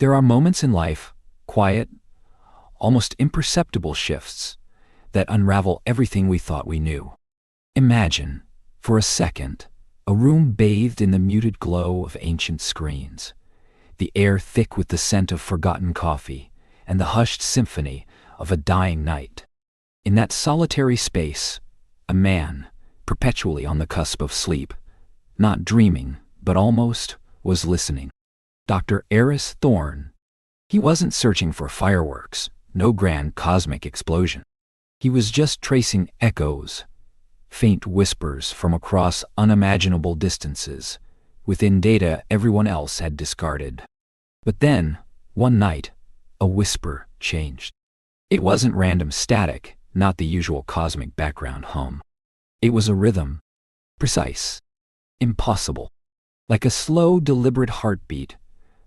There are moments in life, quiet, almost imperceptible shifts, that unravel everything we thought we knew. Imagine, for a second, a room bathed in the muted glow of ancient screens, the air thick with the scent of forgotten coffee, and the hushed symphony of a dying night. In that solitary space, a man, perpetually on the cusp of sleep, not dreaming, but almost, was listening. Dr. Eris Thorne. He wasn't searching for fireworks, no grand cosmic explosion. He was just tracing echoes, faint whispers from across unimaginable distances, within data everyone else had discarded. But then, one night, a whisper changed. It wasn't random static, not the usual cosmic background hum. It was a rhythm, precise, impossible, like a slow, deliberate heartbeat,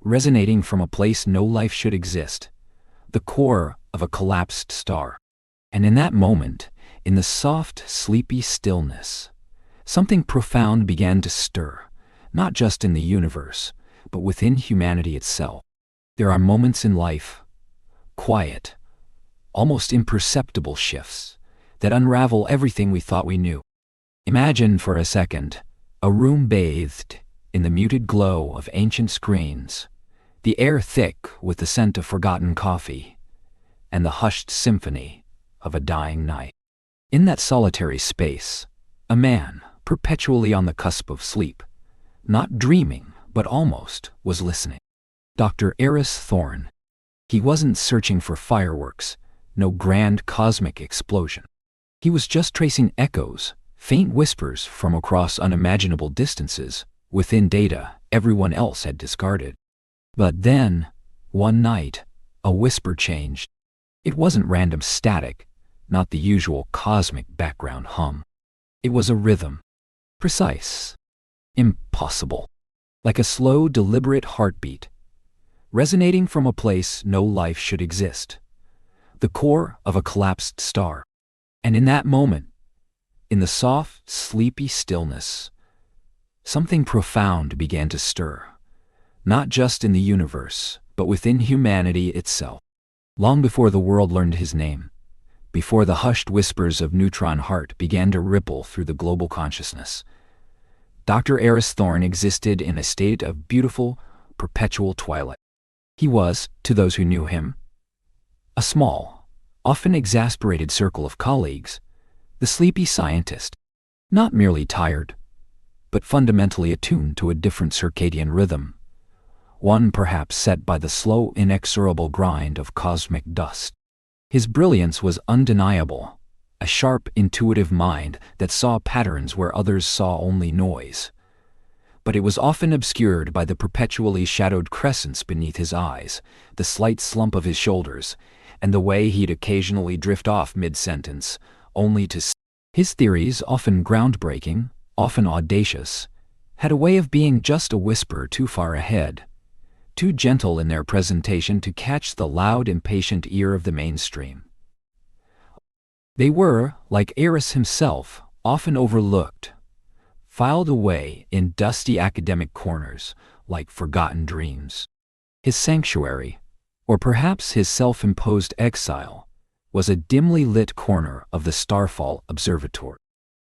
resonating from a place no life should exist, the core of a collapsed star. And in that moment, in the soft, sleepy stillness, something profound began to stir, not just in the universe, but within humanity itself. There are moments in life, quiet, almost imperceptible shifts, that unravel everything we thought we knew. Imagine for a second, a room bathed in the muted glow of ancient screens, the air thick with the scent of forgotten coffee, and the hushed symphony of a dying night. In that solitary space, a man, perpetually on the cusp of sleep, not dreaming, but almost, was listening. Dr. Eris Thorne. He wasn't searching for fireworks, no grand cosmic explosion. He was just tracing echoes, faint whispers from across unimaginable distances, within data everyone else had discarded. But then, one night, a whisper changed. It wasn't random static, not the usual cosmic background hum. It was a rhythm, precise, impossible, like a slow, deliberate heartbeat, resonating from a place no life should exist, the core of a collapsed star. And in that moment, in the soft, sleepy stillness, something profound began to stir, not just in the universe, but within humanity itself. Long before the world learned his name, before the hushed whispers of Neutron heart began to ripple through the global consciousness, Dr. Eris Thorne existed in a state of beautiful, perpetual twilight. He was, to those who knew him, a small, often exasperated circle of colleagues, the sleepy scientist, not merely tired, but fundamentally attuned to a different circadian rhythm, one perhaps set by the slow, inexorable grind of cosmic dust. His brilliance was undeniable, a sharp, intuitive mind that saw patterns where others saw only noise. But it was often obscured by the perpetually shadowed crescents beneath his eyes, the slight slump of his shoulders, and the way he'd occasionally drift off mid-sentence, only to his theories, often groundbreaking, often audacious, had a way of being just a whisper too far ahead, too gentle in their presentation to catch the loud, impatient ear of the mainstream. They were, like Eris himself, often overlooked, filed away in dusty academic corners like forgotten dreams. His sanctuary, or perhaps his self-imposed exile, was a dimly lit corner of the Starfall Observatory.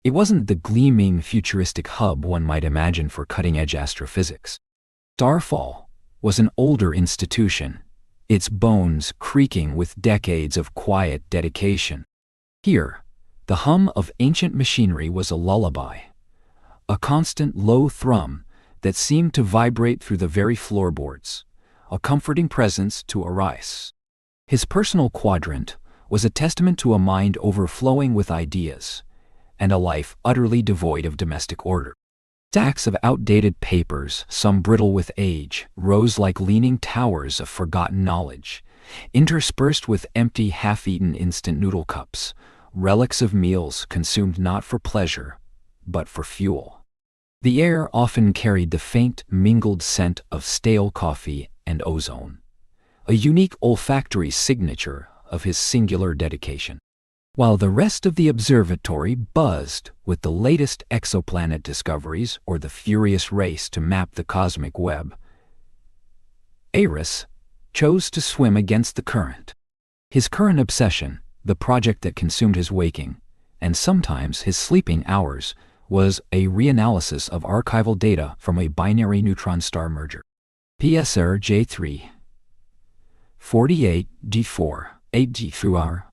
It wasn't the gleaming, futuristic hub one might imagine for cutting-edge astrophysics. Starfall was an older institution, its bones creaking with decades of quiet dedication. Here, the hum of ancient machinery was a lullaby, a constant low thrum that seemed to vibrate through the very floorboards, a comforting presence to Eris. His personal quadrant was a testament to a mind overflowing with ideas, and a life utterly devoid of domestic order. Stacks of outdated papers, some brittle with age, rose like leaning towers of forgotten knowledge, interspersed with empty, half-eaten instant noodle cups, relics of meals consumed not for pleasure, but for fuel. The air often carried the faint, mingled scent of stale coffee and ozone, a unique olfactory signature of his singular dedication. While the rest of the observatory buzzed with the latest exoplanet discoveries or the furious race to map the cosmic web, Eris, chose to swim against the current. His current obsession, the project that consumed his waking, and sometimes his sleeping hours, was a reanalysis of archival data from a binary neutron star merger. PSR J3 48D4 8D4.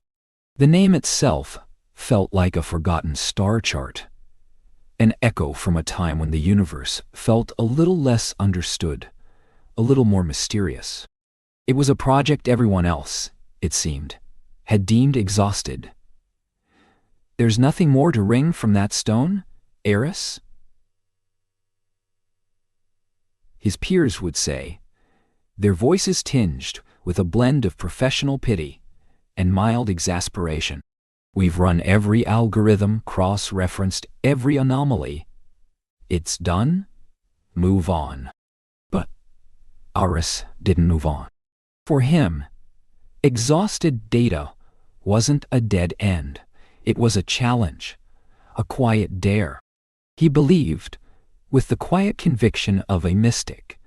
The name itself felt like a forgotten star chart, an echo from a time when the universe felt a little less understood, a little more mysterious. It was a project everyone else, it seemed, had deemed exhausted. "There's nothing more to wring from that stone, Eris?" his peers would say, their voices tinged with a blend of professional pity and mild exasperation. "We've run every algorithm, cross-referenced every anomaly. It's done? Move on." But Eris didn't move on. For him, exhausted data wasn't a dead end. It was a challenge, a quiet dare. He believed, with the quiet conviction of a mystic,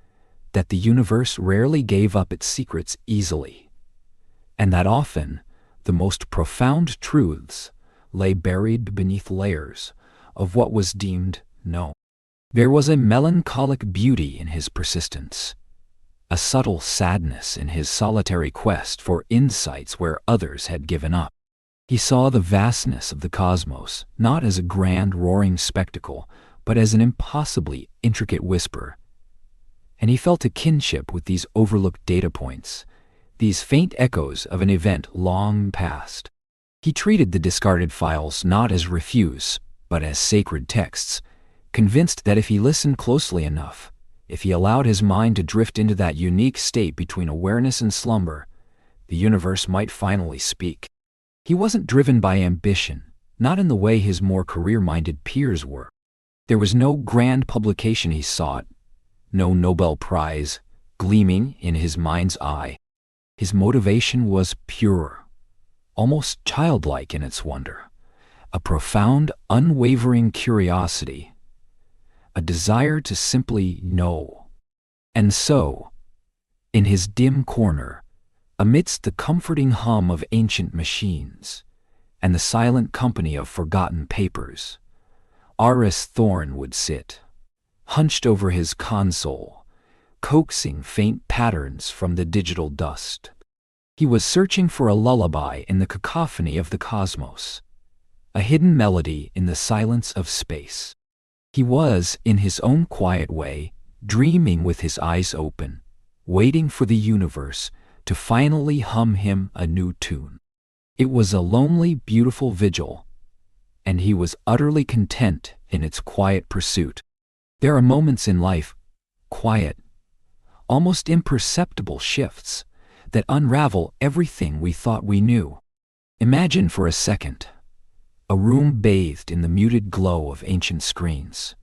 that the universe rarely gave up its secrets easily, and that often the most profound truths lay buried beneath layers of what was deemed known. There was a melancholic beauty in his persistence, a subtle sadness in his solitary quest for insights where others had given up. He saw the vastness of the cosmos not as a grand roaring spectacle, but as an impossibly intricate whisper. And he felt a kinship with these overlooked data points, these faint echoes of an event long past. He treated the discarded files not as refuse, but as sacred texts, convinced that if he listened closely enough, if he allowed his mind to drift into that unique state between awareness and slumber, the universe might finally speak. He wasn't driven by ambition, not in the way his more career-minded peers were. There was no grand publication he sought, no Nobel Prize gleaming in his mind's eye. His motivation was pure, almost childlike in its wonder, a profound, unwavering curiosity, a desire to simply know. And so, in his dim corner, amidst the comforting hum of ancient machines and the silent company of forgotten papers, Eris Thorn would sit, hunched over his console, coaxing faint patterns from the digital dust. He was searching for a lullaby in the cacophony of the cosmos, a hidden melody in the silence of space. He was, in his own quiet way, dreaming with his eyes open, waiting for the universe to finally hum him a new tune. It was a lonely, beautiful vigil, and he was utterly content in its quiet pursuit. There are moments in life, quiet, almost imperceptible shifts, that unravel everything we thought we knew. Imagine for a second a room bathed in the muted glow of ancient screens,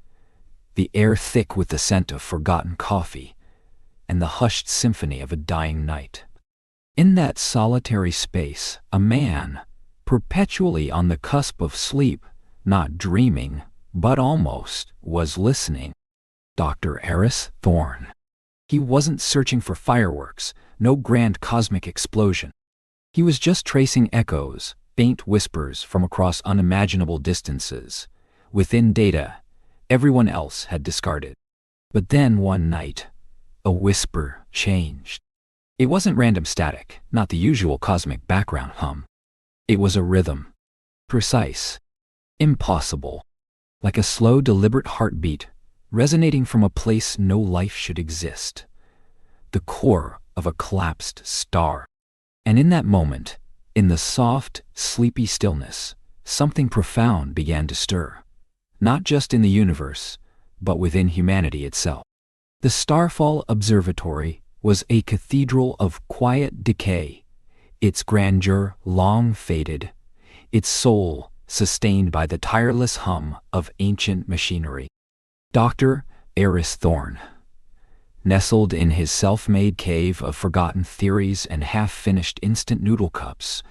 the air thick with the scent of forgotten coffee, and the hushed symphony of a dying night. In that solitary space, a man, perpetually on the cusp of sleep, not dreaming, but almost, was listening. Dr. Eris Thorn. He wasn't searching for fireworks, no grand cosmic explosion. He was just tracing echoes, faint whispers from across unimaginable distances, within data everyone else had discarded. But then one night, a whisper changed. It wasn't random static, not the usual cosmic background hum. It was a rhythm. Precise. Impossible. Like a slow, deliberate heartbeat, resonating from a place no life should exist. The core of a collapsed star. And in that moment, in the soft, sleepy stillness, something profound began to stir. Not just in the universe, but within humanity itself. The Starfall Observatory was a cathedral of quiet decay, its grandeur long faded, its soul sustained by the tireless hum of ancient machinery. Dr. Eris Thorn, nestled in his self-made cave of forgotten theories and half-finished instant noodle cups,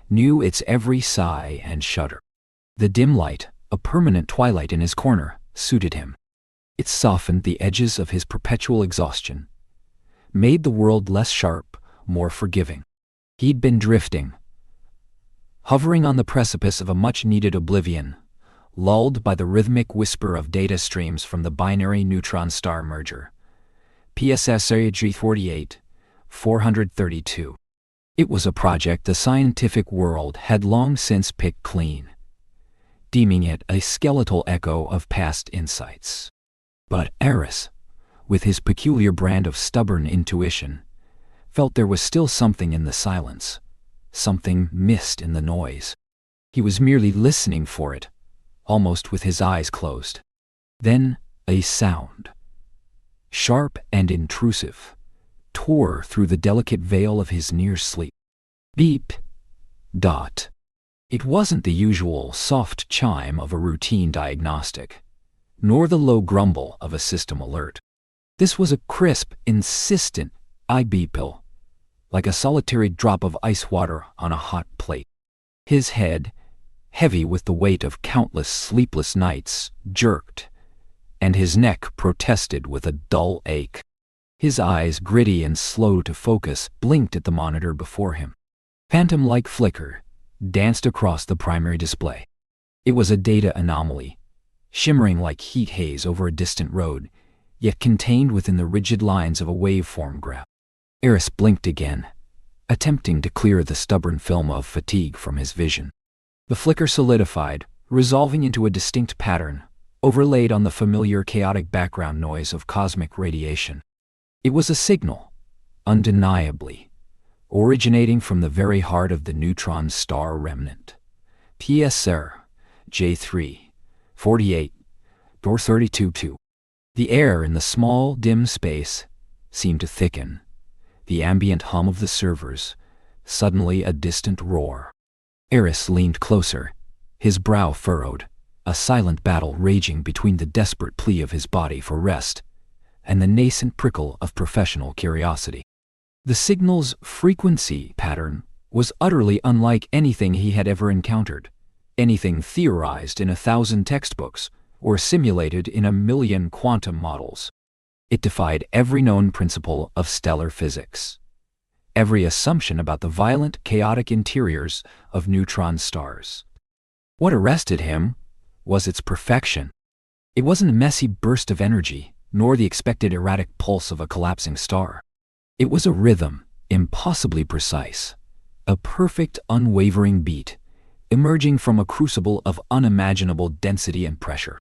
knew its every sigh and shudder. The dim light, a permanent twilight in his corner, suited him. It softened the edges of his perpetual exhaustion, made the world less sharp, more forgiving. He'd been drifting, hovering on the precipice of a much-needed oblivion, lulled by the rhythmic whisper of data streams from the binary neutron star merger. PSSAG 48, 432. It was a project the scientific world had long since picked clean, deeming it a skeletal echo of past insights. But Eris, with his peculiar brand of stubborn intuition, felt there was still something in the silence, something missed in the noise. He was merely listening for it, almost with his eyes closed. Then a sound, sharp and intrusive, tore through the delicate veil of his near sleep. Beep. Dot. It wasn't the usual soft chime of a routine diagnostic, nor the low grumble of a system alert. This was a crisp, insistent I-beeple, like a solitary drop of ice water on a hot plate. His head, heavy with the weight of countless sleepless nights, jerked, and his neck protested with a dull ache. His eyes, gritty and slow to focus, blinked at the monitor before him. Phantom-like flicker danced across the primary display. It was a data anomaly, shimmering like heat haze over a distant road, yet contained within the rigid lines of a waveform graph. Eris blinked again, attempting to clear the stubborn film of fatigue from his vision. The flicker solidified, resolving into a distinct pattern, overlaid on the familiar chaotic background noise of cosmic radiation. It was a signal, undeniably, originating from the very heart of the neutron star remnant. PSR J3 48 432-2. The air in the small, dim space seemed to thicken, the ambient hum of the servers, suddenly a distant roar. Eris leaned closer, his brow furrowed, a silent battle raging between the desperate plea of his body for rest and the nascent prickle of professional curiosity. The signal's frequency pattern was utterly unlike anything he had ever encountered, anything theorized in 1,000 textbooks or simulated in 1,000,000 quantum models. It defied every known principle of stellar physics, every assumption about the violent, chaotic interiors of neutron stars. What arrested him was its perfection. It wasn't a messy burst of energy, nor the expected erratic pulse of a collapsing star. It was a rhythm, impossibly precise, a perfect, unwavering beat, emerging from a crucible of unimaginable density and pressure.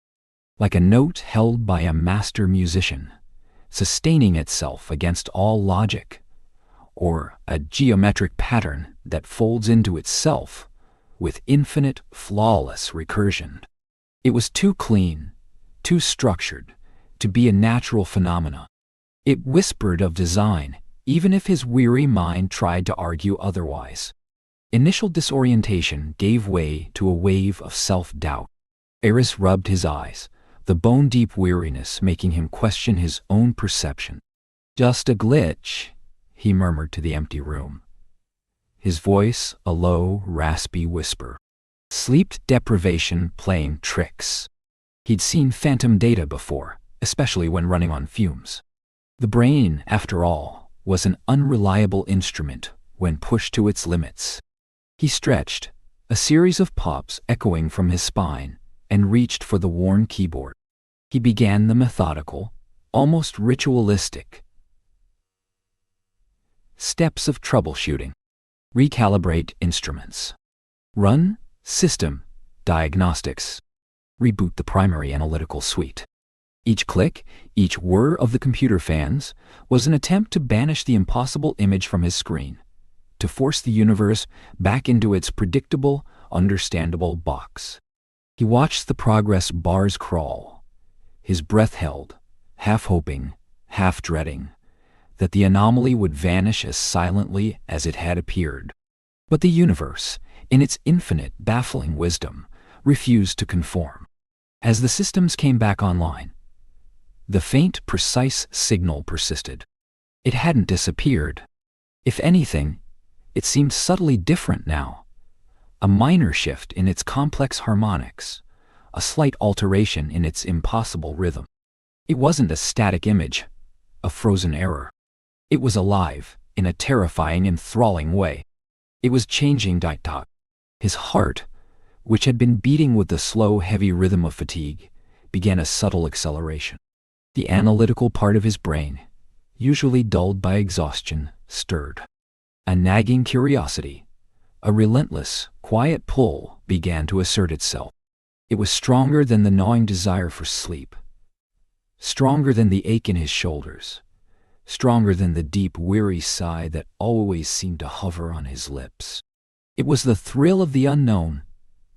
Like a note held by a master musician, sustaining itself against all logic, or a geometric pattern that folds into itself with infinite, flawless recursion. It was too clean, too structured, to be a natural phenomena. It whispered of design, even if his weary mind tried to argue otherwise. Initial disorientation gave way to a wave of self-doubt. Eris rubbed his eyes, the bone-deep weariness making him question his own perception. "Just a glitch," he murmured to the empty room, his voice a low, raspy whisper. Sleep deprivation playing tricks. He'd seen phantom data before, especially when running on fumes. The brain, after all, was an unreliable instrument when pushed to its limits. He stretched, a series of pops echoing from his spine, and reached for the worn keyboard. He began the methodical, almost ritualistic steps of troubleshooting. Recalibrate instruments. Run system diagnostics. Reboot the primary analytical suite. Each click, each whir of the computer fans was an attempt to banish the impossible image from his screen, to force the universe back into its predictable, understandable box. He watched the progress bars crawl, his breath held, half hoping, half dreading, that the anomaly would vanish as silently as it had appeared. But the universe, in its infinite, baffling wisdom, refused to conform. As the systems came back online, the faint, precise signal persisted. It hadn't disappeared. If anything, it seemed subtly different now. A minor shift in its complex harmonics, a slight alteration in its impossible rhythm. It wasn't a static image, a frozen error. It was alive, in a terrifying, enthralling way. It was changing tick-tock. His heart, which had been beating with the slow, heavy rhythm of fatigue, began a subtle acceleration. The analytical part of his brain, usually dulled by exhaustion, stirred. A nagging curiosity, a relentless, quiet pull began to assert itself. It was stronger than the gnawing desire for sleep, stronger than the ache in his shoulders, stronger than the deep, weary sigh that always seemed to hover on his lips. It was the thrill of the unknown,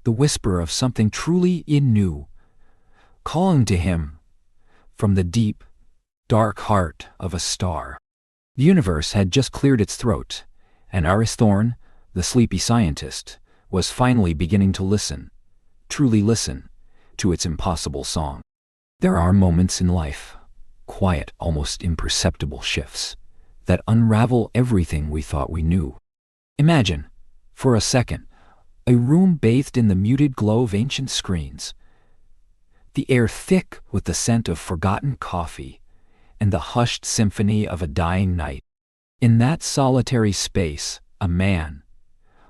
the whisper of something truly new, calling to him from the deep, dark heart of a star. The universe had just cleared its throat, and Iris Thorne, the sleepy scientist, was finally beginning to listen, truly listen, to its impossible song. There are moments in life, quiet, almost imperceptible shifts, that unravel everything we thought we knew. Imagine, for a second, a room bathed in the muted glow of ancient screens, the air thick with the scent of forgotten coffee, and the hushed symphony of a dying night. In that solitary space, a man,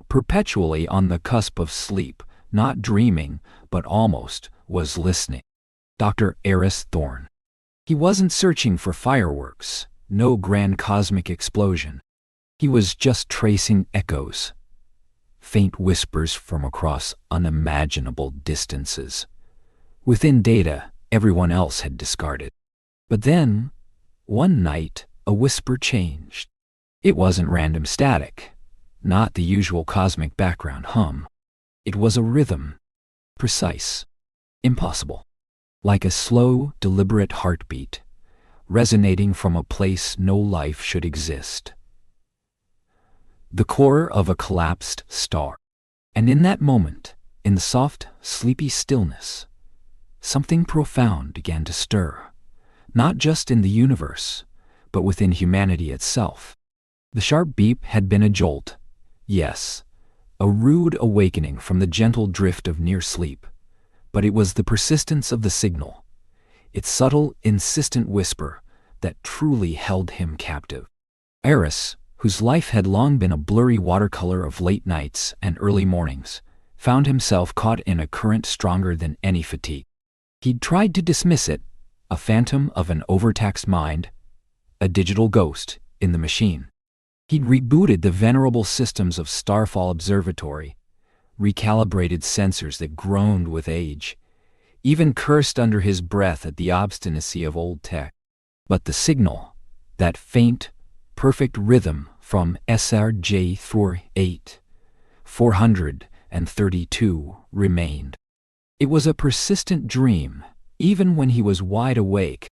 perpetually on the cusp of sleep, not dreaming, but almost, was listening. Dr. Iris Thorne. He wasn't searching for fireworks, no grand cosmic explosion. He was just tracing echoes, faint whispers from across unimaginable distances, within data everyone else had discarded. But then, one night, a whisper changed. It wasn't random static, not the usual cosmic background hum. It was a rhythm, precise, impossible, like a slow, deliberate heartbeat, resonating from a place no life should exist. The core of a collapsed star. And in that moment, in the soft, sleepy stillness, something profound began to stir, not just in the universe, but within humanity itself. The sharp beep had been a jolt, yes, a rude awakening from the gentle drift of near sleep, but it was the persistence of the signal, its subtle, insistent whisper, that truly held him captive. Iris, whose life had long been a blurry watercolor of late nights and early mornings, found himself caught in a current stronger than any fatigue. He'd tried to dismiss it, a phantom of an overtaxed mind, a digital ghost in the machine. He'd rebooted the venerable systems of Starfall Observatory, recalibrated sensors that groaned with age, even cursed under his breath at the obstinacy of old tech. But the signal, that faint, perfect rhythm from SRJ 432 remained. It was a persistent dream, even when he was wide awake.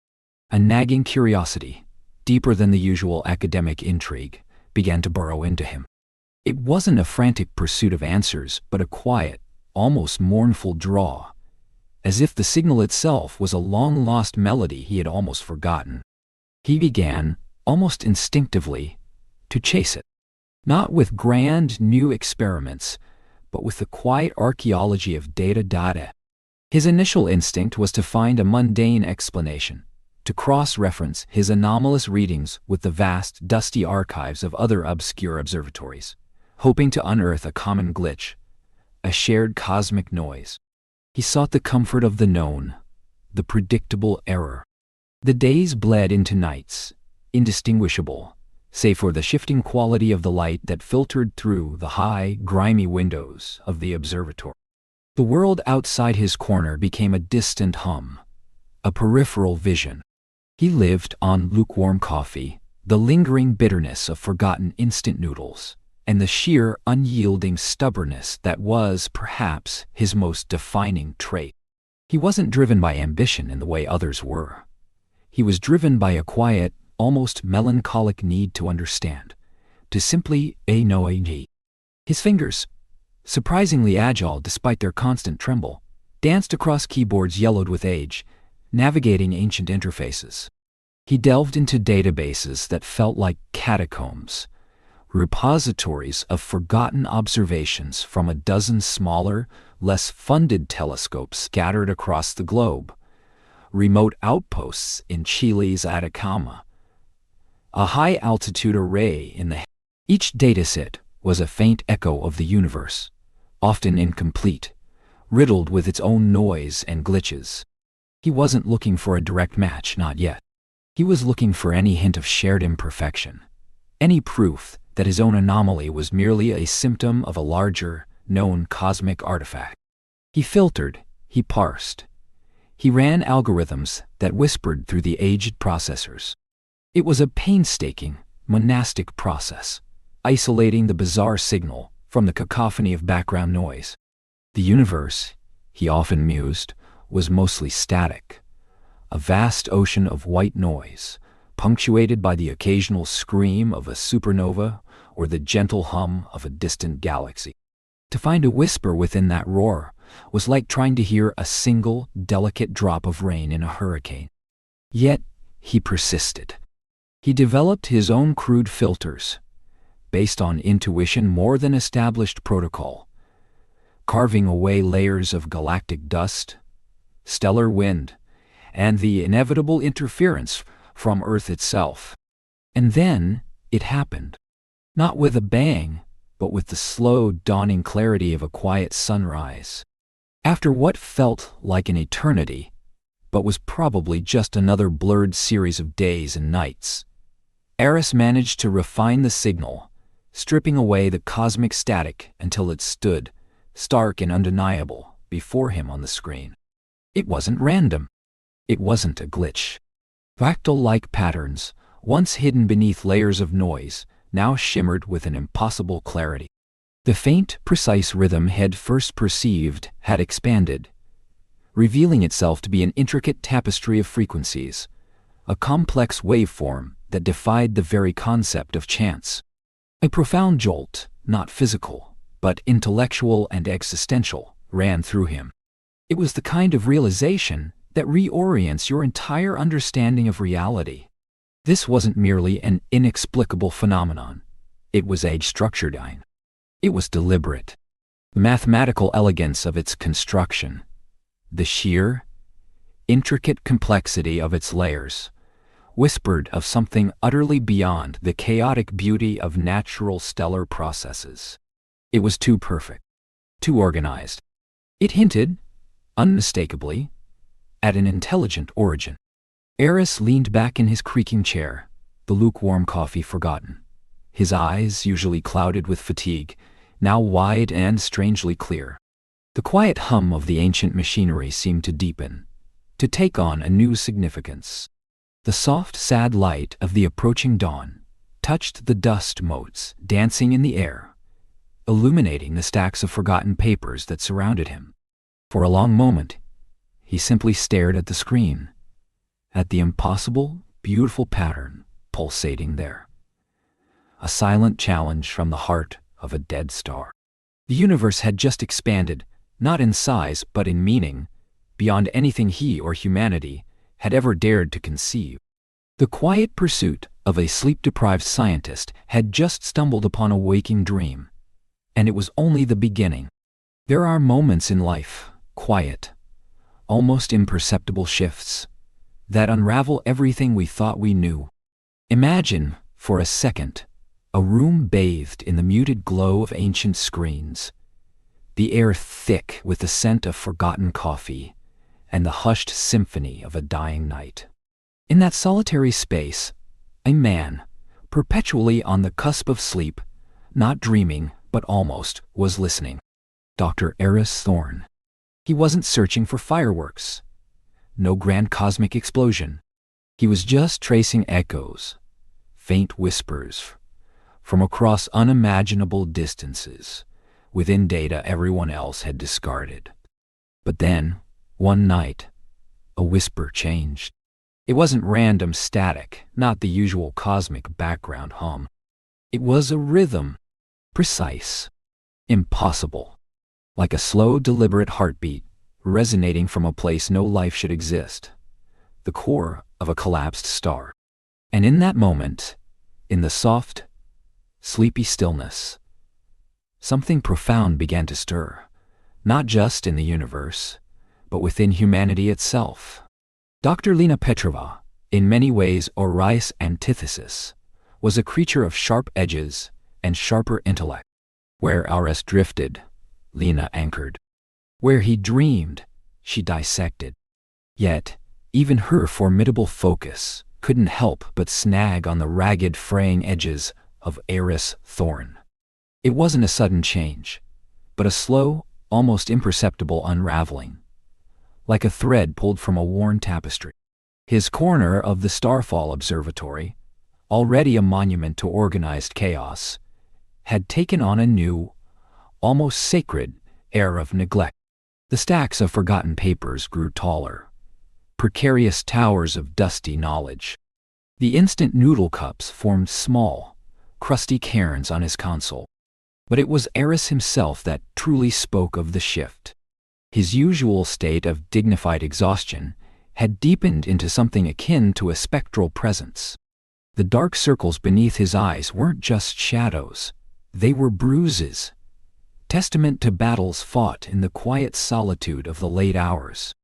A nagging curiosity, deeper than the usual academic intrigue, began to burrow into him. It wasn't a frantic pursuit of answers, but a quiet, almost mournful draw, as if the signal itself was a long-lost melody he had almost forgotten. He began, almost instinctively, to chase it, not with grand new experiments, but with the quiet archaeology of data. His initial instinct was to find a mundane explanation, to cross-reference his anomalous readings with the vast, dusty archives of other obscure observatories, hoping to unearth a common glitch, a shared cosmic noise. He sought the comfort of the known, the predictable error. The days bled into nights, indistinguishable, save for the shifting quality of the light that filtered through the high, grimy windows of the observatory. The world outside his corner became a distant hum, a peripheral vision. He lived on lukewarm coffee, the lingering bitterness of forgotten instant noodles, and the sheer, unyielding stubbornness that was, perhaps, his most defining trait. He wasn't driven by ambition in the way others were. He was driven by a quiet, almost melancholic need to understand, to simply know. His fingers, surprisingly agile despite their constant tremble, danced across keyboards yellowed with age, navigating ancient interfaces. He delved into databases that felt like catacombs, repositories of forgotten observations from a dozen smaller, less funded telescopes scattered across the globe, remote outposts in Chile's Atacama, a high-altitude array in the. Each dataset was a faint echo of the universe, often incomplete, riddled with its own noise and glitches. He wasn't looking for a direct match, not yet. He was looking for any hint of shared imperfection, any proof that his own anomaly was merely a symptom of a larger, known cosmic artifact. He filtered, he parsed, he ran algorithms that whispered through the aged processors. It was a painstaking, monastic process, isolating the bizarre signal from the cacophony of background noise. The universe, he often mused, was mostly static, a vast ocean of white noise, punctuated by the occasional scream of a supernova or the gentle hum of a distant galaxy. To find a whisper within that roar was like trying to hear a single, delicate drop of rain in a hurricane. Yet, he persisted. He developed his own crude filters, based on intuition more than established protocol, carving away layers of galactic dust, stellar wind, and the inevitable interference from Earth itself. And then it happened. Not with a bang, but with the slow, dawning clarity of a quiet sunrise. After what felt like an eternity, but was probably just another blurred series of days and nights, Eris managed to refine the signal, stripping away the cosmic static until it stood, stark and undeniable, before him on the screen. It wasn't random. It wasn't a glitch. Fractal-like patterns, once hidden beneath layers of noise, now shimmered with an impossible clarity. The faint, precise rhythm he had first perceived had expanded, revealing itself to be an intricate tapestry of frequencies, a complex waveform that defied the very concept of chance. A profound jolt, not physical, but intellectual and existential, ran through him. It was the kind of realization that reorients your entire understanding of reality. This wasn't merely an inexplicable phenomenon. It was age-structured. It was deliberate. The mathematical elegance of its construction, the sheer, intricate complexity of its layers, whispered of something utterly beyond the chaotic beauty of natural stellar processes. It was too perfect, too organized. It hinted, unmistakably, at an intelligent origin. Eris leaned back in his creaking chair, the lukewarm coffee forgotten. His eyes, usually clouded with fatigue, now wide and strangely clear. The quiet hum of the ancient machinery seemed to deepen, to take on a new significance. The soft, sad light of the approaching dawn touched the dust motes dancing in the air, illuminating the stacks of forgotten papers that surrounded him. For a long moment, he simply stared at the screen, at the impossible, beautiful pattern pulsating there. A silent challenge from the heart of a dead star. The universe had just expanded, not in size but in meaning, beyond anything he or humanity had ever dared to conceive. The quiet pursuit of a sleep-deprived scientist had just stumbled upon a waking dream, and it was only the beginning. There are moments in life, quiet, almost imperceptible shifts, that unravel everything we thought we knew. Imagine, for a second, a room bathed in the muted glow of ancient screens, the air thick with the scent of forgotten coffee, and the hushed symphony of a dying night. In that solitary space, a man, perpetually on the cusp of sleep, not dreaming but almost, was listening. Dr. Eris Thorne. He wasn't searching for fireworks, no grand cosmic explosion. He was just tracing echoes, faint whispers, from across unimaginable distances, within data everyone else had discarded. But then, one night, a whisper changed. It wasn't random static, not the usual cosmic background hum. It was a rhythm, precise, impossible, like a slow, deliberate heartbeat, resonating from a place no life should exist, the core of a collapsed star. And in that moment, in the soft, sleepy stillness, something profound began to stir, not just in the universe, but within humanity itself. Dr. Lena Petrova, in many ways Ori's antithesis, was a creature of sharp edges and sharper intellect. Where Aris drifted, Lena anchored. Where he dreamed, she dissected. Yet, even her formidable focus couldn't help but snag on the ragged, fraying edges of Aris' thorn. It wasn't a sudden change, but a slow, almost imperceptible unraveling, like a thread pulled from a worn tapestry. His corner of the Starfall Observatory, already a monument to organized chaos, had taken on a new, almost sacred, air of neglect. The stacks of forgotten papers grew taller, precarious towers of dusty knowledge. The instant noodle cups formed small, crusty cairns on his console. But it was Aris himself that truly spoke of the shift. His usual state of dignified exhaustion had deepened into something akin to a spectral presence. The dark circles beneath his eyes weren't just shadows, they were bruises, testament to battles fought in the quiet solitude of the late hours.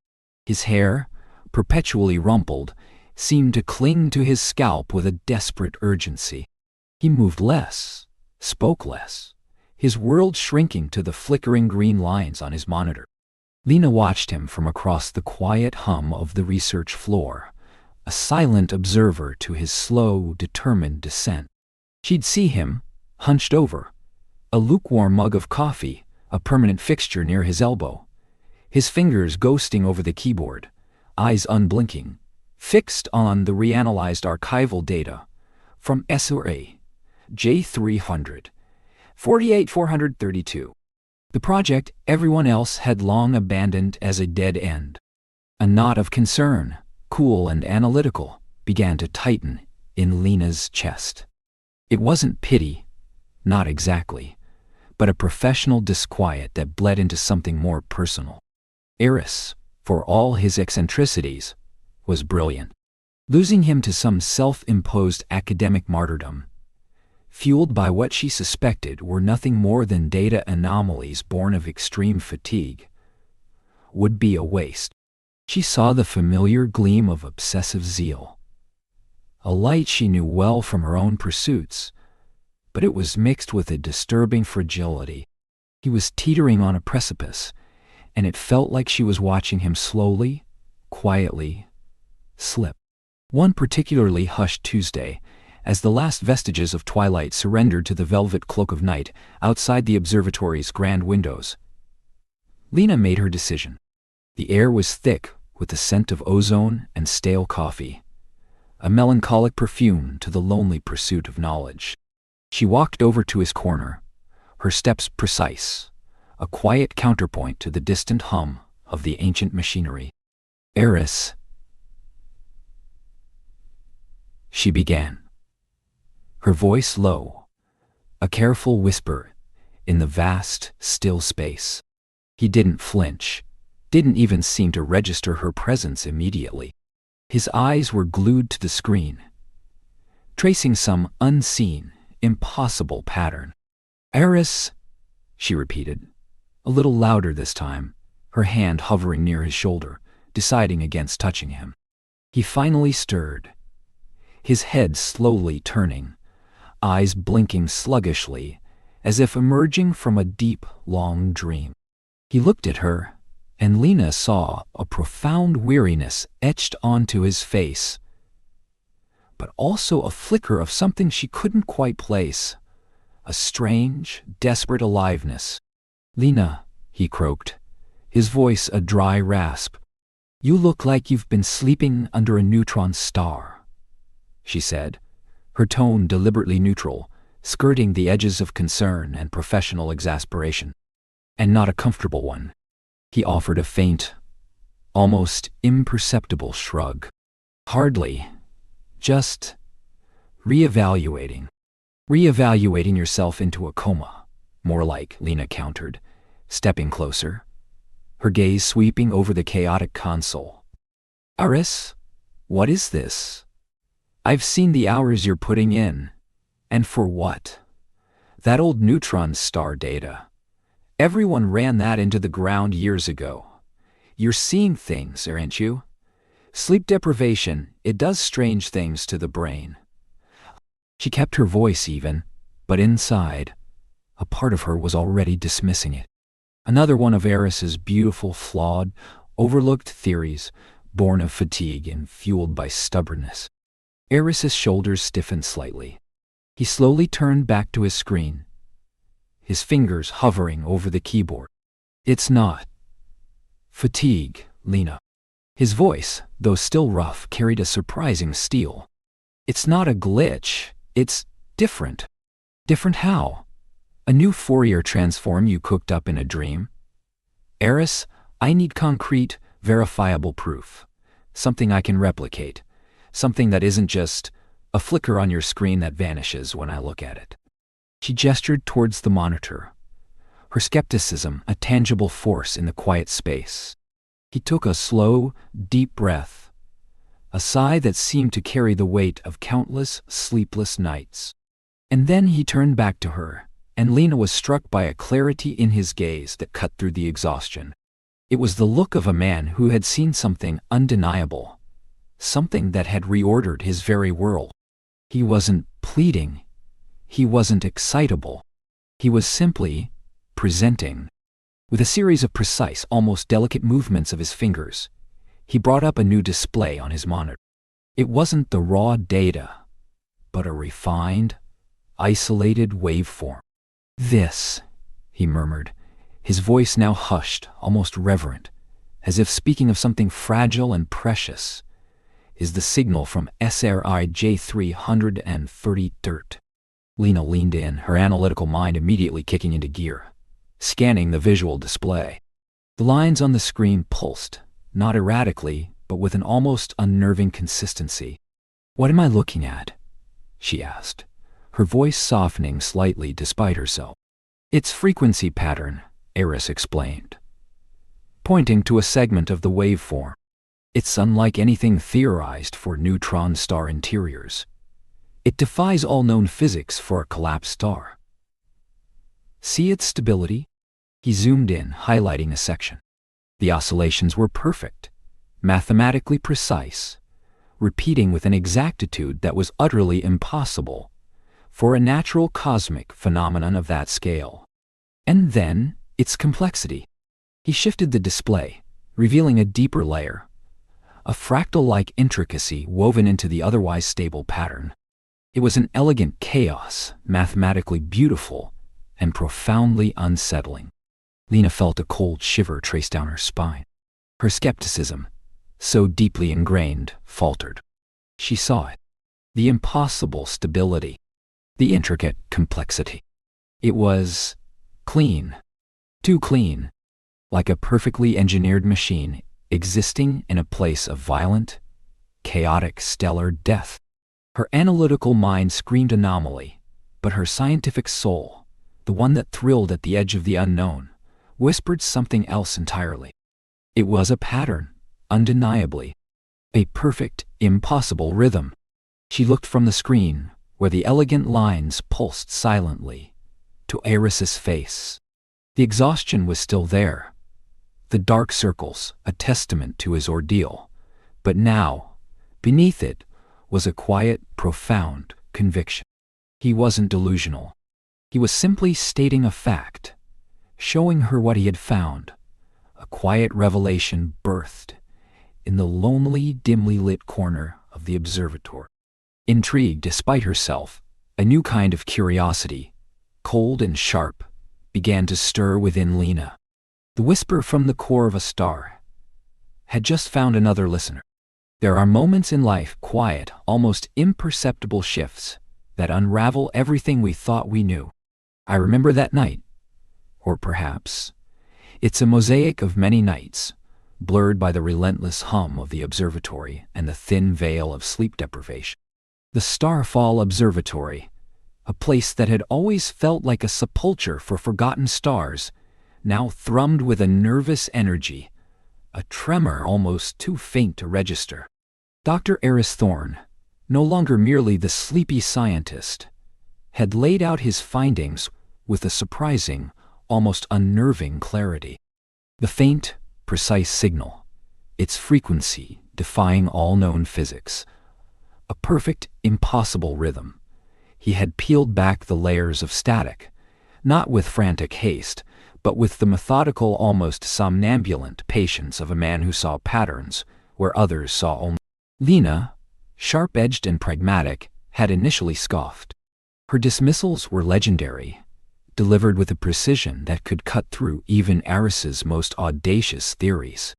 His hair, perpetually rumpled, seemed to cling to his scalp with a desperate urgency. He moved less, spoke less, his world shrinking to the flickering green lines on his monitor. Lena watched him from across the quiet hum of the research floor, a silent observer to his slow, determined descent. She'd see him, hunched over, a lukewarm mug of coffee, a permanent fixture near his elbow, his fingers ghosting over the keyboard, eyes unblinking, fixed on the reanalyzed archival data from SRA J300, 48432. The project everyone else had long abandoned as a dead end. A knot of concern, cool and analytical, began to tighten in Lena's chest. It wasn't pity, not exactly, but a professional disquiet that bled into something more personal. Aris, for all his eccentricities, was brilliant. Losing him to some self-imposed academic martyrdom, fueled by what she suspected were nothing more than data anomalies born of extreme fatigue, would be a waste. She saw the familiar gleam of obsessive zeal, a light she knew well from her own pursuits, but it was mixed with a disturbing fragility. He was teetering on a precipice, and it felt like she was watching him slowly, quietly, slip. One particularly hushed Tuesday, as the last vestiges of twilight surrendered to the velvet cloak of night outside the observatory's grand windows, Lena made her decision. The air was thick with the scent of ozone and stale coffee, a melancholic perfume to the lonely pursuit of knowledge. She walked over to his corner, her steps precise, a quiet counterpoint to the distant hum of the ancient machinery. Aris, she began, her voice low, a careful whisper in the vast, still space. He didn't flinch, didn't even seem to register her presence immediately. His eyes were glued to the screen, tracing some unseen, impossible pattern. Aris, she repeated, a little louder this time, her hand hovering near his shoulder, deciding against touching him. He finally stirred, his head slowly turning, eyes blinking sluggishly, as if emerging from a deep, long dream. He looked at her, and Lena saw a profound weariness etched onto his face, but also a flicker of something she couldn't quite place, a strange, desperate aliveness. "Lena," he croaked, his voice a dry rasp. "You look like you've been sleeping under a neutron star," she said, her tone deliberately neutral, skirting the edges of concern and professional exasperation. "And not a comfortable one." He offered a faint, almost imperceptible shrug. "Hardly. Just reevaluating. Reevaluating yourself into a coma, more like," Lena countered, stepping closer, her gaze sweeping over the chaotic console. "Aris, what is this? I've seen the hours you're putting in. And for what? That old neutron star data. Everyone ran that into the ground years ago. You're seeing things, aren't you? Sleep deprivation, it does strange things to the brain." She kept her voice even, but inside, a part of her was already dismissing it. Another one of Eris's beautiful, flawed, overlooked theories, born of fatigue and fueled by stubbornness. Eris's shoulders stiffened slightly. He slowly turned back to his screen, his fingers hovering over the keyboard. "It's not fatigue, Lena." His voice, though still rough, carried a surprising steel. "It's not a glitch. It's different." "Different how? A new Fourier transform you cooked up in a dream?" "Eris, I need concrete, verifiable proof. Something I can replicate. Something that isn't just a flicker on your screen that vanishes when I look at it." She gestured towards the monitor, her skepticism a tangible force in the quiet space. He took a slow, deep breath, a sigh that seemed to carry the weight of countless sleepless nights. And then he turned back to her, and Lena was struck by a clarity in his gaze that cut through the exhaustion. It was the look of a man who had seen something undeniable, something that had reordered his very world. He wasn't pleading. He wasn't excitable. He was simply presenting. With a series of precise, almost delicate movements of his fingers, he brought up a new display on his monitor. It wasn't the raw data, but a refined, isolated waveform. "This," he murmured, his voice now hushed, almost reverent, as if speaking of something fragile and precious, "is the signal from SRI J330 dirt." Lena leaned in, her analytical mind immediately kicking into gear, scanning the visual display. The lines on the screen pulsed, not erratically, but with an almost unnerving consistency. "What am I looking at?" she asked, her voice softening slightly despite herself. "It's frequency pattern," Eris explained, pointing to a segment of the waveform. "It's unlike anything theorized for neutron star interiors. It defies all known physics for a collapsed star. See its stability?" He zoomed in, highlighting a section. The oscillations were perfect, mathematically precise, repeating with an exactitude that was utterly impossible for a natural cosmic phenomenon of that scale. And then, its complexity. He shifted the display, revealing a deeper layer, a fractal-like intricacy woven into the otherwise stable pattern. It was an elegant chaos, mathematically beautiful, and profoundly unsettling. Lena felt a cold shiver trace down her spine. Her skepticism, so deeply ingrained, faltered. She saw it. The impossible stability. The intricate complexity. It was clean. Too clean. Like a perfectly engineered machine existing in a place of violent, chaotic stellar death. Her analytical mind screamed anomaly, but her scientific soul, the one that thrilled at the edge of the unknown, whispered something else entirely. It was a pattern, undeniably. A perfect, impossible rhythm. She looked from the screen, where the elegant lines pulsed silently, to Eris's face. The exhaustion was still there. The dark circles, a testament to his ordeal. But now, beneath it, was a quiet, profound conviction. He wasn't delusional. He was simply stating a fact, showing her what he had found, a quiet revelation birthed in the lonely, dimly lit corner of the observatory. Intrigued despite herself, a new kind of curiosity, cold and sharp, began to stir within Lena. The whisper from the core of a star had just found another listener. There are moments in life, quiet, almost imperceptible shifts, that unravel everything we thought we knew. I remember that night. Or perhaps it's a mosaic of many nights, blurred by the relentless hum of the observatory and the thin veil of sleep deprivation. The Starfall Observatory, a place that had always felt like a sepulcher for forgotten stars, now thrummed with a nervous energy, a tremor almost too faint to register. Dr. Eris Thorne, no longer merely the sleepy scientist, had laid out his findings with a surprising, almost unnerving clarity. The faint, precise signal, its frequency defying all known physics, a perfect, impossible rhythm. He had peeled back the layers of static, not with frantic haste, but with the methodical, almost somnambulant patience of a man who saw patterns where others saw only. Lena, sharp-edged and pragmatic, had initially scoffed. Her dismissals were legendary, delivered with a precision that could cut through even Eris's most audacious theories.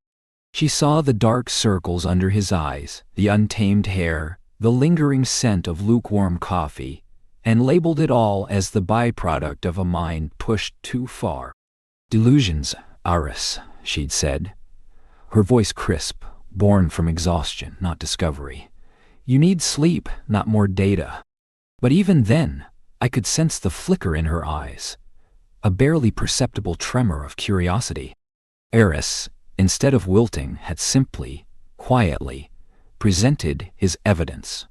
She saw the dark circles under his eyes, the untamed hair, the lingering scent of lukewarm coffee, and labeled it all as the byproduct of a mind pushed too far. "Delusions, Eris," she'd said, her voice crisp, born from exhaustion, not discovery. "You need sleep, not more data." But even then, I could sense the flicker in her eyes, a barely perceptible tremor of curiosity. Eris, instead of wilting, had simply, quietly, presented his evidence.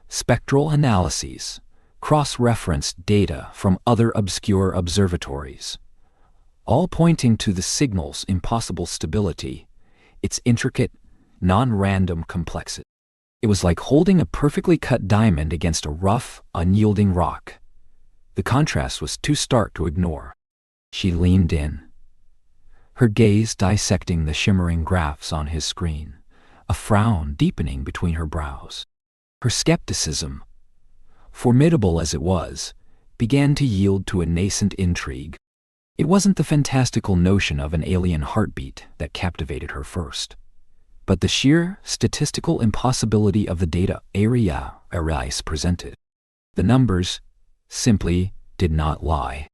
Spectral analyses, cross-referenced data from other obscure observatories, all pointing to the signal's impossible stability, its intricate, non-random complexity. It was like holding a perfectly cut diamond against a rough, unyielding rock. The contrast was too stark to ignore. She leaned in, her gaze dissecting the shimmering graphs on his screen, a frown deepening between her brows. Her skepticism, formidable as it was, began to yield to a nascent intrigue. It wasn't the fantastical notion of an alien heartbeat that captivated her first, but the sheer statistical impossibility of the data Eris presented. The numbers simply did not lie.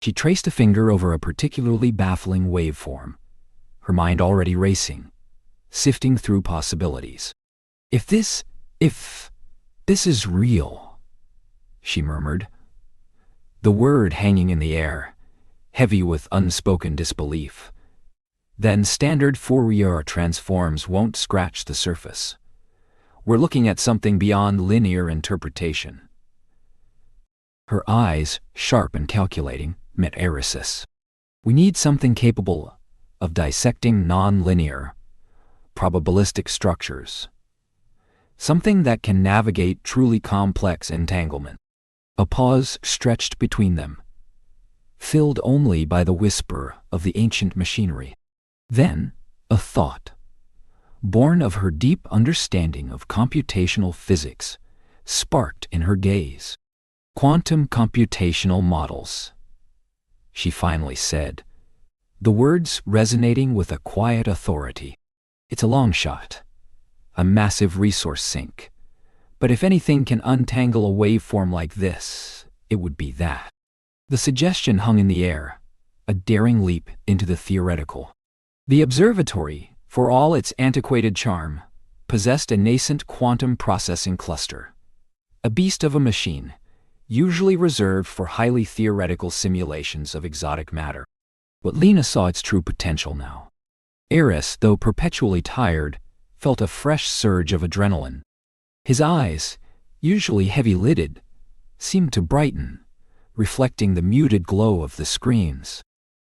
She traced a finger over a particularly baffling waveform, her mind already racing, sifting through possibilities. If this is real," she murmured, the word hanging in the air, heavy with unspoken disbelief. "Then standard Fourier transforms won't scratch the surface. We're looking at something beyond linear interpretation." Her eyes, sharp and calculating, met Eris's. "We need something capable of dissecting non-linear, probabilistic structures. Something that can navigate truly complex entanglement." A pause stretched between them, filled only by the whisper of the ancient machinery. Then, a thought, born of her deep understanding of computational physics, sparked in her gaze. "Quantum computational models," she finally said, the words resonating with a quiet authority. "It's a long shot, a massive resource sink, but if anything can untangle a waveform like this, it would be that." The suggestion hung in the air, a daring leap into the theoretical. The observatory, for all its antiquated charm, possessed a nascent quantum processing cluster, a beast of a machine, usually reserved for highly theoretical simulations of exotic matter. But Lena saw its true potential now. Eris, though perpetually tired, felt a fresh surge of adrenaline. His eyes, usually heavy-lidded, seemed to brighten, reflecting the muted glow of the screens.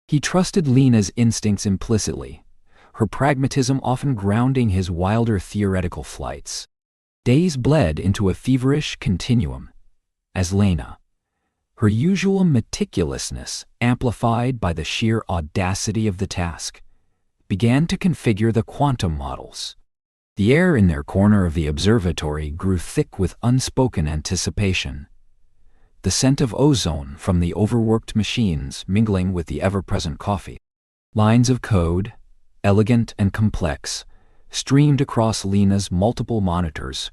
He trusted Lena's instincts implicitly, her pragmatism often grounding his wilder theoretical flights. Days bled into a feverish continuum, as Lena, her usual meticulousness amplified by the sheer audacity of the task, began to configure the quantum models. The air in their corner of the observatory grew thick with unspoken anticipation, the scent of ozone from the overworked machines mingling with the ever-present coffee. Lines of code, elegant and complex, streamed across Lena's multiple monitors,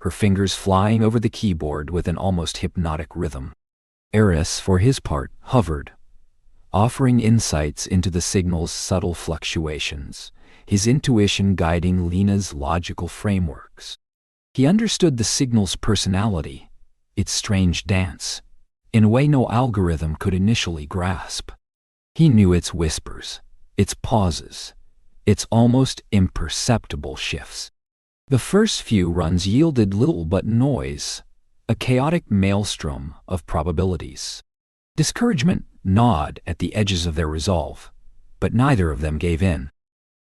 her fingers flying over the keyboard with an almost hypnotic rhythm. Eris, for his part, hovered, offering insights into the signal's subtle fluctuations, his intuition guiding Lena's logical frameworks. He understood the signal's personality, its strange dance, in a way no algorithm could initially grasp. He knew its whispers, its pauses, its almost imperceptible shifts. The first few runs yielded little but noise, a chaotic maelstrom of probabilities. Discouragement gnawed at the edges of their resolve, but neither of them gave in.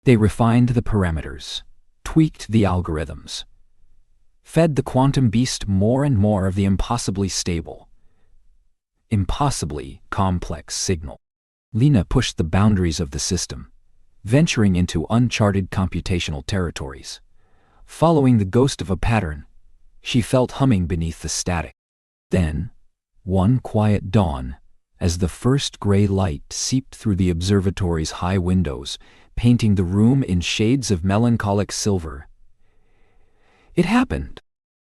They refined the parameters, tweaked the algorithms, fed the quantum beast more and more of the impossibly stable, impossibly complex signal. Lena pushed the boundaries of the system, venturing into uncharted computational territories. Following the ghost of a pattern, she felt humming beneath the static. Then, one quiet dawn, as the first gray light seeped through the observatory's high windows, painting the room in shades of melancholic silver, it happened.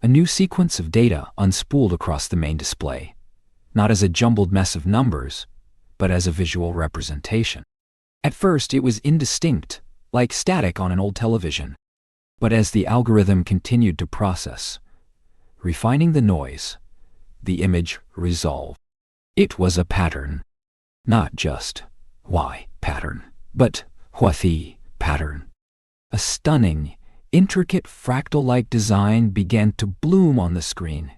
A new sequence of data unspooled across the main display, not as a jumbled mess of numbers, but as a visual representation. At first it was indistinct, like static on an old television. But as the algorithm continued to process, refining the noise, the image resolved. It was a pattern. Not just Y pattern, but Hwathi pattern. A stunning, intricate fractal-like design began to bloom on the screen,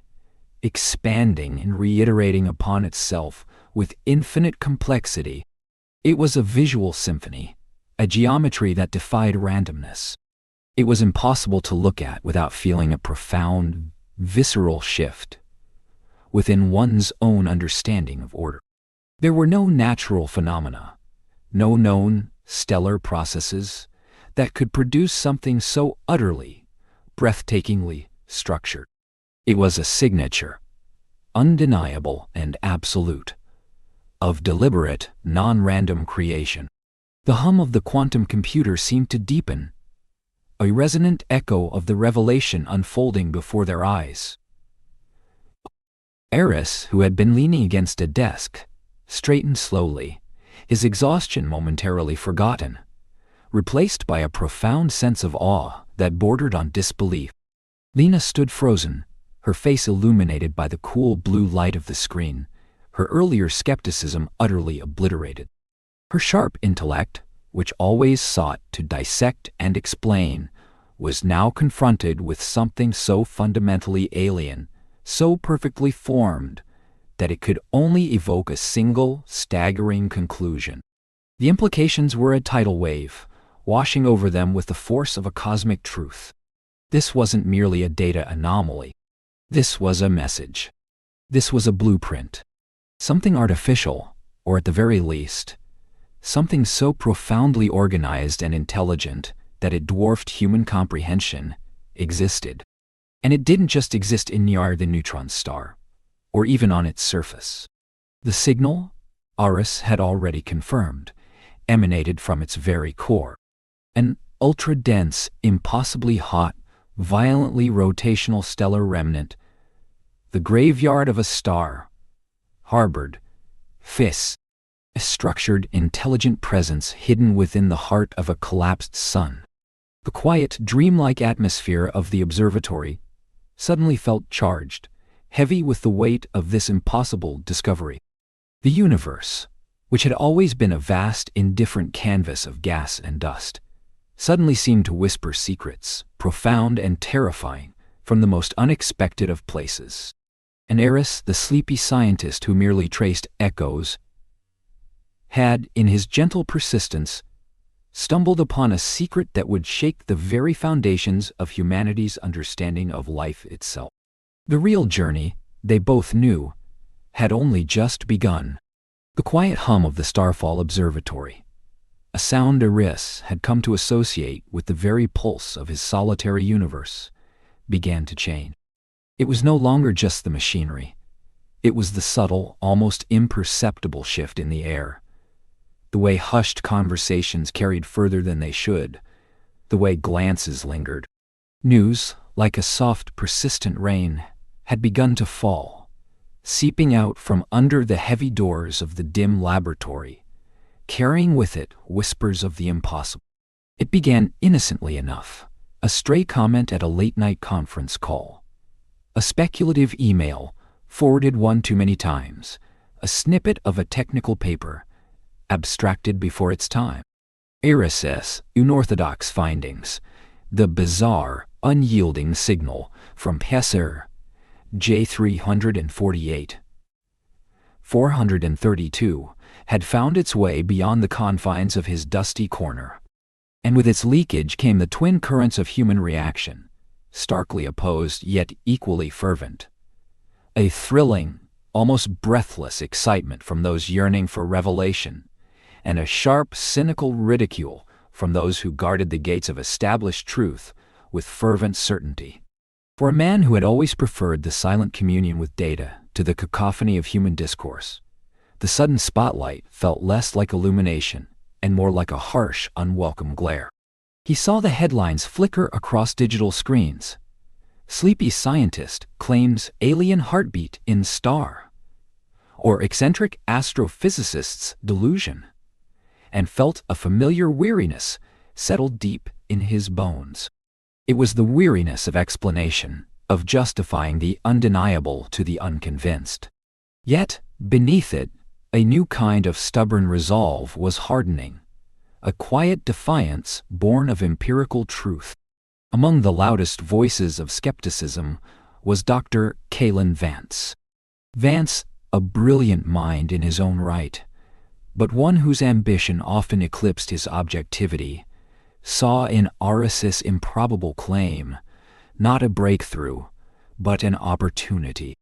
expanding and reiterating upon itself with infinite complexity. It was a visual symphony, a geometry that defied randomness. It was impossible to look at without feeling a profound, visceral shift within one's own understanding of order. There were no natural phenomena, no known stellar processes that could produce something so utterly, breathtakingly structured. It was a signature, undeniable and absolute, of deliberate, non-random creation. The hum of the quantum computer seemed to deepen, a resonant echo of the revelation unfolding before their eyes. Eris, who had been leaning against a desk, straightened slowly, his exhaustion momentarily forgotten, replaced by a profound sense of awe that bordered on disbelief. Lena stood frozen, her face illuminated by the cool blue light of the screen, her earlier skepticism utterly obliterated. Her sharp intellect, which always sought to dissect and explain, was now confronted with something so fundamentally alien, so perfectly formed, that it could only evoke a single, staggering conclusion. The implications were a tidal wave, washing over them with the force of a cosmic truth. This wasn't merely a data anomaly. This was a message. This was a blueprint. Something artificial, or at the very least, something so profoundly organized and intelligent that it dwarfed human comprehension, existed. And it didn't just exist in near the neutron star, or even on its surface. The signal, Aris had already confirmed, emanated from its very core. An ultra-dense, impossibly hot, violently rotational stellar remnant, the graveyard of a star, harbored, Phis, a structured, intelligent presence hidden within the heart of a collapsed sun. The quiet, dreamlike atmosphere of the observatory suddenly felt charged, heavy with the weight of this impossible discovery. The universe, which had always been a vast, indifferent canvas of gas and dust, suddenly seemed to whisper secrets, profound and terrifying, from the most unexpected of places. And Eris, the sleepy scientist who merely traced echoes, had, in his gentle persistence, stumbled upon a secret that would shake the very foundations of humanity's understanding of life itself. The real journey, they both knew, had only just begun. The quiet hum of the Starfall Observatory, a sound Eris had come to associate with the very pulse of his solitary universe, began to change. It was no longer just the machinery. It was the subtle, almost imperceptible shift in the air. The way hushed conversations carried further than they should, the way glances lingered. News, like a soft, persistent rain, had begun to fall, seeping out from under the heavy doors of the dim laboratory, carrying with it whispers of the impossible. It began innocently enough, a stray comment at a late-night conference call, a speculative email forwarded one too many times, a snippet of a technical paper, abstracted before its time. Eris's unorthodox findings, the bizarre, unyielding signal from Pesser, J348, 432, had found its way beyond the confines of his dusty corner. And with its leakage came the twin currents of human reaction, starkly opposed yet equally fervent. A thrilling, almost breathless excitement from those yearning for revelation, and a sharp, cynical ridicule from those who guarded the gates of established truth with fervent certainty. For a man who had always preferred the silent communion with data to the cacophony of human discourse, the sudden spotlight felt less like illumination and more like a harsh, unwelcome glare. He saw the headlines flicker across digital screens. Sleepy scientist claims alien heartbeat in star, or eccentric astrophysicist's delusion, and felt a familiar weariness settle deep in his bones. It was the weariness of explanation, of justifying the undeniable to the unconvinced. Yet, beneath it, a new kind of stubborn resolve was hardening, a quiet defiance born of empirical truth. Among the loudest voices of skepticism was Dr. Kalen Vance. Vance, a brilliant mind in his own right, but one whose ambition often eclipsed his objectivity, saw in Aris's improbable claim not a breakthrough, but an opportunity.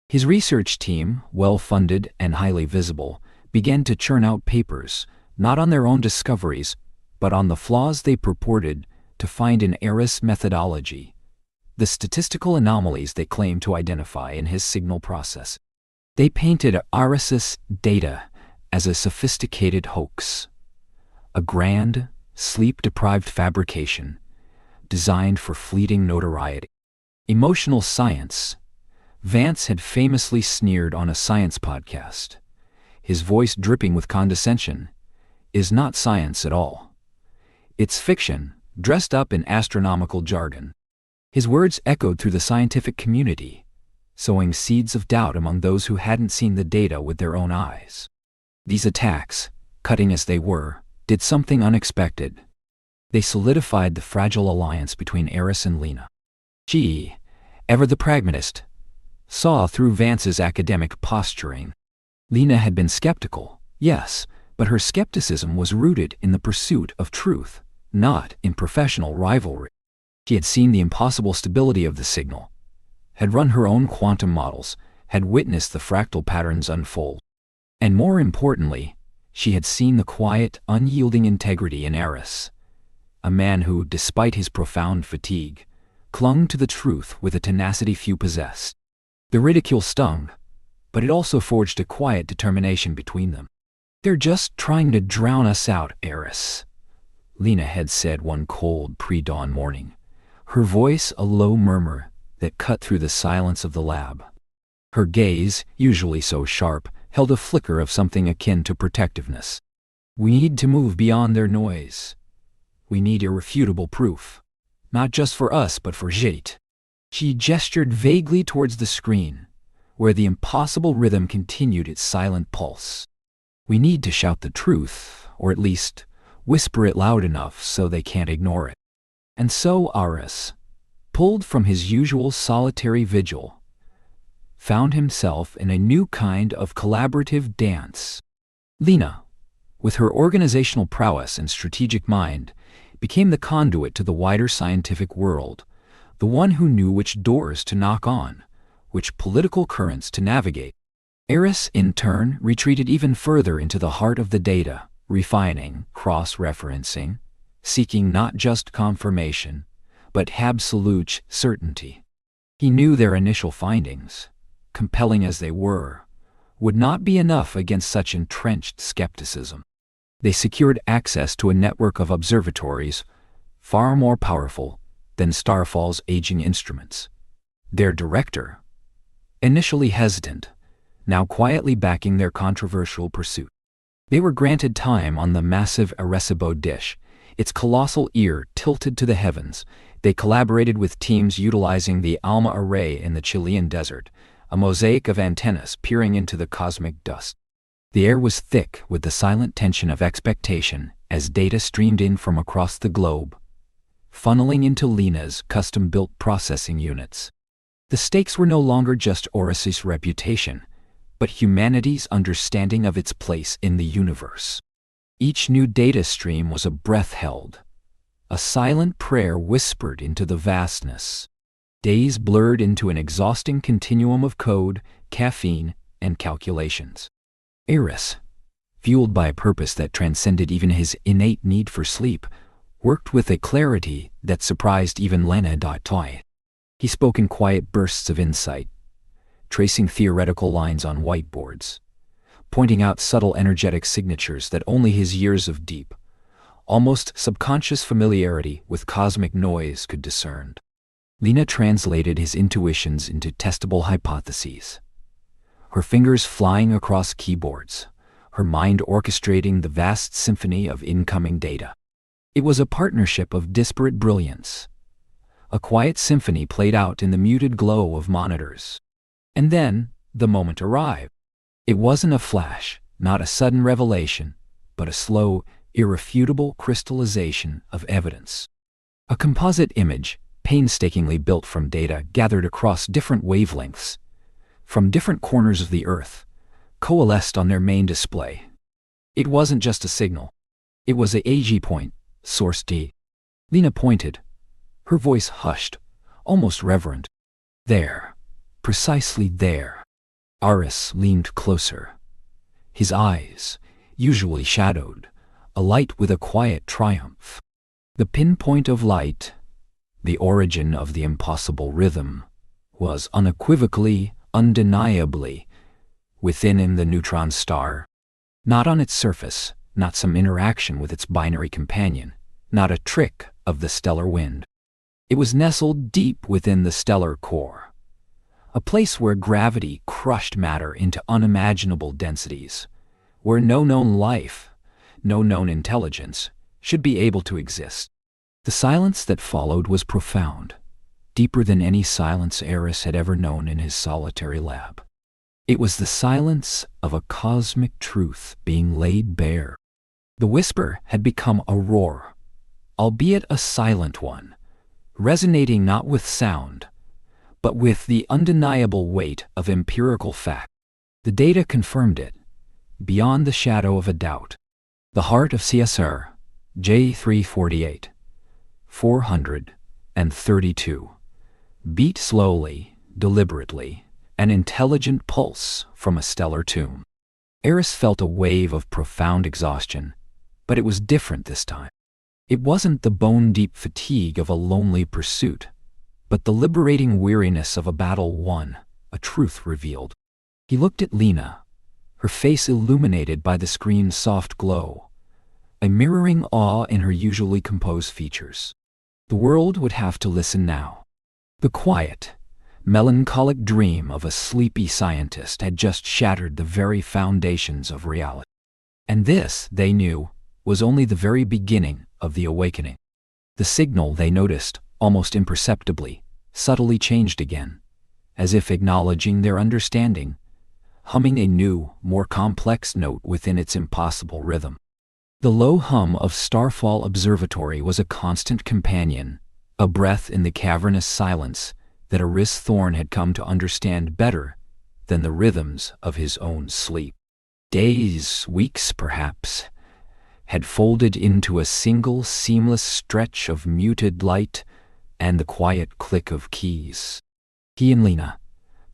His research team, well-funded and highly visible, began to churn out papers, not on their own discoveries, but on the flaws they purported to find in Aris' methodology, the statistical anomalies they claimed to identify in his signal process. They painted Aris's data as a sophisticated hoax, a grand, sleep-deprived fabrication designed for fleeting notoriety. Emotional science. Vance had famously sneered on a science podcast, his voice dripping with condescension, is not science at all. It's fiction, dressed up in astronomical jargon. His words echoed through the scientific community, sowing seeds of doubt among those who hadn't seen the data with their own eyes. These attacks, cutting as they were, did something unexpected. They solidified the fragile alliance between Aris and Lena. She, ever the pragmatist, saw through Vance's academic posturing. Lena had been skeptical, yes, but her skepticism was rooted in the pursuit of truth, not in professional rivalry. She had seen the impossible stability of the signal, had run her own quantum models, had witnessed the fractal patterns unfold. And more importantly, she had seen the quiet, unyielding integrity in Aris, a man who, despite his profound fatigue, clung to the truth with a tenacity few possessed. The ridicule stung, but it also forged a quiet determination between them. "They're just trying to drown us out, Aris," Lena had said one cold pre-dawn morning, her voice a low murmur that cut through the silence of the lab. Her gaze, usually so sharp, held a flicker of something akin to protectiveness. "We need to move beyond their noise. We need irrefutable proof. Not just for us, but for Jade." She gestured vaguely towards the screen, where the impossible rhythm continued its silent pulse. "We need to shout the truth, or at least whisper it loud enough so they can't ignore it." And so Aris, pulled from his usual solitary vigil, found himself in a new kind of collaborative dance. Lena, with her organizational prowess and strategic mind, became the conduit to the wider scientific world, the one who knew which doors to knock on, which political currents to navigate. Aris, in turn, retreated even further into the heart of the data, refining, cross-referencing, seeking not just confirmation, but absolute certainty. He knew their initial findings, compelling as they were, would not be enough against such entrenched skepticism. They secured access to a network of observatories far more powerful than Starfall's aging instruments. Their director, initially hesitant, now quietly backing their controversial pursuit. They were granted time on the massive Arecibo dish, its colossal ear tilted to the heavens. They collaborated with teams utilizing the ALMA array in the Chilean desert, a mosaic of antennas peering into the cosmic dust. The air was thick with the silent tension of expectation as data streamed in from across the globe, funneling into Lena's custom-built processing units. The stakes were no longer just Aris's reputation, but humanity's understanding of its place in the universe. Each new data stream was a breath held, a silent prayer whispered into the vastness. Days blurred into an exhausting continuum of code, caffeine, and calculations. Eris, fueled by a purpose that transcended even his innate need for sleep, worked with a clarity that surprised even Lena. He spoke in quiet bursts of insight, tracing theoretical lines on whiteboards, pointing out subtle energetic signatures that only his years of deep, almost subconscious familiarity with cosmic noise could discern. Lena translated his intuitions into testable hypotheses, her fingers flying across keyboards, her mind orchestrating the vast symphony of incoming data. It was a partnership of disparate brilliance, a quiet symphony played out in the muted glow of monitors. And then, the moment arrived. It wasn't a flash, not a sudden revelation, but a slow, irrefutable crystallization of evidence. A composite image, painstakingly built from data gathered across different wavelengths, from different corners of the Earth, coalesced on their main display. It wasn't just a signal. It was a AG point, source D. Lena pointed, her voice hushed, almost reverent. There, precisely there. Aris leaned closer, his eyes, usually shadowed, alight with a quiet triumph. The pinpoint of light, the origin of the impossible rhythm, was unequivocally, undeniably, within the neutron star. Not on its surface, not some interaction with its binary companion, not a trick of the stellar wind. It was nestled deep within the stellar core, a place where gravity crushed matter into unimaginable densities, where no known life, no known intelligence, should be able to exist. The silence that followed was profound, deeper than any silence Eris had ever known in his solitary lab. It was the silence of a cosmic truth being laid bare. The whisper had become a roar, albeit a silent one, resonating not with sound, but with the undeniable weight of empirical fact. The data confirmed it, beyond the shadow of a doubt. The heart of CSR, J348, 432, beat slowly, deliberately, an intelligent pulse from a stellar tomb. Eris felt a wave of profound exhaustion, but it was different this time. It wasn't the bone-deep fatigue of a lonely pursuit, but the liberating weariness of a battle won, a truth revealed. He looked at Lena, her face illuminated by the screen's soft glow, a mirroring awe in her usually composed features. The world would have to listen now. The quiet, melancholic dream of a sleepy scientist had just shattered the very foundations of reality. And this, they knew, was only the very beginning of the awakening. The signal, they noticed, almost imperceptibly, subtly changed again, as if acknowledging their understanding, humming a new, more complex note within its impossible rhythm. The low hum of Starfall Observatory was a constant companion, a breath in the cavernous silence that Eris Thorn had come to understand better than the rhythms of his own sleep. Days, weeks perhaps, had folded into a single seamless stretch of muted light and the quiet click of keys. He and Lena,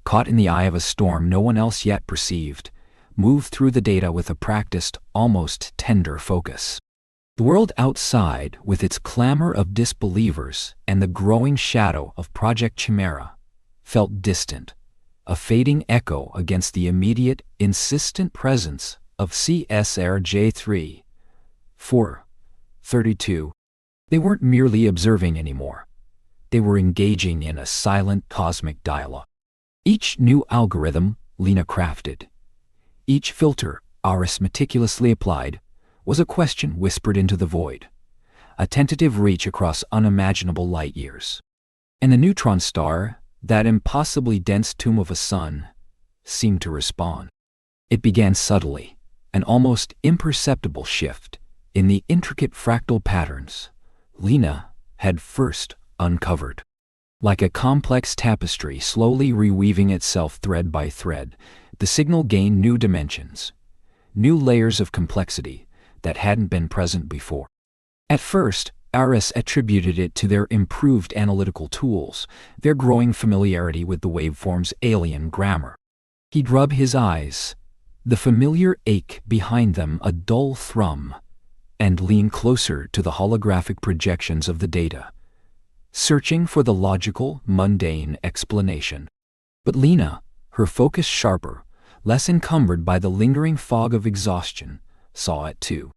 caught in the eye of a storm no one else yet perceived, moved through the data with a practiced, almost tender focus. The world outside, with its clamor of disbelievers and the growing shadow of Project Chimera, felt distant, a fading echo against the immediate, insistent presence of CSRJ3, 432. They weren't merely observing anymore. They were engaging in a silent cosmic dialogue. Each new algorithm Lena crafted, each filter Aris meticulously applied, was a question whispered into the void, a tentative reach across unimaginable light years. And the neutron star, that impossibly dense tomb of a sun, seemed to respond. It began subtly, an almost imperceptible shift in the intricate fractal patterns Lena had first uncovered. Like a complex tapestry slowly reweaving itself thread by thread, the signal gained new dimensions, new layers of complexity that hadn't been present before. At first, Aris attributed it to their improved analytical tools, their growing familiarity with the waveform's alien grammar. He'd rub his eyes, the familiar ache behind them a dull thrum, and lean closer to the holographic projections of the data, searching for the logical, mundane explanation. But Lena, her focus sharper, less encumbered by the lingering fog of exhaustion, saw it too.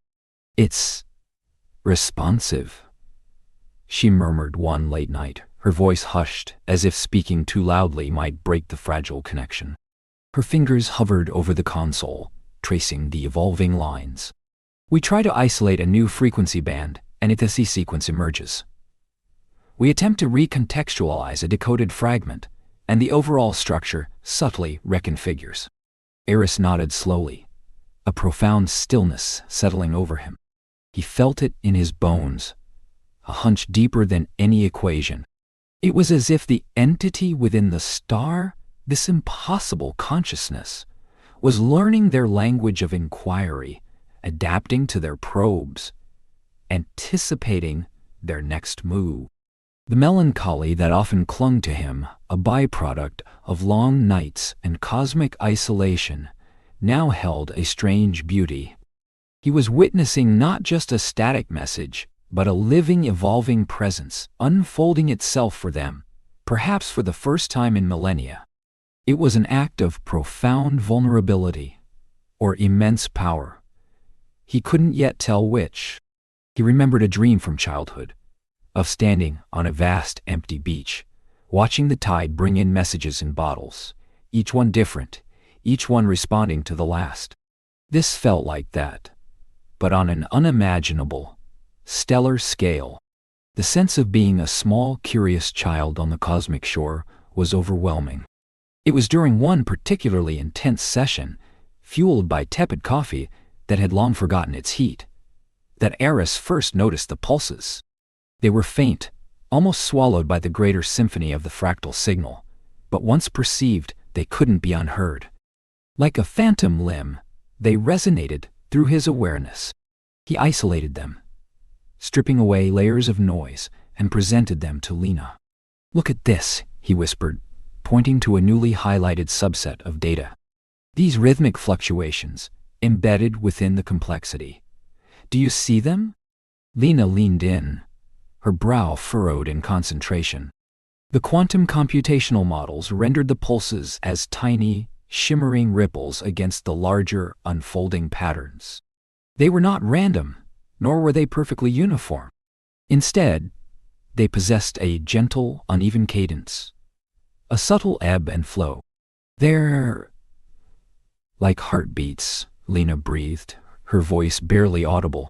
"It's responsive," she murmured one late night, her voice hushed, as if speaking too loudly might break the fragile connection. Her fingers hovered over the console, tracing the evolving lines. "We try to isolate a new frequency band, and a C sequence emerges. We attempt to recontextualize a decoded fragment, and the overall structure subtly reconfigures." Aris nodded slowly, a profound stillness settling over him. He felt it in his bones, a hunch deeper than any equation. It was as if the entity within the star, this impossible consciousness, was learning their language of inquiry, adapting to their probes, anticipating their next move. The melancholy that often clung to him, a byproduct of long nights and cosmic isolation, now held a strange beauty. He was witnessing not just a static message, but a living, evolving presence, unfolding itself for them, perhaps for the first time in millennia. It was an act of profound vulnerability, or immense power. He couldn't yet tell which. He remembered a dream from childhood, of standing on a vast, empty beach, watching the tide bring in messages in bottles, each one different, each one responding to the last. This felt like that, but on an unimaginable, stellar scale. The sense of being a small, curious child on the cosmic shore was overwhelming. It was during one particularly intense session, fueled by tepid coffee that had long forgotten its heat, that Aris first noticed the pulses. They were faint, almost swallowed by the greater symphony of the fractal signal, but once perceived, they couldn't be unheard. Like a phantom limb, they resonated through his awareness. He isolated them, stripping away layers of noise, and presented them to Lena. "Look at this," he whispered, pointing to a newly highlighted subset of data. "These rhythmic fluctuations, embedded within the complexity. Do you see them?" Lena leaned in, her brow furrowed in concentration. The quantum computational models rendered the pulses as tiny, shimmering ripples against the larger, unfolding patterns. They were not random, nor were they perfectly uniform. Instead, they possessed a gentle, uneven cadence, a subtle ebb and flow. "They're like heartbeats," Lena breathed, her voice barely audible.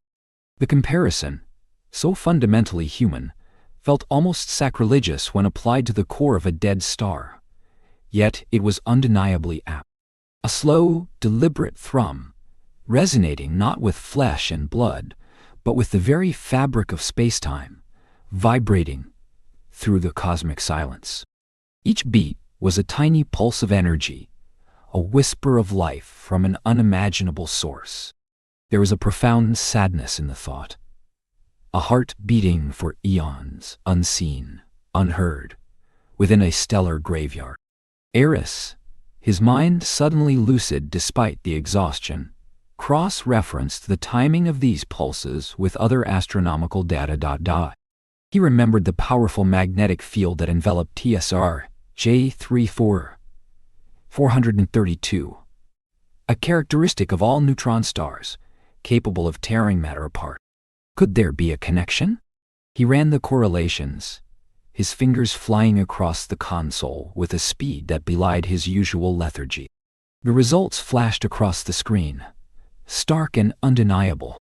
The comparison, so fundamentally human, felt almost sacrilegious when applied to the core of a dead star. Yet it was undeniably apt. A slow, deliberate thrum, resonating not with flesh and blood, but with the very fabric of spacetime, vibrating through the cosmic silence. Each beat was a tiny pulse of energy, a whisper of life from an unimaginable source. There was a profound sadness in the thought. A heart beating for eons, unseen, unheard, within a stellar graveyard. Aris, his mind suddenly lucid despite the exhaustion, cross-referenced the timing of these pulses with other astronomical data. He remembered the powerful magnetic field that enveloped TSR J34 432, a characteristic of all neutron stars, capable of tearing matter apart. Could there be a connection? He ran the correlations, his fingers flying across the console with a speed that belied his usual lethargy. The results flashed across the screen, stark and undeniable.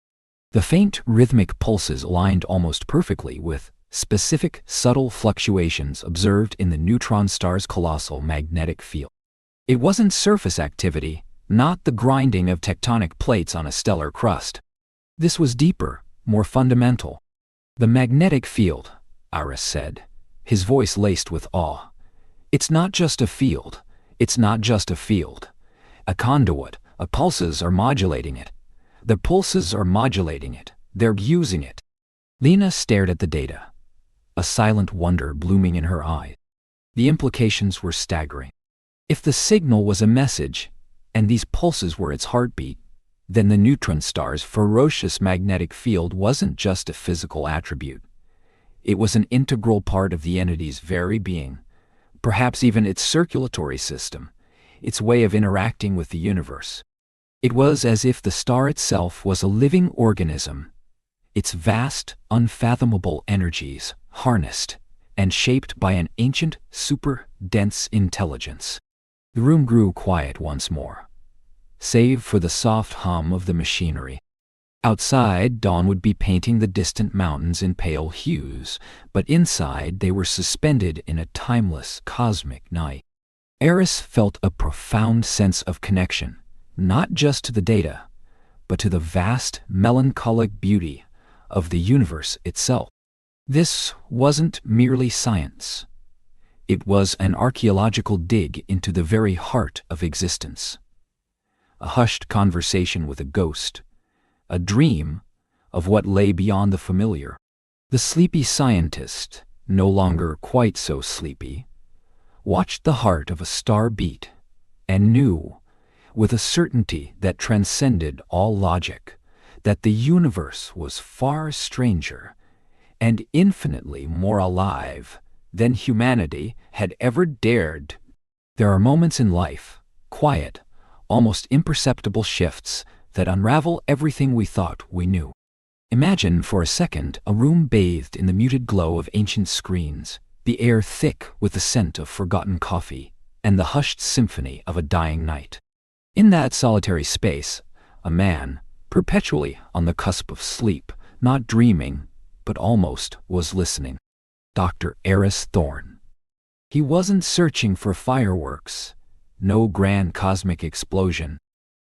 The faint rhythmic pulses aligned almost perfectly with specific subtle fluctuations observed in the neutron star's colossal magnetic field. It wasn't surface activity, not the grinding of tectonic plates on a stellar crust. This was deeper, more fundamental. "The magnetic field," Aris said, his voice laced with awe. "It's not just a field. It's not just a field. A conduit, pulses are modulating it. The pulses are modulating it. They're using it." Lena stared at the data, a silent wonder blooming in her eye. The implications were staggering. If the signal was a message, and these pulses were its heartbeat, then the neutron star's ferocious magnetic field wasn't just a physical attribute. It was an integral part of the entity's very being, perhaps even its circulatory system, its way of interacting with the universe. It was as if the star itself was a living organism, its vast, unfathomable energies harnessed and shaped by an ancient, super-dense intelligence. The room grew quiet once more, save for the soft hum of the machinery. Outside, dawn would be painting the distant mountains in pale hues, but inside they were suspended in a timeless, cosmic night. Eris felt a profound sense of connection, not just to the data, but to the vast, melancholic beauty of the universe itself. This wasn't merely science. It was an archaeological dig into the very heart of existence. A hushed conversation with a ghost, a dream of what lay beyond the familiar. The sleepy scientist, no longer quite so sleepy, watched the heart of a star beat and knew, with a certainty that transcended all logic, that the universe was far stranger and infinitely more alive than humanity had ever dared. There are moments in life, quiet, almost imperceptible shifts that unravel everything we thought we knew. Imagine for a second a room bathed in the muted glow of ancient screens, the air thick with the scent of forgotten coffee, and the hushed symphony of a dying night. In that solitary space, a man, perpetually on the cusp of sleep, not dreaming, but almost was listening. Dr. Eris Thorne. He wasn't searching for fireworks, no grand cosmic explosion.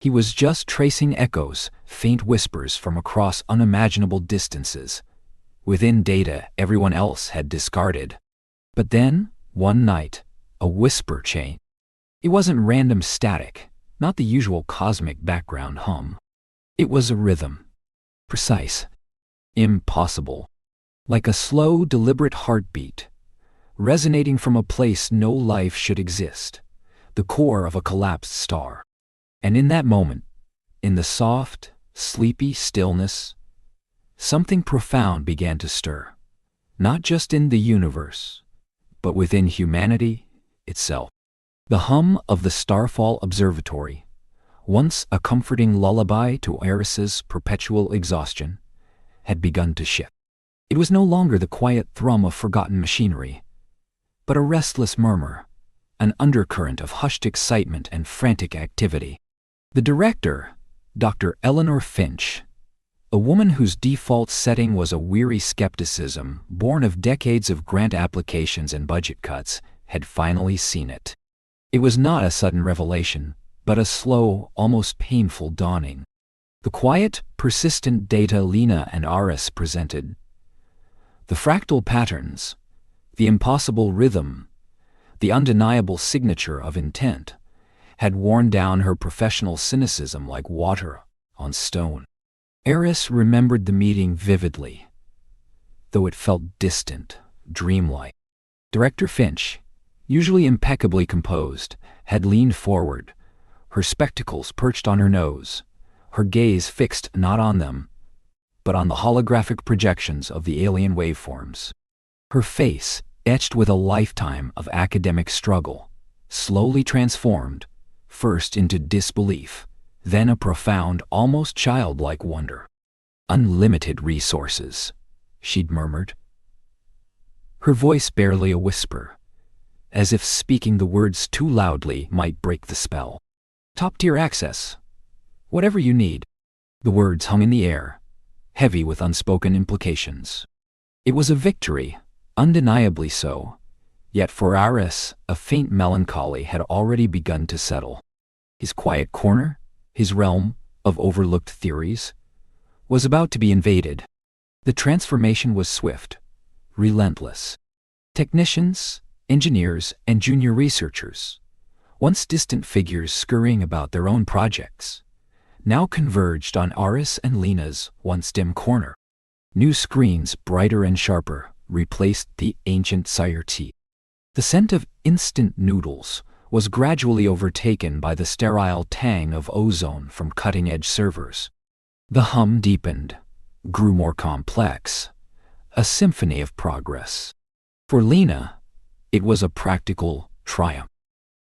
He was just tracing echoes, faint whispers from across unimaginable distances, within data everyone else had discarded. But then, one night, a whisper changed. It wasn't random static, not the usual cosmic background hum. It was a rhythm. Precise. Impossible. Like a slow, deliberate heartbeat, resonating from a place no life should exist, the core of a collapsed star. And in that moment, in the soft, sleepy stillness, something profound began to stir, not just in the universe, but within humanity itself. The hum of the Starfall Observatory, once a comforting lullaby to Eris's perpetual exhaustion, had begun to shift. It was no longer the quiet thrum of forgotten machinery, but a restless murmur, an undercurrent of hushed excitement and frantic activity. The director, Dr. Eleanor Finch, a woman whose default setting was a weary skepticism born of decades of grant applications and budget cuts, had finally seen it. It was not a sudden revelation, but a slow, almost painful dawning. The quiet, persistent data Lena and Eris presented, the fractal patterns, the impossible rhythm, the undeniable signature of intent, had worn down her professional cynicism like water on stone. Eris remembered the meeting vividly, though it felt distant, dreamlike. Director Finch, usually impeccably composed, had leaned forward, her spectacles perched on her nose, her gaze fixed not on them, but on the holographic projections of the alien waveforms. Her face, etched with a lifetime of academic struggle, slowly transformed, first into disbelief, then a profound, almost childlike wonder. "Unlimited resources," she'd murmured, her voice barely a whisper, as if speaking the words too loudly might break the spell. "Top-tier access. Whatever you need." The words hung in the air, heavy with unspoken implications. It was a victory, undeniably so, yet for Eris, a faint melancholy had already begun to settle. His quiet corner, his realm of overlooked theories, was about to be invaded. The transformation was swift, relentless. Technicians, engineers, and junior researchers, once distant figures scurrying about their own projects, now converged on Eris and Lena's once dim corner. New screens, brighter and sharper, replaced the ancient tea. The scent of instant noodles was gradually overtaken by the sterile tang of ozone from cutting-edge servers. The hum deepened, grew more complex, a symphony of progress. For Lena, it was a practical triumph.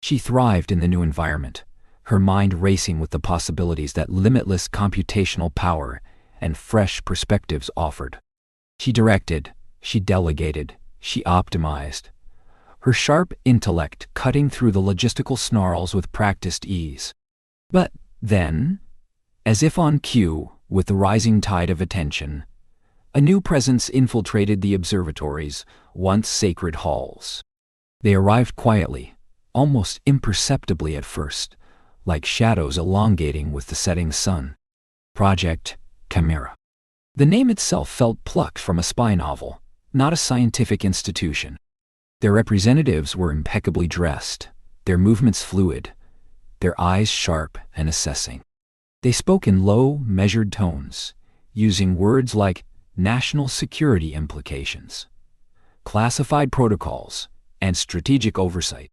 She thrived in the new environment, her mind racing with the possibilities that limitless computational power and fresh perspectives offered. She directed, she delegated, she optimized, her sharp intellect cutting through the logistical snarls with practiced ease. But then, as if on cue with the rising tide of attention, a new presence infiltrated the observatory's once sacred halls. They arrived quietly, almost imperceptibly at first, like shadows elongating with the setting sun. Project Chimera. The name itself felt plucked from a spy novel, not a scientific institution. Their representatives were impeccably dressed, their movements fluid, their eyes sharp and assessing. They spoke in low, measured tones, using words like national security implications, classified protocols, and strategic oversight.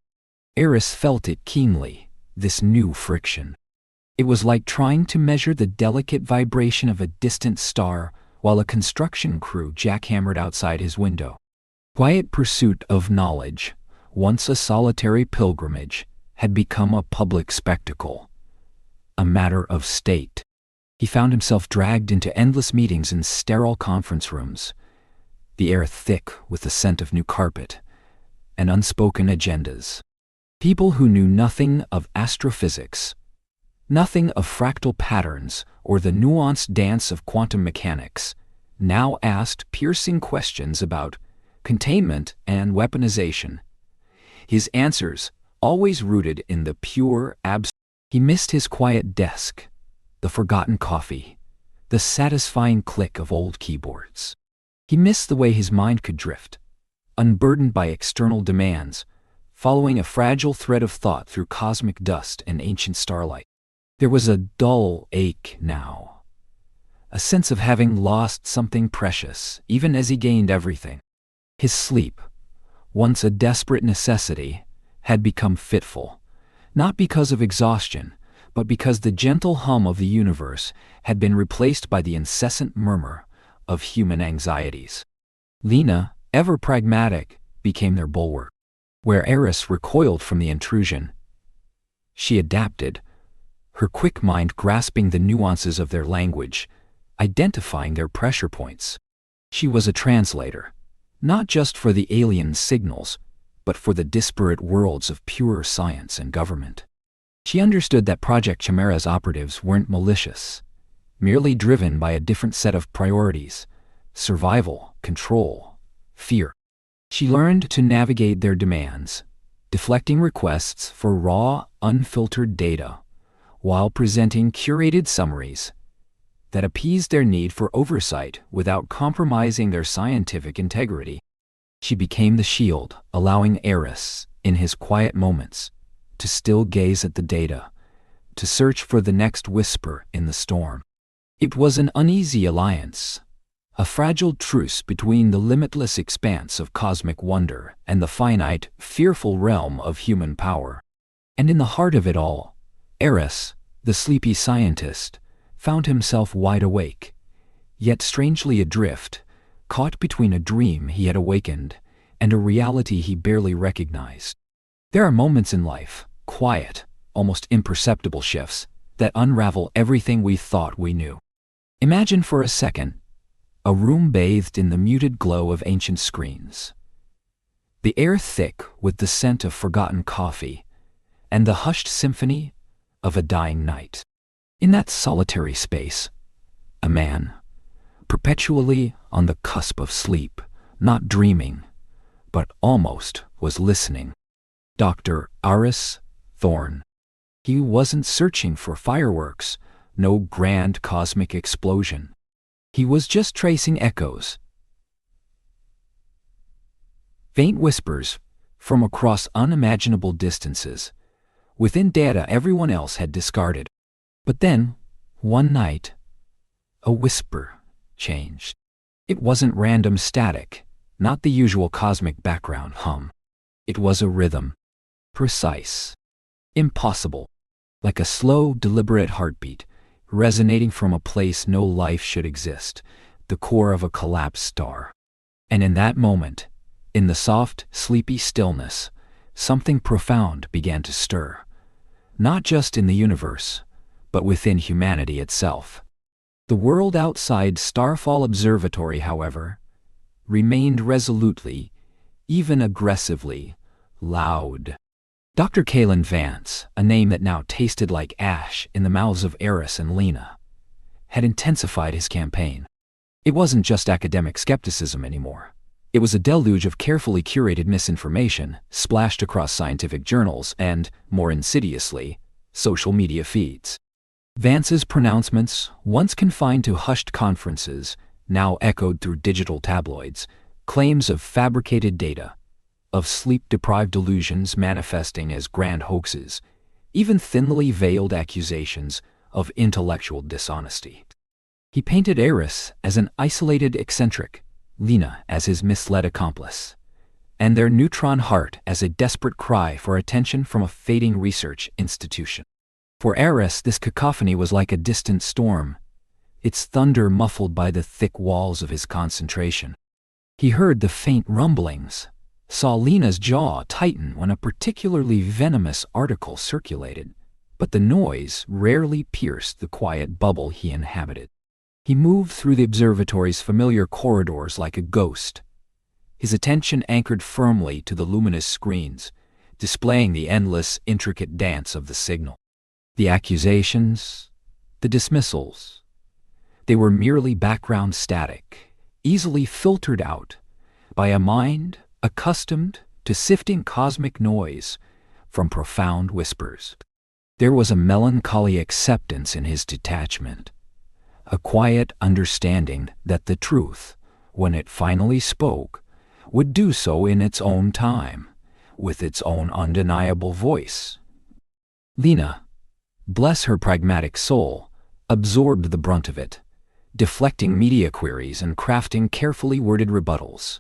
Eris felt it keenly, this new friction. It was like trying to measure the delicate vibration of a distant star while a construction crew jackhammered outside his window. Quiet pursuit of knowledge, once a solitary pilgrimage, had become a public spectacle, a matter of state. He found himself dragged into endless meetings in sterile conference rooms, the air thick with the scent of new carpet and unspoken agendas. People who knew nothing of astrophysics, nothing of fractal patterns or the nuanced dance of quantum mechanics, now asked piercing questions about containment and weaponization. His answers, always rooted in the pure abstract. He missed his quiet desk, the forgotten coffee, the satisfying click of old keyboards. He missed the way his mind could drift, unburdened by external demands, following a fragile thread of thought through cosmic dust and ancient starlight. There was a dull ache now, a sense of having lost something precious, even as he gained everything. His sleep, once a desperate necessity, had become fitful, not because of exhaustion, but because the gentle hum of the universe had been replaced by the incessant murmur of human anxieties. Lena, ever pragmatic, became their bulwark. Where Eris recoiled from the intrusion, she adapted, her quick mind grasping the nuances of their language, identifying their pressure points. She was a translator, not just for the alien signals, but for the disparate worlds of pure science and government. She understood that Project Chimera's operatives weren't malicious, merely driven by a different set of priorities: survival, control, fear. She learned to navigate their demands, deflecting requests for raw, unfiltered data, while presenting curated summaries that appeased their need for oversight without compromising their scientific integrity. She became the shield, allowing Eris, in his quiet moments, to still gaze at the data, to search for the next whisper in the storm. It was an uneasy alliance, a fragile truce between the limitless expanse of cosmic wonder and the finite, fearful realm of human power. And in the heart of it all, Eris, the sleepy scientist, found himself wide awake, yet strangely adrift, caught between a dream he had awakened and a reality he barely recognized. There are moments in life, quiet, almost imperceptible shifts, that unravel everything we thought we knew. Imagine for a second a room bathed in the muted glow of ancient screens, the air thick with the scent of forgotten coffee, and the hushed symphony of a dying night. In that solitary space, a man, perpetually on the cusp of sleep, not dreaming, but almost was listening. Dr. Aris Thorne. He wasn't searching for fireworks, no grand cosmic explosion. He was just tracing echoes, faint whispers from across unimaginable distances, within data everyone else had discarded. But then, one night, a whisper changed. It wasn't random static, not the usual cosmic background hum. It was a rhythm. Precise. Impossible. Like a slow, deliberate heartbeat, resonating from a place no life should exist, the core of a collapsed star. And in that moment, in the soft, sleepy stillness, something profound began to stir. Not just in the universe, but within humanity itself. The world outside Starfall Observatory, however, remained resolutely, even aggressively, loud. Dr. Kalen Vance, a name that now tasted like ash in the mouths of Eris and Lena, had intensified his campaign. It wasn't just academic skepticism anymore. It was a deluge of carefully curated misinformation splashed across scientific journals and, more insidiously, social media feeds. Vance's pronouncements, once confined to hushed conferences, now echoed through digital tabloids, claims of fabricated data, of sleep-deprived delusions manifesting as grand hoaxes, even thinly veiled accusations of intellectual dishonesty. He painted Eris as an isolated eccentric, Lena as his misled accomplice, and their Neutron heart as a desperate cry for attention from a fading research institution. For Eris, this cacophony was like a distant storm, its thunder muffled by the thick walls of his concentration. He heard the faint rumblings, saw Lena's jaw tighten when a particularly venomous article circulated, but the noise rarely pierced the quiet bubble he inhabited. He moved through the observatory's familiar corridors like a ghost, his attention anchored firmly to the luminous screens, displaying the endless, intricate dance of the signal. The accusations, the dismissals, they were merely background static, easily filtered out by a mind accustomed to sifting cosmic noise from profound whispers. There was a melancholy acceptance in his detachment, a quiet understanding that the truth, when it finally spoke, would do so in its own time, with its own undeniable voice. Lena, bless her pragmatic soul, absorbed the brunt of it, deflecting media queries and crafting carefully worded rebuttals,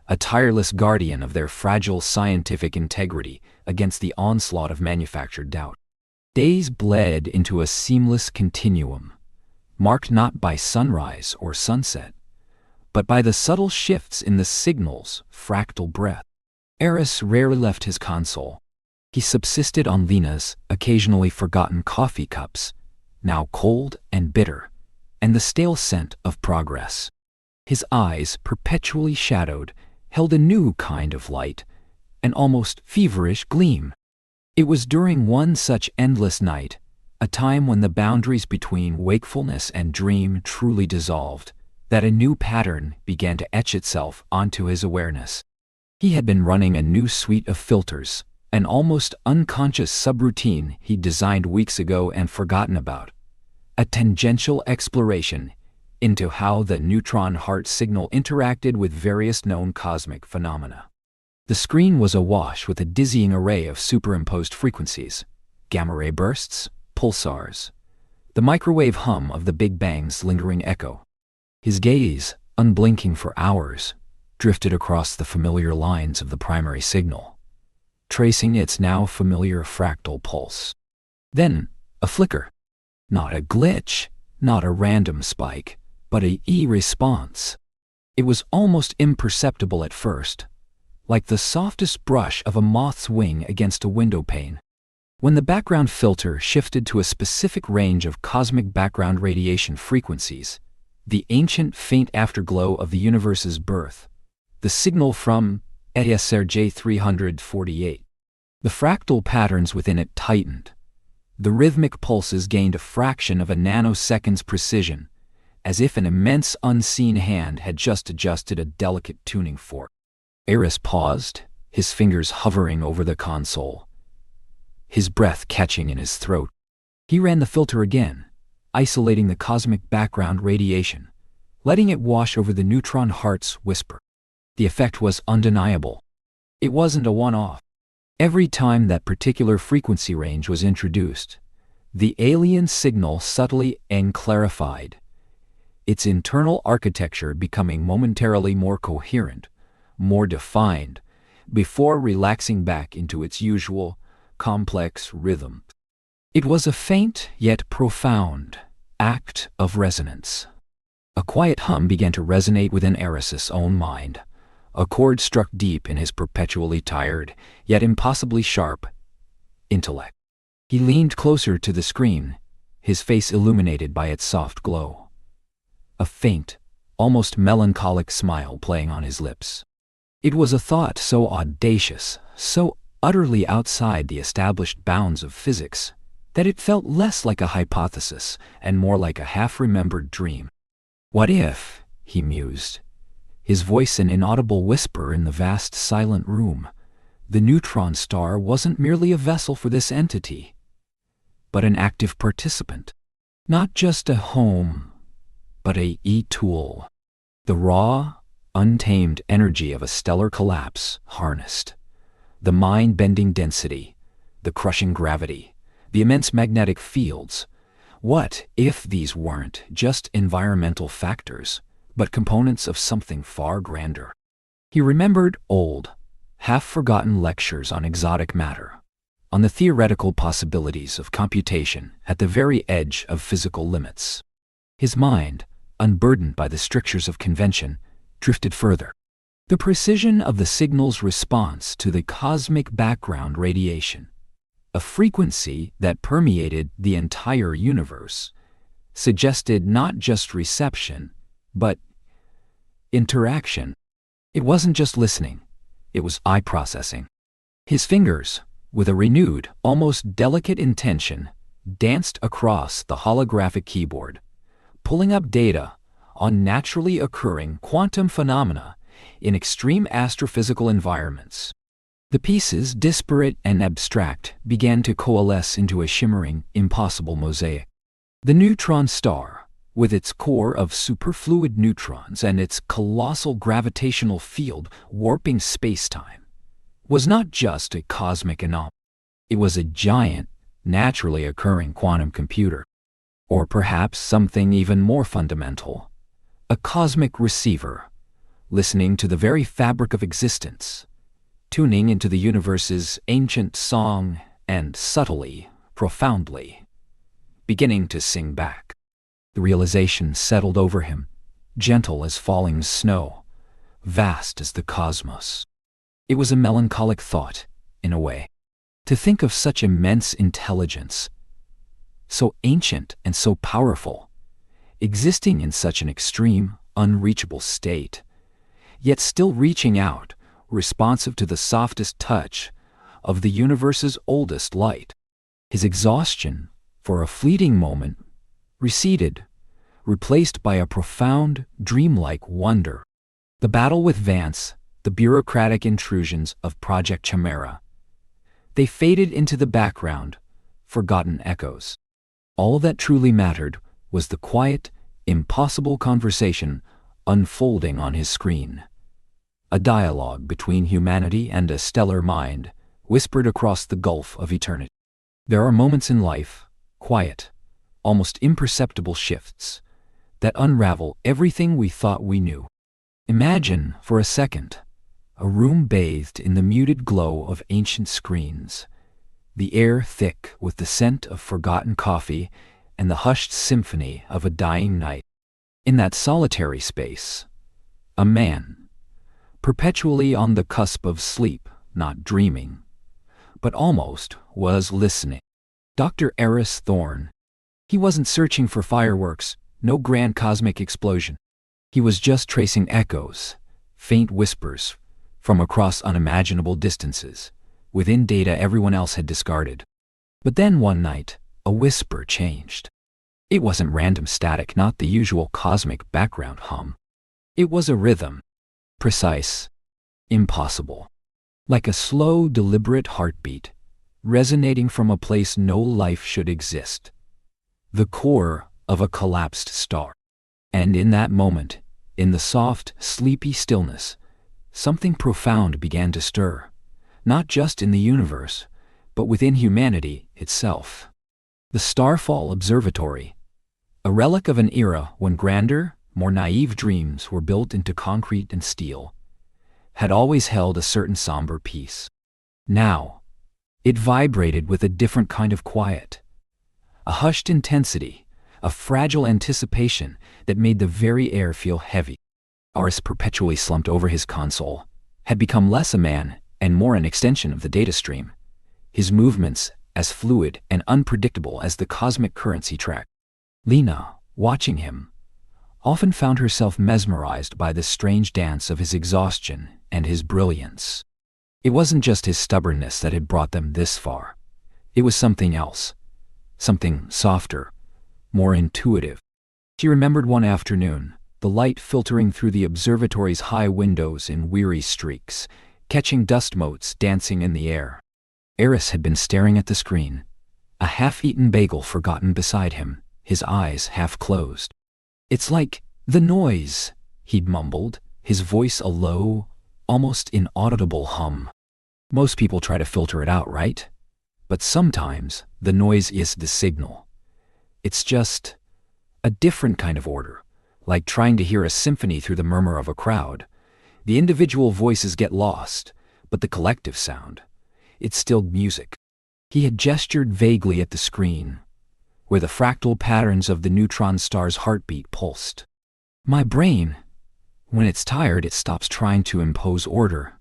a tireless guardian of their fragile scientific integrity against the onslaught of manufactured doubt. Days bled into a seamless continuum, marked not by sunrise or sunset, but by the subtle shifts in the signal's fractal breath. Eris rarely left his console. He subsisted on Lena's occasionally forgotten coffee cups, now cold and bitter, and the stale scent of progress. His eyes, perpetually shadowed, held a new kind of light, an almost feverish gleam. It was during one such endless night, a time when the boundaries between wakefulness and dream truly dissolved, that a new pattern began to etch itself onto his awareness. He had been running a new suite of filters, an almost unconscious subroutine he'd designed weeks ago and forgotten about, a tangential exploration into how the neutron heart signal interacted with various known cosmic phenomena. The screen was awash with a dizzying array of superimposed frequencies, gamma-ray bursts, pulsars, the microwave hum of the Big Bang's lingering echo. His gaze, unblinking for hours, drifted across the familiar lines of the primary signal, tracing its now familiar fractal pulse. Then, a flicker. Not a glitch, not a random spike, but a response. It was almost imperceptible at first, like the softest brush of a moth's wing against a window pane. When the background filter shifted to a specific range of cosmic background radiation frequencies, the ancient faint afterglow of the universe's birth, the signal from ESRJ 348. The fractal patterns within it tightened. The rhythmic pulses gained a fraction of a nanosecond's precision, as if an immense unseen hand had just adjusted a delicate tuning fork. Eris paused, his fingers hovering over the console, his breath catching in his throat. He ran the filter again, isolating the cosmic background radiation, letting it wash over the neutron heart's whisper. The effect was undeniable. It wasn't a one-off. Every time that particular frequency range was introduced, the alien signal subtly and clarified, its internal architecture becoming momentarily more coherent, more defined, before relaxing back into its usual, complex rhythm. It was a faint yet profound act of resonance. A quiet hum began to resonate within Eris's own mind. A chord struck deep in his perpetually tired, yet impossibly sharp, intellect. He leaned closer to the screen, his face illuminated by its soft glow. A faint, almost melancholic smile playing on his lips. It was a thought so audacious, so utterly outside the established bounds of physics, that it felt less like a hypothesis and more like a half-remembered dream. What if, he mused, his voice an inaudible whisper in the vast silent room, the neutron star wasn't merely a vessel for this entity, but an active participant. Not just a home, but a tool. The raw, untamed energy of a stellar collapse harnessed. The mind-bending density, the crushing gravity, the immense magnetic fields. What if these weren't just environmental factors, but components of something far grander? He remembered old, half-forgotten lectures on exotic matter, on the theoretical possibilities of computation at the very edge of physical limits. His mind, unburdened by the strictures of convention, drifted further. The precision of the signal's response to the cosmic background radiation, a frequency that permeated the entire universe, suggested not just reception, but interaction. It wasn't just listening, it was eye-processing. His fingers, with a renewed, almost delicate intention, danced across the holographic keyboard, pulling up data on naturally occurring quantum phenomena in extreme astrophysical environments. The pieces, disparate and abstract, began to coalesce into a shimmering, impossible mosaic. The neutron star, with its core of superfluid neutrons and its colossal gravitational field warping space-time, was not just a cosmic anomaly. It was a giant, naturally occurring quantum computer. Or perhaps something even more fundamental, a cosmic receiver, listening to the very fabric of existence, tuning into the universe's ancient song and subtly, profoundly, beginning to sing back. The realization settled over him, gentle as falling snow, vast as the cosmos. It was a melancholic thought, in a way. To think of such immense intelligence, so ancient and so powerful, existing in such an extreme, unreachable state, yet still reaching out, responsive to the softest touch of the universe's oldest light. His exhaustion, for a fleeting moment, receded, replaced by a profound, dreamlike wonder. The battle with Vance, the bureaucratic intrusions of Project Chimera, they faded into the background, forgotten echoes. All that truly mattered was the quiet, impossible conversation unfolding on his screen. A dialogue between humanity and a stellar mind, whispered across the gulf of eternity. There are moments in life, quiet, almost imperceptible shifts, that unravel everything we thought we knew. Imagine, for a second, a room bathed in the muted glow of ancient screens, the air thick with the scent of forgotten coffee and the hushed symphony of a dying night. In that solitary space, a man, perpetually on the cusp of sleep, not dreaming, but almost, was listening. Dr. Eris Thorne. He wasn't searching for fireworks, no grand cosmic explosion. He was just tracing echoes, faint whispers, from across unimaginable distances, within data everyone else had discarded. But then one night, a whisper changed. It wasn't random static, not the usual cosmic background hum. It was a rhythm. Precise. Impossible. Like a slow, deliberate heartbeat, resonating from a place no life should exist. The core of a collapsed star. And in that moment, in the soft, sleepy stillness, something profound began to stir, not just in the universe, but within humanity itself. The Starfall Observatory, a relic of an era when grandeur, more naive dreams were built into concrete and steel, had always held a certain somber peace. Now, it vibrated with a different kind of quiet, a hushed intensity, a fragile anticipation that made the very air feel heavy. Aris, perpetually slumped over his console, had become less a man and more an extension of the data stream, his movements as fluid and unpredictable as the cosmic currents he tracked. Lena, watching him, often found herself mesmerized by the strange dance of his exhaustion and his brilliance. It wasn't just his stubbornness that had brought them this far. It was something else, something softer, more intuitive. She remembered one afternoon, the light filtering through the observatory's high windows in weary streaks, catching dust motes dancing in the air. Eris had been staring at the screen, a half-eaten bagel forgotten beside him, his eyes half closed. "It's like the noise," he'd mumbled, his voice a low, almost inaudible hum. Most people try to filter it out, right? But sometimes the noise is the signal. It's just a different kind of order, like trying to hear a symphony through the murmur of a crowd. The individual voices get lost, but the collective sound, it's still music. He had gestured vaguely at the screen, where the fractal patterns of the neutron star's heartbeat pulsed. "My brain, when it's tired, it stops trying to impose order.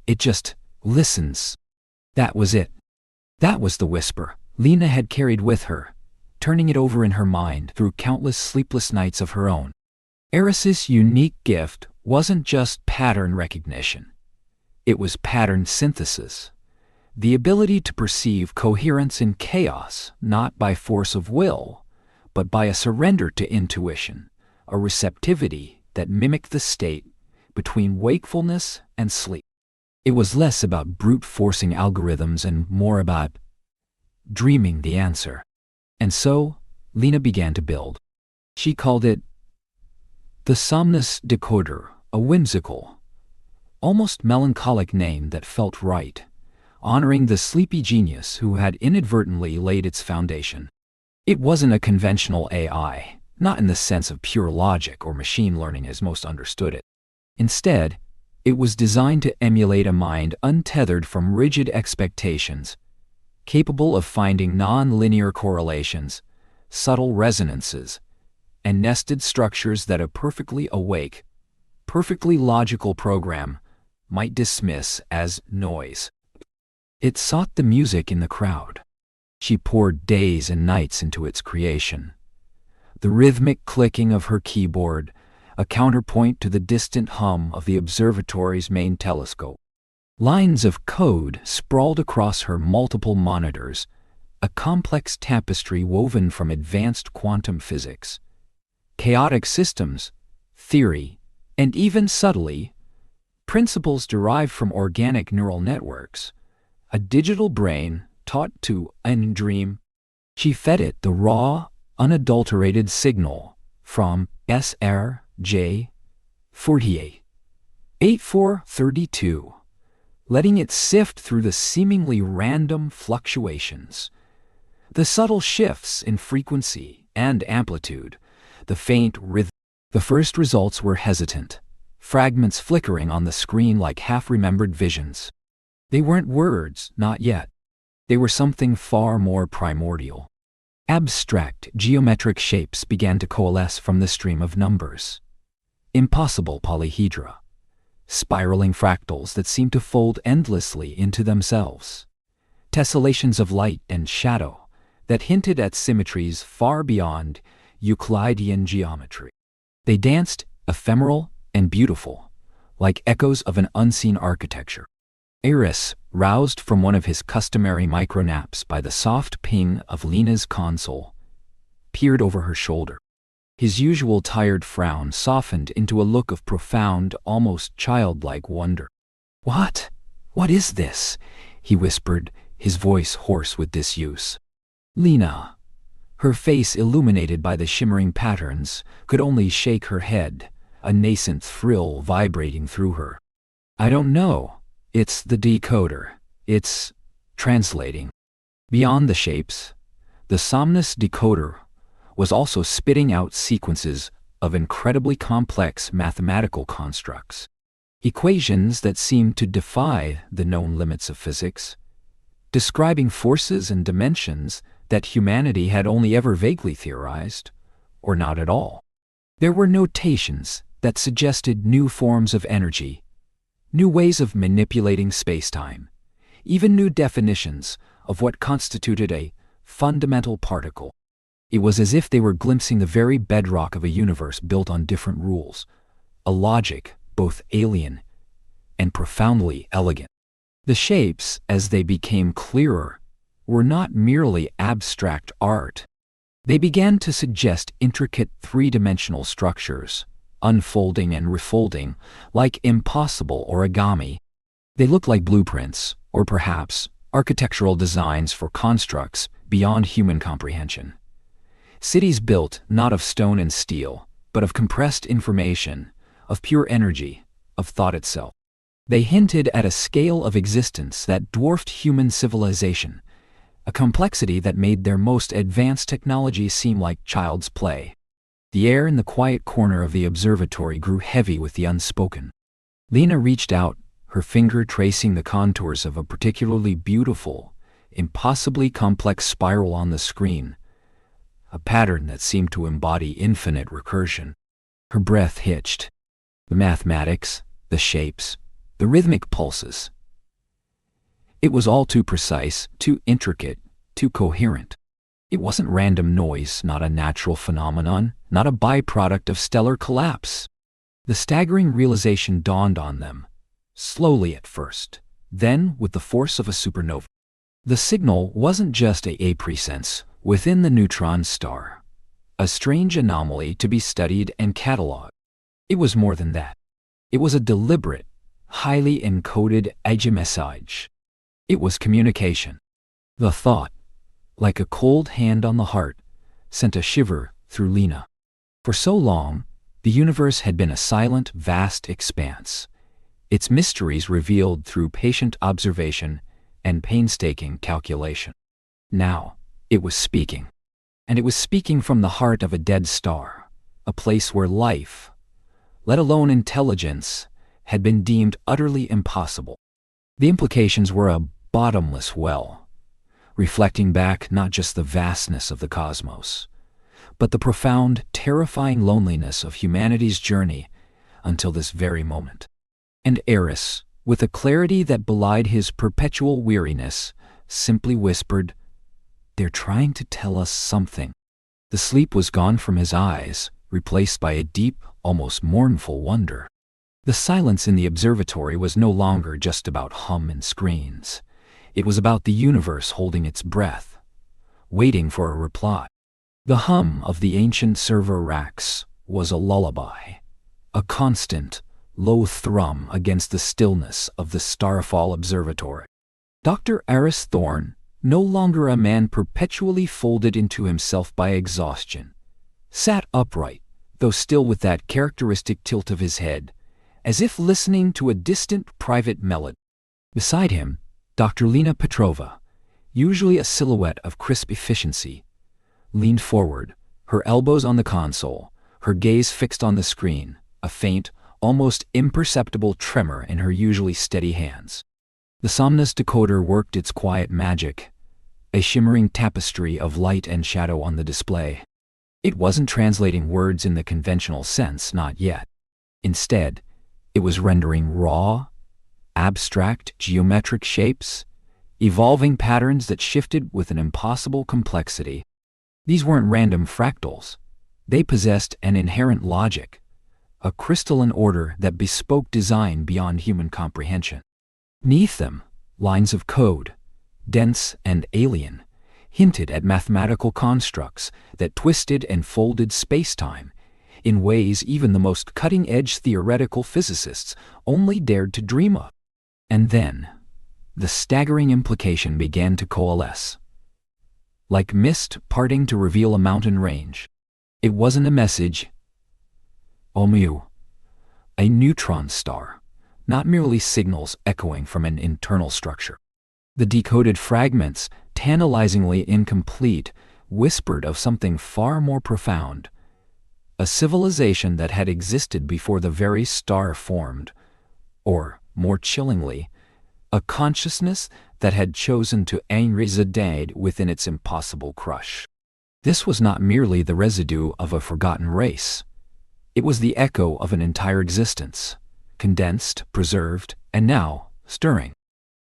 It just listens." That was it. That was the whisper Lena had carried with her, turning it over in her mind through countless sleepless nights of her own. Eris's unique gift wasn't just pattern recognition. It was pattern synthesis. The ability to perceive coherence in chaos, not by force of will, but by a surrender to intuition, a receptivity that mimicked the state between wakefulness and sleep. It was less about brute-forcing algorithms and more about dreaming the answer. And so, Lena began to build. She called it the Somnus Decoder, a whimsical, almost melancholic name that felt right, honoring the sleepy genius who had inadvertently laid its foundation. It wasn't a conventional AI, not in the sense of pure logic or machine learning as most understood it. Instead, it was designed to emulate a mind untethered from rigid expectations, capable of finding non-linear correlations, subtle resonances, and nested structures that a perfectly awake, perfectly logical program might dismiss as noise. It sought the music in the crowd. She poured days and nights into its creation. The rhythmic clicking of her keyboard, a counterpoint to the distant hum of the observatory's main telescope. Lines of code sprawled across her multiple monitors, a complex tapestry woven from advanced quantum physics, chaotic systems, theory, and even subtly, principles derived from organic neural networks, a digital brain taught to undream. She fed it the raw, unadulterated signal from SRJ 488432, letting it sift through the seemingly random fluctuations, the subtle shifts in frequency and amplitude, the faint rhythm. The first results were hesitant, fragments flickering on the screen like half-remembered visions. They weren't words, not yet. They were something far more primordial. Abstract, geometric shapes began to coalesce from the stream of numbers. Impossible polyhedra, spiraling fractals that seemed to fold endlessly into themselves. Tessellations of light and shadow that hinted at symmetries far beyond Euclidean geometry. They danced, ephemeral and beautiful, like echoes of an unseen architecture. Eris, roused from one of his customary micronaps by the soft ping of Lena's console, peered over her shoulder. His usual tired frown softened into a look of profound, almost childlike wonder. "What? What is this?" he whispered, his voice hoarse with disuse. Lena, her face illuminated by the shimmering patterns, could only shake her head, a nascent thrill vibrating through her. "I don't know. It's the decoder. It's translating." Beyond the shapes, the Somnus Decoder was also spitting out sequences of incredibly complex mathematical constructs. Equations that seemed to defy the known limits of physics, describing forces and dimensions that humanity had only ever vaguely theorized, or not at all. There were notations that suggested new forms of energy, new ways of manipulating spacetime, even new definitions of what constituted a fundamental particle. It was as if they were glimpsing the very bedrock of a universe built on different rules, a logic both alien and profoundly elegant. The shapes, as they became clearer, were not merely abstract art. They began to suggest intricate three-dimensional structures, unfolding and refolding like impossible origami. They looked like blueprints, or perhaps architectural designs for constructs beyond human comprehension. Cities built not of stone and steel, but of compressed information, of pure energy, of thought itself. They hinted at a scale of existence that dwarfed human civilization, a complexity that made their most advanced technology seem like child's play. The air in the quiet corner of the observatory grew heavy with the unspoken. Lena reached out, her finger tracing the contours of a particularly beautiful, impossibly complex spiral on the screen, a pattern that seemed to embody infinite recursion. Her breath hitched. The mathematics, the shapes, the rhythmic pulses. It was all too precise, too intricate, too coherent. It wasn't random noise, not a natural phenomenon, not a byproduct of stellar collapse. The staggering realization dawned on them, slowly at first, then with the force of a supernova. The signal wasn't just a presence within the neutron star, a strange anomaly to be studied and catalogued. It was more than that. It was a deliberate, highly encoded message. It was communication. The thought, like a cold hand on the heart, sent a shiver through Lena. For so long, the universe had been a silent, vast expanse, its mysteries revealed through patient observation and painstaking calculation. Now, it was speaking. And it was speaking from the heart of a dead star, a place where life, let alone intelligence, had been deemed utterly impossible. The implications were a bottomless well, reflecting back not just the vastness of the cosmos, but the profound, terrifying loneliness of humanity's journey until this very moment. And Eris, with a clarity that belied his perpetual weariness, simply whispered, "They're trying to tell us something." The sleep was gone from his eyes, replaced by a deep, almost mournful wonder. The silence in the observatory was no longer just about hum and screens. It was about the universe holding its breath, waiting for a reply. The hum of the ancient server racks was a lullaby, a constant, low thrum against the stillness of the Starfall Observatory. Dr. Aris Thorne, no longer a man perpetually folded into himself by exhaustion, sat upright, though still with that characteristic tilt of his head, as if listening to a distant private melody. Beside him, Dr. Lena Petrova, usually a silhouette of crisp efficiency, leaned forward, her elbows on the console, her gaze fixed on the screen, a faint, almost imperceptible tremor in her usually steady hands. The Somnus decoder worked its quiet magic, a shimmering tapestry of light and shadow on the display. It wasn't translating words in the conventional sense, not yet. Instead, it was rendering raw, abstract geometric shapes, evolving patterns that shifted with an impossible complexity. These weren't random fractals. They possessed an inherent logic, a crystalline order that bespoke design beyond human comprehension. Beneath them, lines of code, dense and alien, hinted at mathematical constructs that twisted and folded spacetime in ways even the most cutting-edge theoretical physicists only dared to dream of. And then, the staggering implication began to coalesce. Like mist parting to reveal a mountain range, it wasn't a message. Omu, a neutron star, not merely signals echoing from an internal structure. The decoded fragments, tantalizingly incomplete, whispered of something far more profound, a civilization that had existed before the very star formed, or, more chillingly, a consciousness that had chosen to reside within its impossible crush. This was not merely the residue of a forgotten race. It was the echo of an entire existence, condensed, preserved, and now stirring.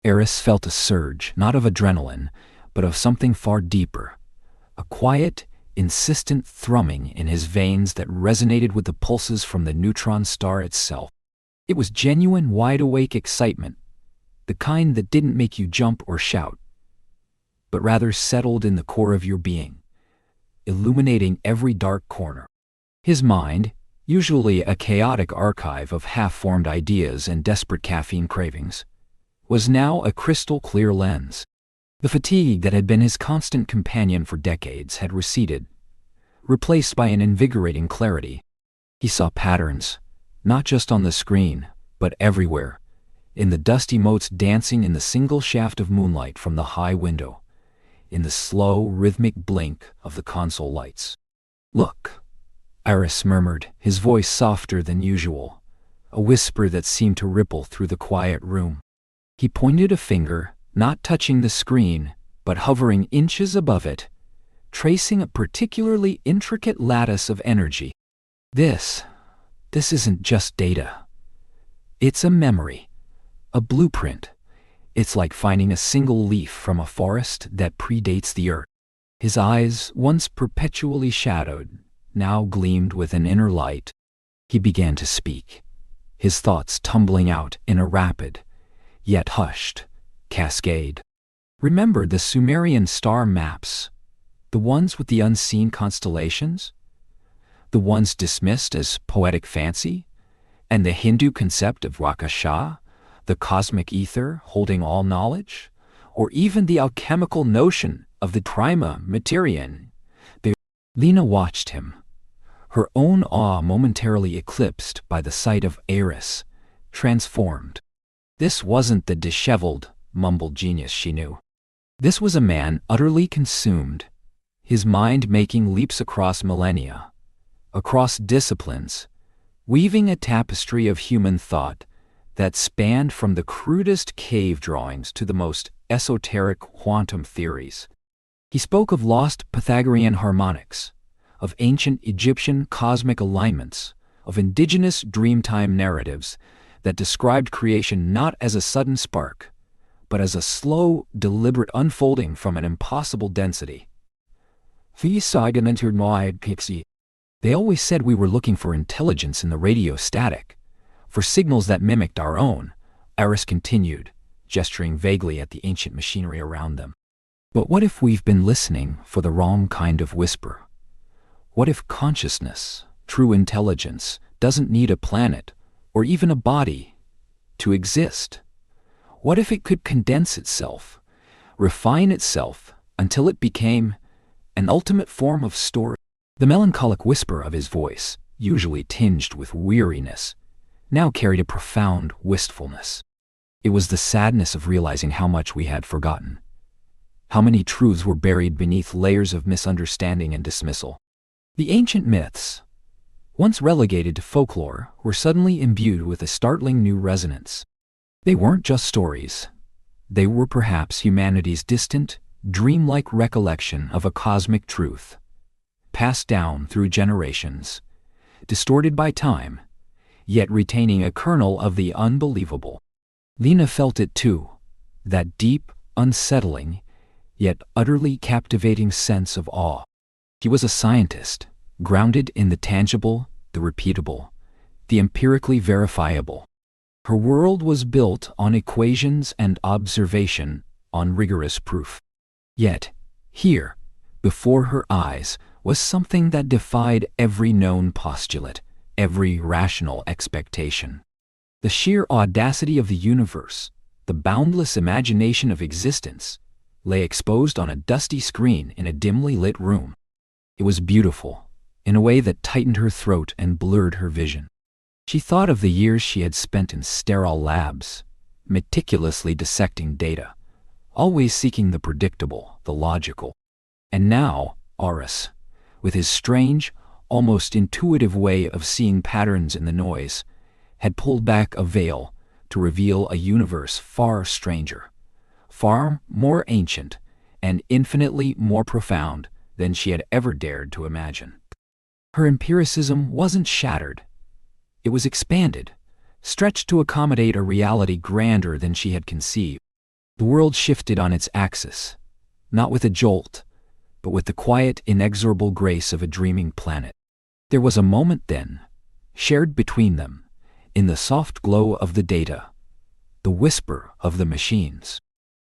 Eris felt a surge, not of adrenaline, but of something far deeper, a quiet, insistent thrumming in his veins that resonated with the pulses from the neutron star itself. It was genuine, wide-awake excitement, the kind that didn't make you jump or shout, but rather settled in the core of your being, illuminating every dark corner. His mind, usually a chaotic archive of half-formed ideas and desperate caffeine cravings, was now a crystal-clear lens. The fatigue that had been his constant companion for decades had receded, replaced by an invigorating clarity. He saw patterns, not just on the screen, but everywhere, in the dusty motes dancing in the single shaft of moonlight from the high window, in the slow, rhythmic blink of the console lights. "Look," Iris murmured, his voice softer than usual, a whisper that seemed to ripple through the quiet room. He pointed a finger, not touching the screen, but hovering inches above it, tracing a particularly intricate lattice of energy. This isn't just data. It's a memory, a blueprint. It's like finding a single leaf from a forest that predates the earth. His eyes, once perpetually shadowed, now gleamed with an inner light. He began to speak, his thoughts tumbling out in a rapid, yet hushed, cascade. Remember the Sumerian star maps, the ones with the unseen constellations? The ones dismissed as poetic fancy? And the Hindu concept of Rakasha, the cosmic ether holding all knowledge? Or even the alchemical notion of the prima materian? Lena watched him, her own awe momentarily eclipsed by the sight of Eris, transformed. This wasn't the disheveled, mumbled genius she knew. This was a man utterly consumed, his mind making leaps across millennia, across disciplines, weaving a tapestry of human thought that spanned from the crudest cave drawings to the most esoteric quantum theories. He spoke of lost Pythagorean harmonics, of ancient Egyptian cosmic alignments, of indigenous dreamtime narratives that described creation not as a sudden spark, but as a slow, deliberate unfolding from an impossible density. They always said we were looking for intelligence in the radio static, for signals that mimicked our own, Iris continued, gesturing vaguely at the ancient machinery around them. But what if we've been listening for the wrong kind of whisper? What if consciousness, true intelligence, doesn't need a planet, or even a body, to exist? What if it could condense itself, refine itself, until it became an ultimate form of story? The melancholic whisper of his voice, usually tinged with weariness, now carried a profound wistfulness. It was the sadness of realizing how much we had forgotten, how many truths were buried beneath layers of misunderstanding and dismissal. The ancient myths, once relegated to folklore, were suddenly imbued with a startling new resonance. They weren't just stories. They were perhaps humanity's distant, dreamlike recollection of a cosmic truth, passed down through generations, distorted by time, yet retaining a kernel of the unbelievable. Lena felt it too, that deep, unsettling, yet utterly captivating sense of awe. He was a scientist, grounded in the tangible, the repeatable, the empirically verifiable. Her world was built on equations and observation, on rigorous proof. Yet, here, before her eyes, was something that defied every known postulate, every rational expectation. The sheer audacity of the universe, the boundless imagination of existence, lay exposed on a dusty screen in a dimly lit room. It was beautiful, in a way that tightened her throat and blurred her vision. She thought of the years she had spent in sterile labs, meticulously dissecting data, always seeking the predictable, the logical. And now, Horus, with his strange, almost intuitive way of seeing patterns in the noise, had pulled back a veil to reveal a universe far stranger, far more ancient, and infinitely more profound than she had ever dared to imagine. Her empiricism wasn't shattered. It was expanded, stretched to accommodate a reality grander than she had conceived. The world shifted on its axis, not with a jolt, but with the quiet, inexorable grace of a dreaming planet. There was a moment then, shared between them, in the soft glow of the data, the whisper of the machines.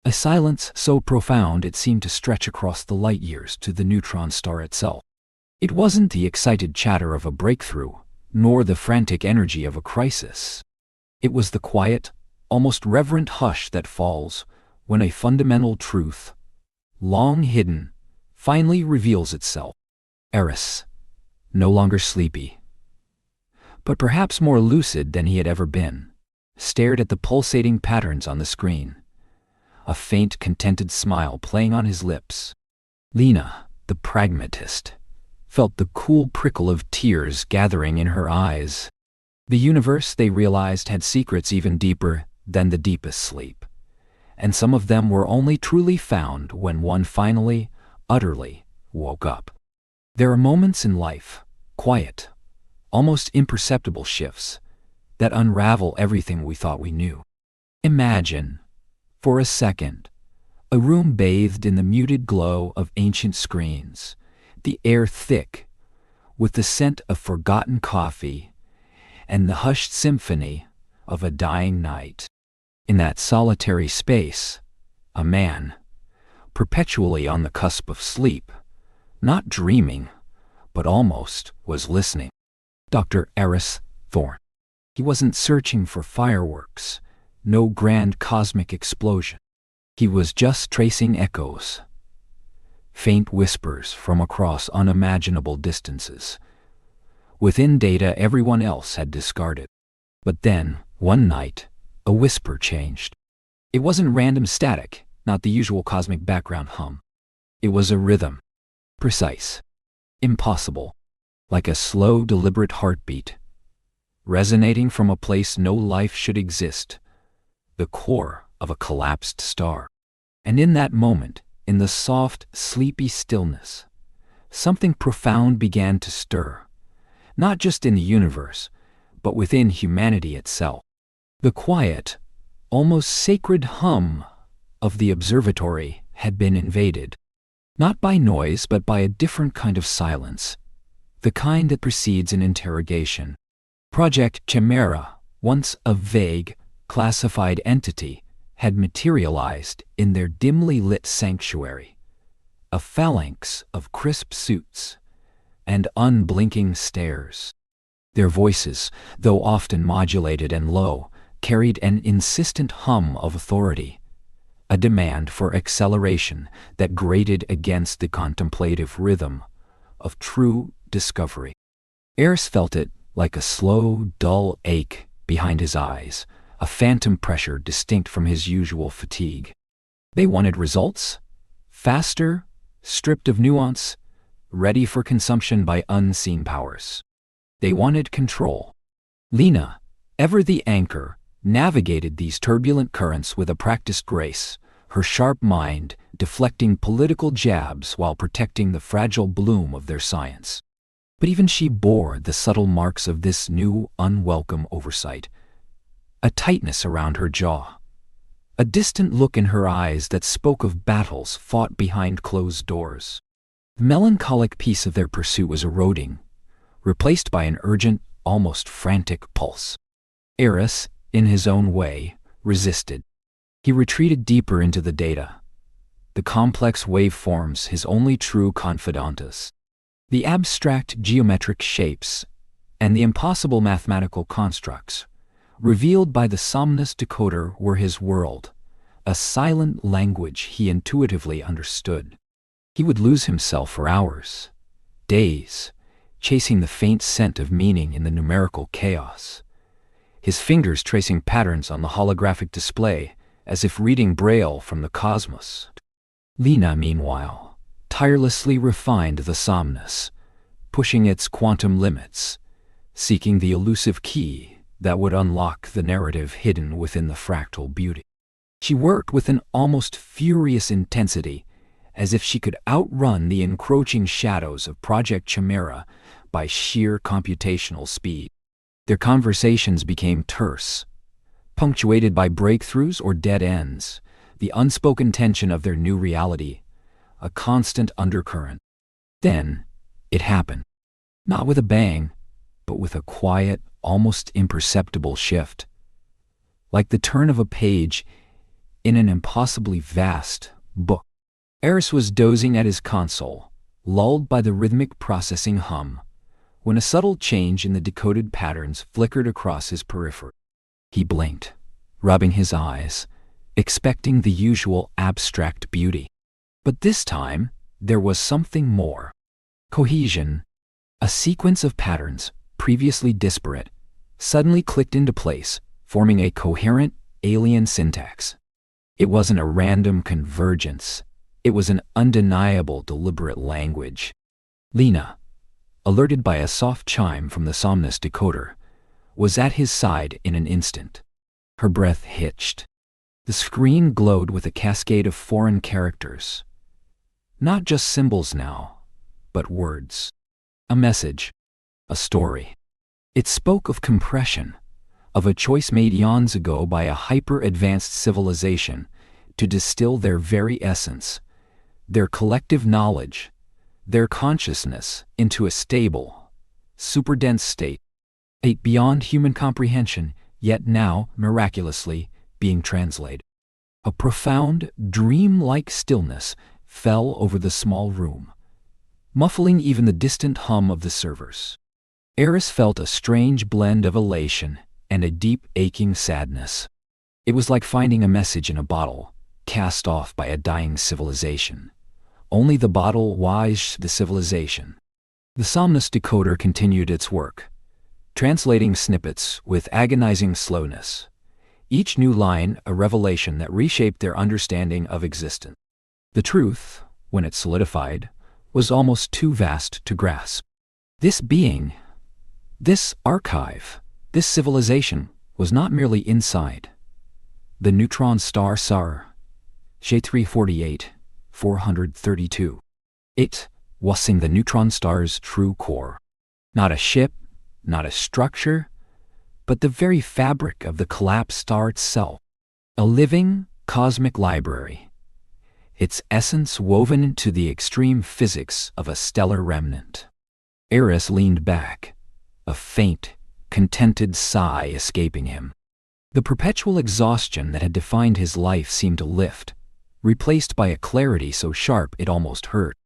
A silence so profound it seemed to stretch across the light years to the neutron star itself. It wasn't the excited chatter of a breakthrough, nor the frantic energy of a crisis. It was the quiet, almost reverent hush that falls when a fundamental truth, long hidden, finally reveals itself. Eris, no longer sleepy, but perhaps more lucid than he had ever been, stared at the pulsating patterns on the screen, a faint, contented smile playing on his lips. Lena, the pragmatist, felt the cool prickle of tears gathering in her eyes. The universe, they realized, had secrets even deeper than the deepest sleep, and some of them were only truly found when one finally, utterly, woke up. There are moments in life, quiet, almost imperceptible shifts, that unravel everything we thought we knew. Imagine, for a second, a room bathed in the muted glow of ancient screens, the air thick with the scent of forgotten coffee and the hushed symphony of a dying night. In that solitary space, a man, perpetually on the cusp of sleep, not dreaming, but almost, was listening. Dr. Eris Thorne. He wasn't searching for fireworks, no grand cosmic explosion. He was just tracing echoes, faint whispers from across unimaginable distances, within data everyone else had discarded. But then, one night, a whisper changed. It wasn't random static, not the usual cosmic background hum. It was a rhythm. Precise. Impossible. Like a slow, deliberate heartbeat. Resonating from a place no life should exist. The core of a collapsed star. And in that moment, in the soft, sleepy stillness, something profound began to stir. Not just in the universe, but within humanity itself. The quiet, almost sacred hum of the observatory had been invaded. Not by noise, but by a different kind of silence. The kind that precedes an interrogation. Project Chimera, once a vague, classified entity, had materialized in their dimly lit sanctuary. A phalanx of crisp suits and unblinking stares. Their voices, though often modulated and low, carried an insistent hum of authority, a demand for acceleration that grated against the contemplative rhythm of true discovery. Eris felt it like a slow, dull ache behind his eyes, a phantom pressure distinct from his usual fatigue. They wanted results, faster, stripped of nuance, ready for consumption by unseen powers. They wanted control. Lena, ever the anchor, navigated these turbulent currents with a practiced grace, her sharp mind deflecting political jabs while protecting the fragile bloom of their science. But even she bore the subtle marks of this new, unwelcome oversight. A tightness around her jaw, a distant look in her eyes that spoke of battles fought behind closed doors. The melancholic peace of their pursuit was eroding, replaced by an urgent, almost frantic pulse. Eris, in his own way, resisted. He retreated deeper into the data, the complex waveforms his only true confidantes, the abstract geometric shapes, and the impossible mathematical constructs revealed by the Somnus decoder were his world, a silent language he intuitively understood. He would lose himself for hours, days, chasing the faint scent of meaning in the numerical chaos, his fingers tracing patterns on the holographic display as if reading Braille from the cosmos. Lena, meanwhile, tirelessly refined the Somnus, pushing its quantum limits, seeking the elusive key that would unlock the narrative hidden within the fractal beauty. She worked with an almost furious intensity, as if she could outrun the encroaching shadows of Project Chimera by sheer computational speed. Their conversations became terse, punctuated by breakthroughs or dead ends, the unspoken tension of their new reality, a constant undercurrent. Then, it happened. Not with a bang, but with a quiet, almost imperceptible shift. Like the turn of a page in an impossibly vast book. Eris was dozing at his console, lulled by the rhythmic processing hum, when a subtle change in the decoded patterns flickered across his periphery. He blinked, rubbing his eyes, expecting the usual abstract beauty. But this time, there was something more. Cohesion. A sequence of patterns, previously disparate, suddenly clicked into place, forming a coherent, alien syntax. It wasn't a random convergence. It was an undeniable, deliberate language. Lena, alerted by a soft chime from the Somnus decoder, was at his side in an instant. Her breath hitched. The screen glowed with a cascade of foreign characters. Not just symbols now, but words. A message. A story. It spoke of compression, of a choice made eons ago by a hyper-advanced civilization to distill their very essence, their collective knowledge, their consciousness into a stable, super-dense state beyond human comprehension, yet now, miraculously, being translated. A profound, dream-like stillness fell over the small room, muffling even the distant hum of the servers. Eris felt a strange blend of elation and a deep, aching sadness. It was like finding a message in a bottle, cast off by a dying civilization. Only the bottle was the civilization. The Somnus decoder continued its work, translating snippets with agonizing slowness, each new line a revelation that reshaped their understanding of existence. The truth, when it solidified, was almost too vast to grasp. This being, this archive, this civilization was not merely inside. The Neutron star SAR, J348, 432. It was in the neutron star's true core. Not a ship, not a structure, but the very fabric of the collapsed star itself. A living, cosmic library, its essence woven into the extreme physics of a stellar remnant. Eris leaned back, a faint, contented sigh escaping him. The perpetual exhaustion that had defined his life seemed to lift, replaced by a clarity so sharp it almost hurt.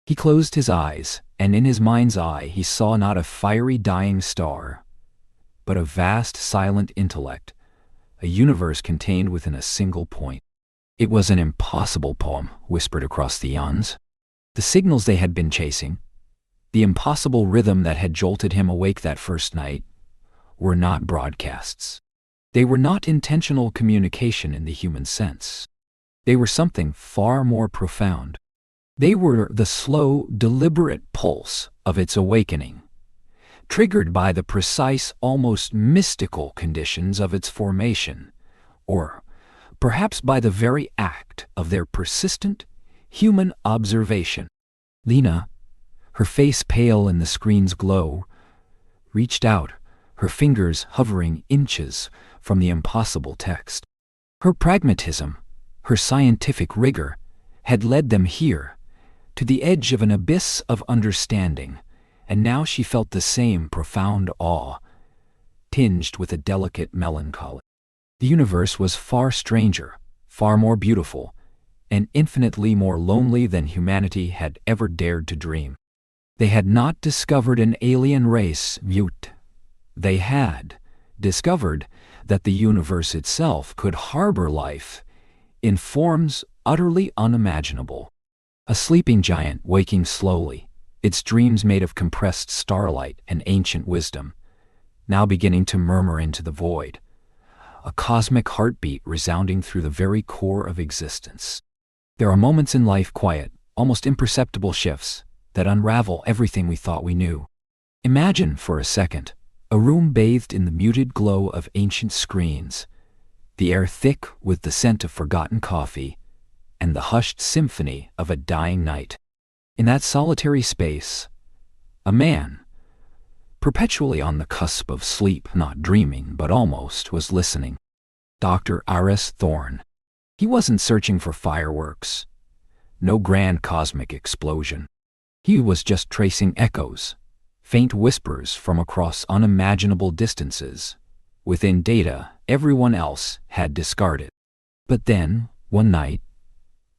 He closed his eyes, and in his mind's eye he saw not a fiery dying star, but a vast silent intellect, a universe contained within a single point. It was an impossible poem whispered across the eons. The signals they had been chasing, the impossible rhythm that had jolted him awake that first night, were not broadcasts. They were not intentional communication in the human sense. They were something far more profound. They were the slow, deliberate pulse of its awakening, triggered by the precise, almost mystical conditions of its formation, or perhaps by the very act of their persistent, human observation. Lena, her face pale in the screen's glow, reached out, her fingers hovering inches from the impossible text. Her pragmatism, her scientific rigor, had led them here, to the edge of an abyss of understanding, and now she felt the same profound awe, tinged with a delicate melancholy. The universe was far stranger, far more beautiful, and infinitely more lonely than humanity had ever dared to dream. They had not discovered an alien race, Mute. They had discovered that the universe itself could harbor life in forms utterly unimaginable. A sleeping giant waking slowly, its dreams made of compressed starlight and ancient wisdom, now beginning to murmur into the void. A cosmic heartbeat resounding through the very core of existence. There are moments in life, quiet, almost imperceptible shifts, that unravel everything we thought we knew. Imagine, for a second, a room bathed in the muted glow of ancient screens, the air thick with the scent of forgotten coffee, and the hushed symphony of a dying night. In that solitary space, a man, perpetually on the cusp of sleep, not dreaming but almost, was listening. Dr. R.S. Thorne. He wasn't searching for fireworks, no grand cosmic explosion. He was just tracing echoes, faint whispers from across unimaginable distances, within data everyone else had discarded. But then, one night,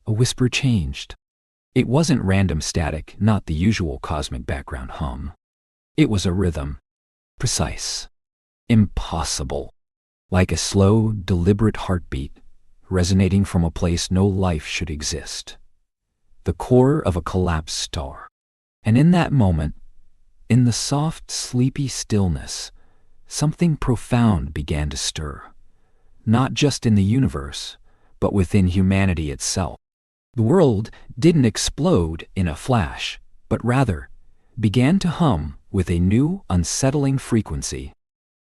a whisper changed. It wasn't random static, not the usual cosmic background hum. It was a rhythm. Precise. Impossible. Like a slow, deliberate heartbeat, resonating from a place no life should exist. The core of a collapsed star. And in that moment, in the soft, sleepy stillness, something profound began to stir. Not just in the universe, but within humanity itself. The world didn't explode in a flash, but rather began to hum with a new, unsettling frequency.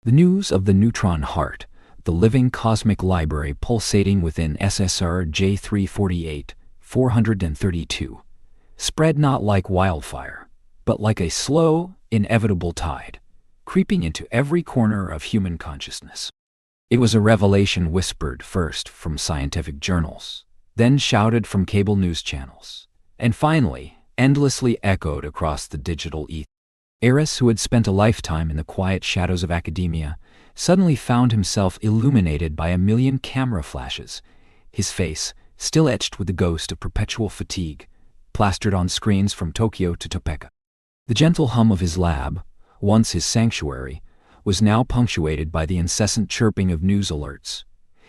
The news of the neutron heart, the living cosmic library pulsating within SSR J348, 432, spread not like wildfire, but like a slow, inevitable tide, creeping into every corner of human consciousness. It was a revelation whispered first from scientific journals, then shouted from cable news channels, and finally, endlessly echoed across the digital ether. Eris, who had spent a lifetime in the quiet shadows of academia, suddenly found himself illuminated by a million camera flashes, his face, still etched with the ghost of perpetual fatigue, plastered on screens from Tokyo to Topeka. The gentle hum of his lab, once his sanctuary, was now punctuated by the incessant chirping of news alerts,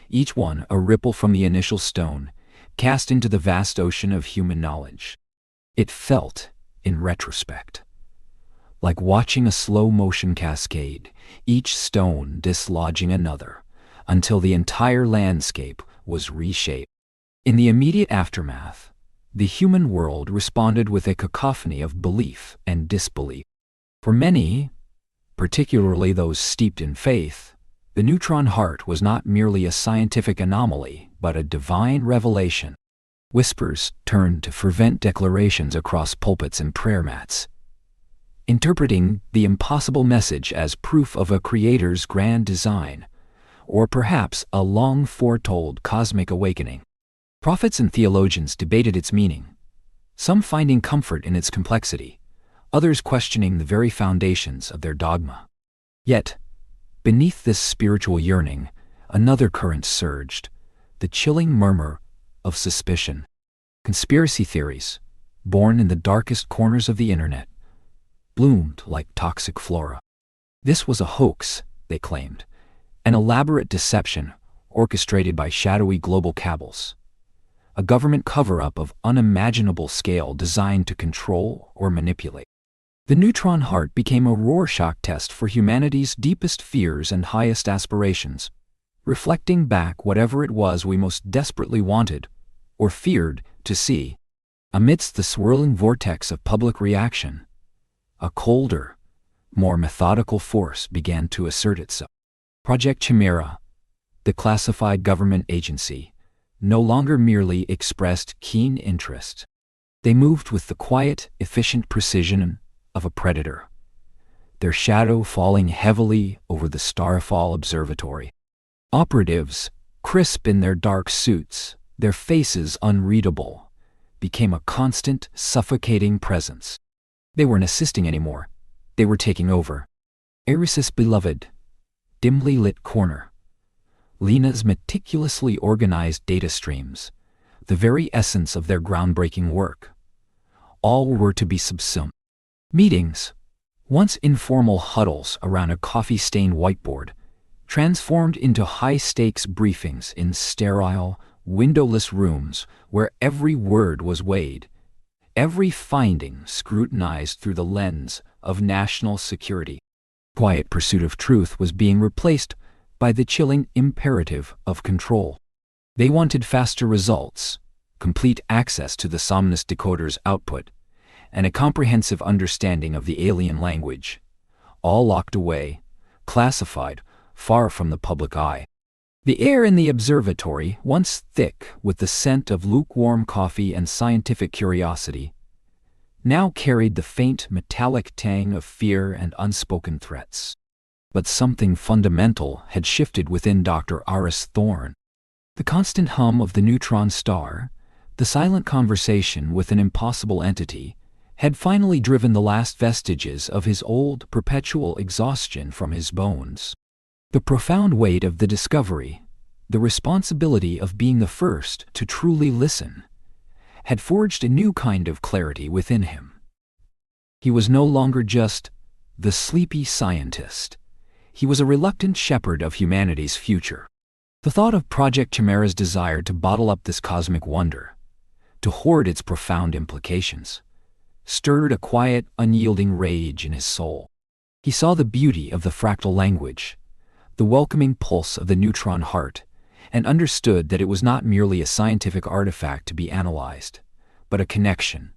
each one a ripple from the initial stone, cast into the vast ocean of human knowledge. It felt, in retrospect, like watching a slow-motion cascade, each stone dislodging another, until the entire landscape was reshaped. In the immediate aftermath, the human world responded with a cacophony of belief and disbelief. For many, particularly those steeped in faith, the neutron heart was not merely a scientific anomaly, but a divine revelation. Whispers turned to fervent declarations across pulpits and prayer mats, interpreting the impossible message as proof of a creator's grand design, or perhaps a long-foretold cosmic awakening. Prophets and theologians debated its meaning, some finding comfort in its complexity, others questioning the very foundations of their dogma. Yet, beneath this spiritual yearning, another current surged, the chilling murmur of suspicion. Conspiracy theories, born in the darkest corners of the internet, bloomed like toxic flora. This was a hoax, they claimed, an elaborate deception orchestrated by shadowy global cabals, a government cover-up of unimaginable scale designed to control or manipulate. The neutron heart became a Rorschach test for humanity's deepest fears and highest aspirations, reflecting back whatever it was we most desperately wanted or feared to see. Amidst the swirling vortex of public reaction, a colder, more methodical force began to assert itself. Project Chimera, the classified government agency, no longer merely expressed keen interest. They moved with the quiet, efficient precision of a predator, their shadow falling heavily over the Starfall Observatory. Operatives, crisp in their dark suits, their faces unreadable, became a constant, suffocating presence. They weren't assisting anymore. They were taking over. Eris's beloved, dimly lit corner, Lena's meticulously organized data streams, the very essence of their groundbreaking work, all were to be subsumed. Meetings, once informal huddles around a coffee-stained whiteboard, transformed into high-stakes briefings in sterile, windowless rooms where every word was weighed, every finding scrutinized through the lens of national security. Quiet pursuit of truth was being replaced by the chilling imperative of control. They wanted faster results, complete access to the Somnus decoder's output, and a comprehensive understanding of the alien language, all locked away, classified, far from the public eye. The air in the observatory, once thick with the scent of lukewarm coffee and scientific curiosity, now carried the faint metallic tang of fear and unspoken threats. But something fundamental had shifted within Dr. Aris Thorne. The constant hum of the neutron star, the silent conversation with an impossible entity, had finally driven the last vestiges of his old, perpetual exhaustion from his bones. The profound weight of the discovery, the responsibility of being the first to truly listen, had forged a new kind of clarity within him. He was no longer just the sleepy scientist. He was a reluctant shepherd of humanity's future. The thought of Project Chimera's desire to bottle up this cosmic wonder, to hoard its profound implications, stirred a quiet, unyielding rage in his soul. He saw the beauty of the fractal language, the welcoming pulse of the neutron heart, and understood that it was not merely a scientific artifact to be analyzed, but a connection,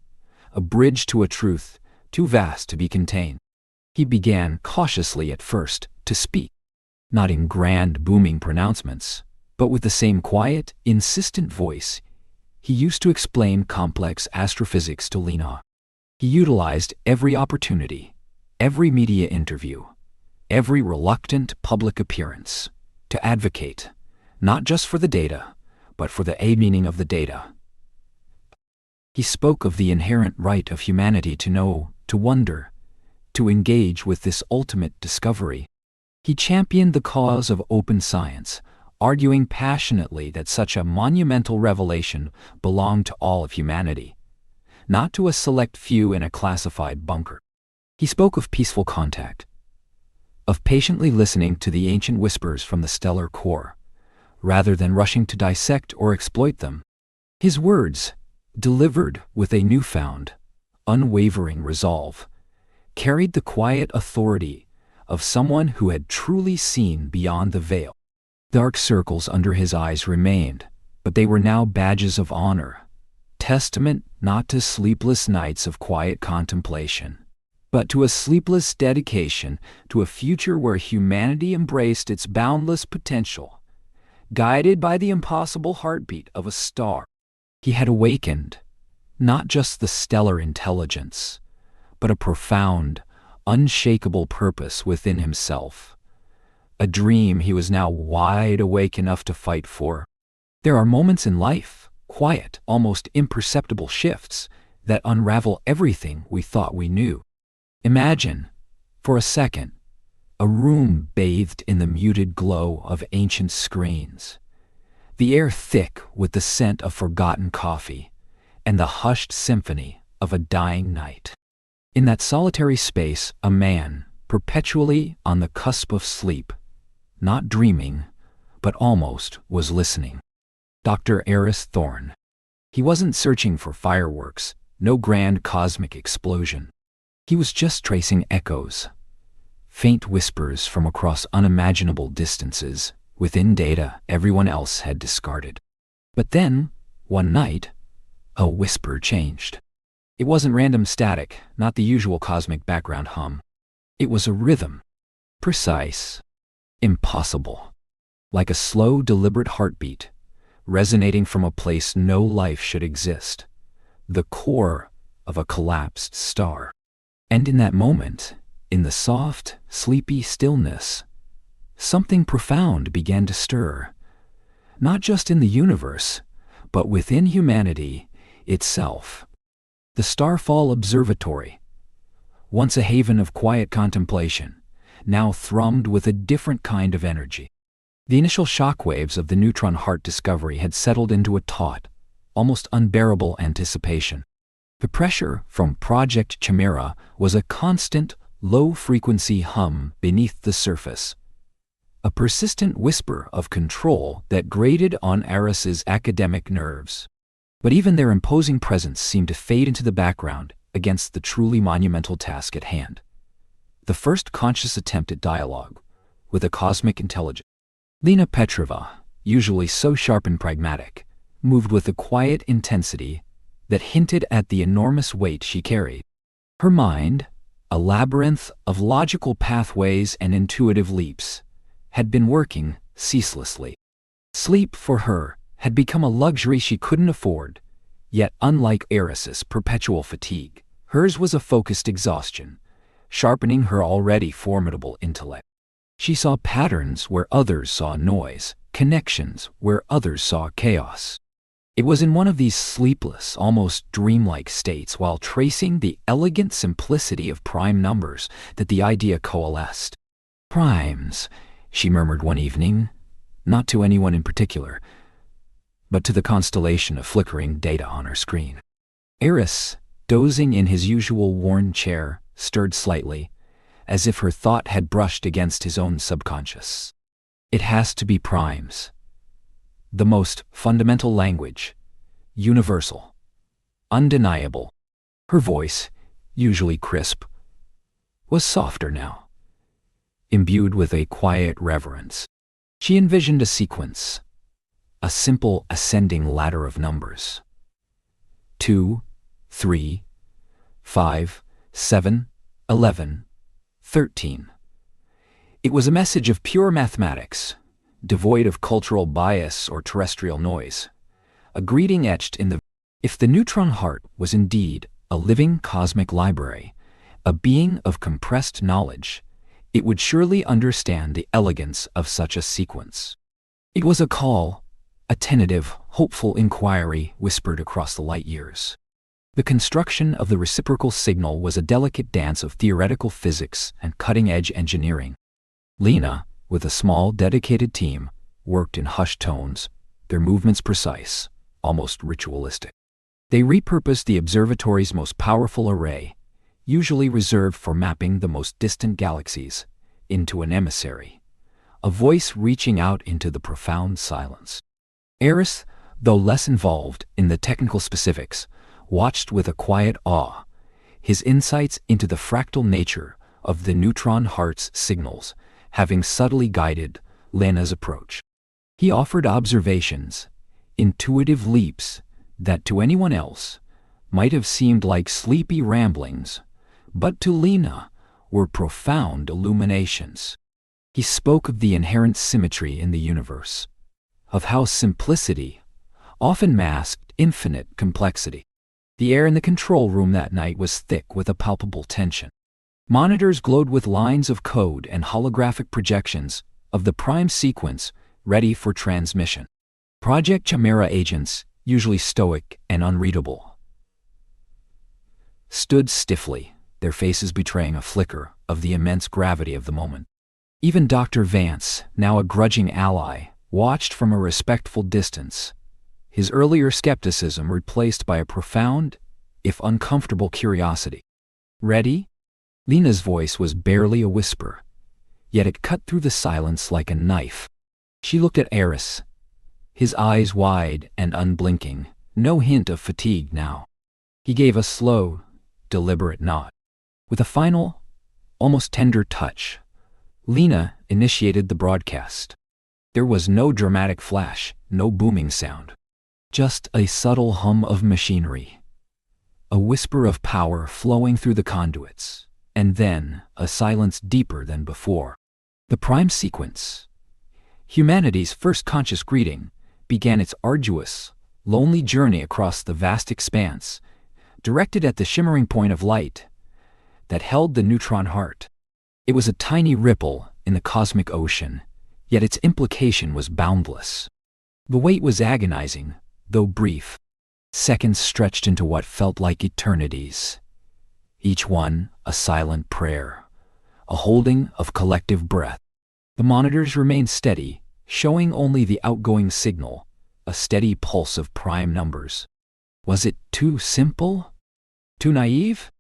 a bridge to a truth too vast to be contained. He began, cautiously at first, to speak, not in grand, booming pronouncements, but with the same quiet, insistent voice he used to explain complex astrophysics to Lena. He utilized every opportunity, every media interview, every reluctant public appearance, to advocate, not just for the data, but for the meaning of the data. He spoke of the inherent right of humanity to know, to wonder, to engage with this ultimate discovery. He championed the cause of open science, arguing passionately that such a monumental revelation belonged to all of humanity, not to a select few in a classified bunker. He spoke of peaceful contact, of patiently listening to the ancient whispers from the stellar core, rather than rushing to dissect or exploit them. His words, delivered with a newfound, unwavering resolve, carried the quiet authority of someone who had truly seen beyond the veil. Dark circles under his eyes remained, but they were now badges of honor, testament not to sleepless nights of quiet contemplation, but to a sleepless dedication to a future where humanity embraced its boundless potential, guided by the impossible heartbeat of a star. He had awakened not just the stellar intelligence, but a profound, unshakable purpose within himself. A dream he was now wide awake enough to fight for. There are moments in life, quiet, almost imperceptible shifts, that unravel everything we thought we knew. Imagine, for a second, a room bathed in the muted glow of ancient screens, the air thick with the scent of forgotten coffee, and the hushed symphony of a dying night. In that solitary space, a man, perpetually on the cusp of sleep, not dreaming, but almost was listening. Dr. Aris Thorne. He wasn't searching for fireworks, no grand cosmic explosion. He was just tracing echoes, faint whispers from across unimaginable distances, within data everyone else had discarded. But then, one night, a whisper changed. It wasn't random static, not the usual cosmic background hum. It was a rhythm. Precise. Impossible. Like a slow, deliberate heartbeat, resonating from a place no life should exist. The core of a collapsed star. And in that moment, in the soft, sleepy stillness, something profound began to stir. Not just in the universe, but within humanity itself. The Starfall Observatory, once a haven of quiet contemplation, now thrummed with a different kind of energy. The initial shockwaves of the neutron heart discovery had settled into a taut, almost unbearable anticipation. The pressure from Project Chimera was a constant, low-frequency hum beneath the surface, a persistent whisper of control that grated on Aris's academic nerves. But even their imposing presence seemed to fade into the background against the truly monumental task at hand. The first conscious attempt at dialogue with a cosmic intelligence. Lena Petrova, usually so sharp and pragmatic, moved with a quiet intensity that hinted at the enormous weight she carried. Her mind, a labyrinth of logical pathways and intuitive leaps, had been working ceaselessly. Sleep, for her, had become a luxury she couldn't afford, yet unlike Eris's perpetual fatigue, hers was a focused exhaustion, sharpening her already formidable intellect. She saw patterns where others saw noise, connections where others saw chaos. It was in one of these sleepless, almost dreamlike states, while tracing the elegant simplicity of prime numbers, that the idea coalesced. "Primes," she murmured one evening, not to anyone in particular, but to the constellation of flickering data on her screen. Eris, dozing in his usual worn chair, stirred slightly, as if her thought had brushed against his own subconscious. "It has to be primes. The most fundamental language, universal, undeniable." Her voice, usually crisp, was softer now, imbued with a quiet reverence. She envisioned a sequence, a simple ascending ladder of numbers. 2, 3, 5, 7, 11, 13. It was a message of pure mathematics, devoid of cultural bias or terrestrial noise, a greeting etched in the... If the neutron heart was indeed a living cosmic library, a being of compressed knowledge, it would surely understand the elegance of such a sequence. It was a call, a tentative, hopeful inquiry whispered across the light years. The construction of the reciprocal signal was a delicate dance of theoretical physics and cutting-edge engineering. Lena, with a small, dedicated team, worked in hushed tones, their movements precise, almost ritualistic. They repurposed the observatory's most powerful array, usually reserved for mapping the most distant galaxies, into an emissary, a voice reaching out into the profound silence. Eris, though less involved in the technical specifics, watched with a quiet awe, his insights into the fractal nature of the neutron heart's signals having subtly guided Lena's approach. He offered observations, intuitive leaps that to anyone else might have seemed like sleepy ramblings, but to Lena were profound illuminations. He spoke of the inherent symmetry in the universe, of how simplicity often masked infinite complexity. The air in the control room that night was thick with a palpable tension. Monitors glowed with lines of code and holographic projections of the prime sequence ready for transmission. Project Chimera agents, usually stoic and unreadable, stood stiffly, their faces betraying a flicker of the immense gravity of the moment. Even Dr. Vance, now a grudging ally, watched from a respectful distance, his earlier skepticism replaced by a profound, if uncomfortable curiosity. "Ready?" Lena's voice was barely a whisper, yet it cut through the silence like a knife. She looked at Eris, his eyes wide and unblinking, no hint of fatigue now. He gave a slow, deliberate nod. With a final, almost tender touch, Lena initiated the broadcast. There was no dramatic flash, no booming sound. Just a subtle hum of machinery, a whisper of power flowing through the conduits, and then a silence deeper than before. The prime sequence, humanity's first conscious greeting, began its arduous, lonely journey across the vast expanse, directed at the shimmering point of light that held the neutron heart. It was a tiny ripple in the cosmic ocean, yet its implication was boundless. The wait was agonizing, though brief. Seconds stretched into what felt like eternities, each one a silent prayer, a holding of collective breath. The monitors remained steady, showing only the outgoing signal, a steady pulse of prime numbers. Was it too simple? Too naive?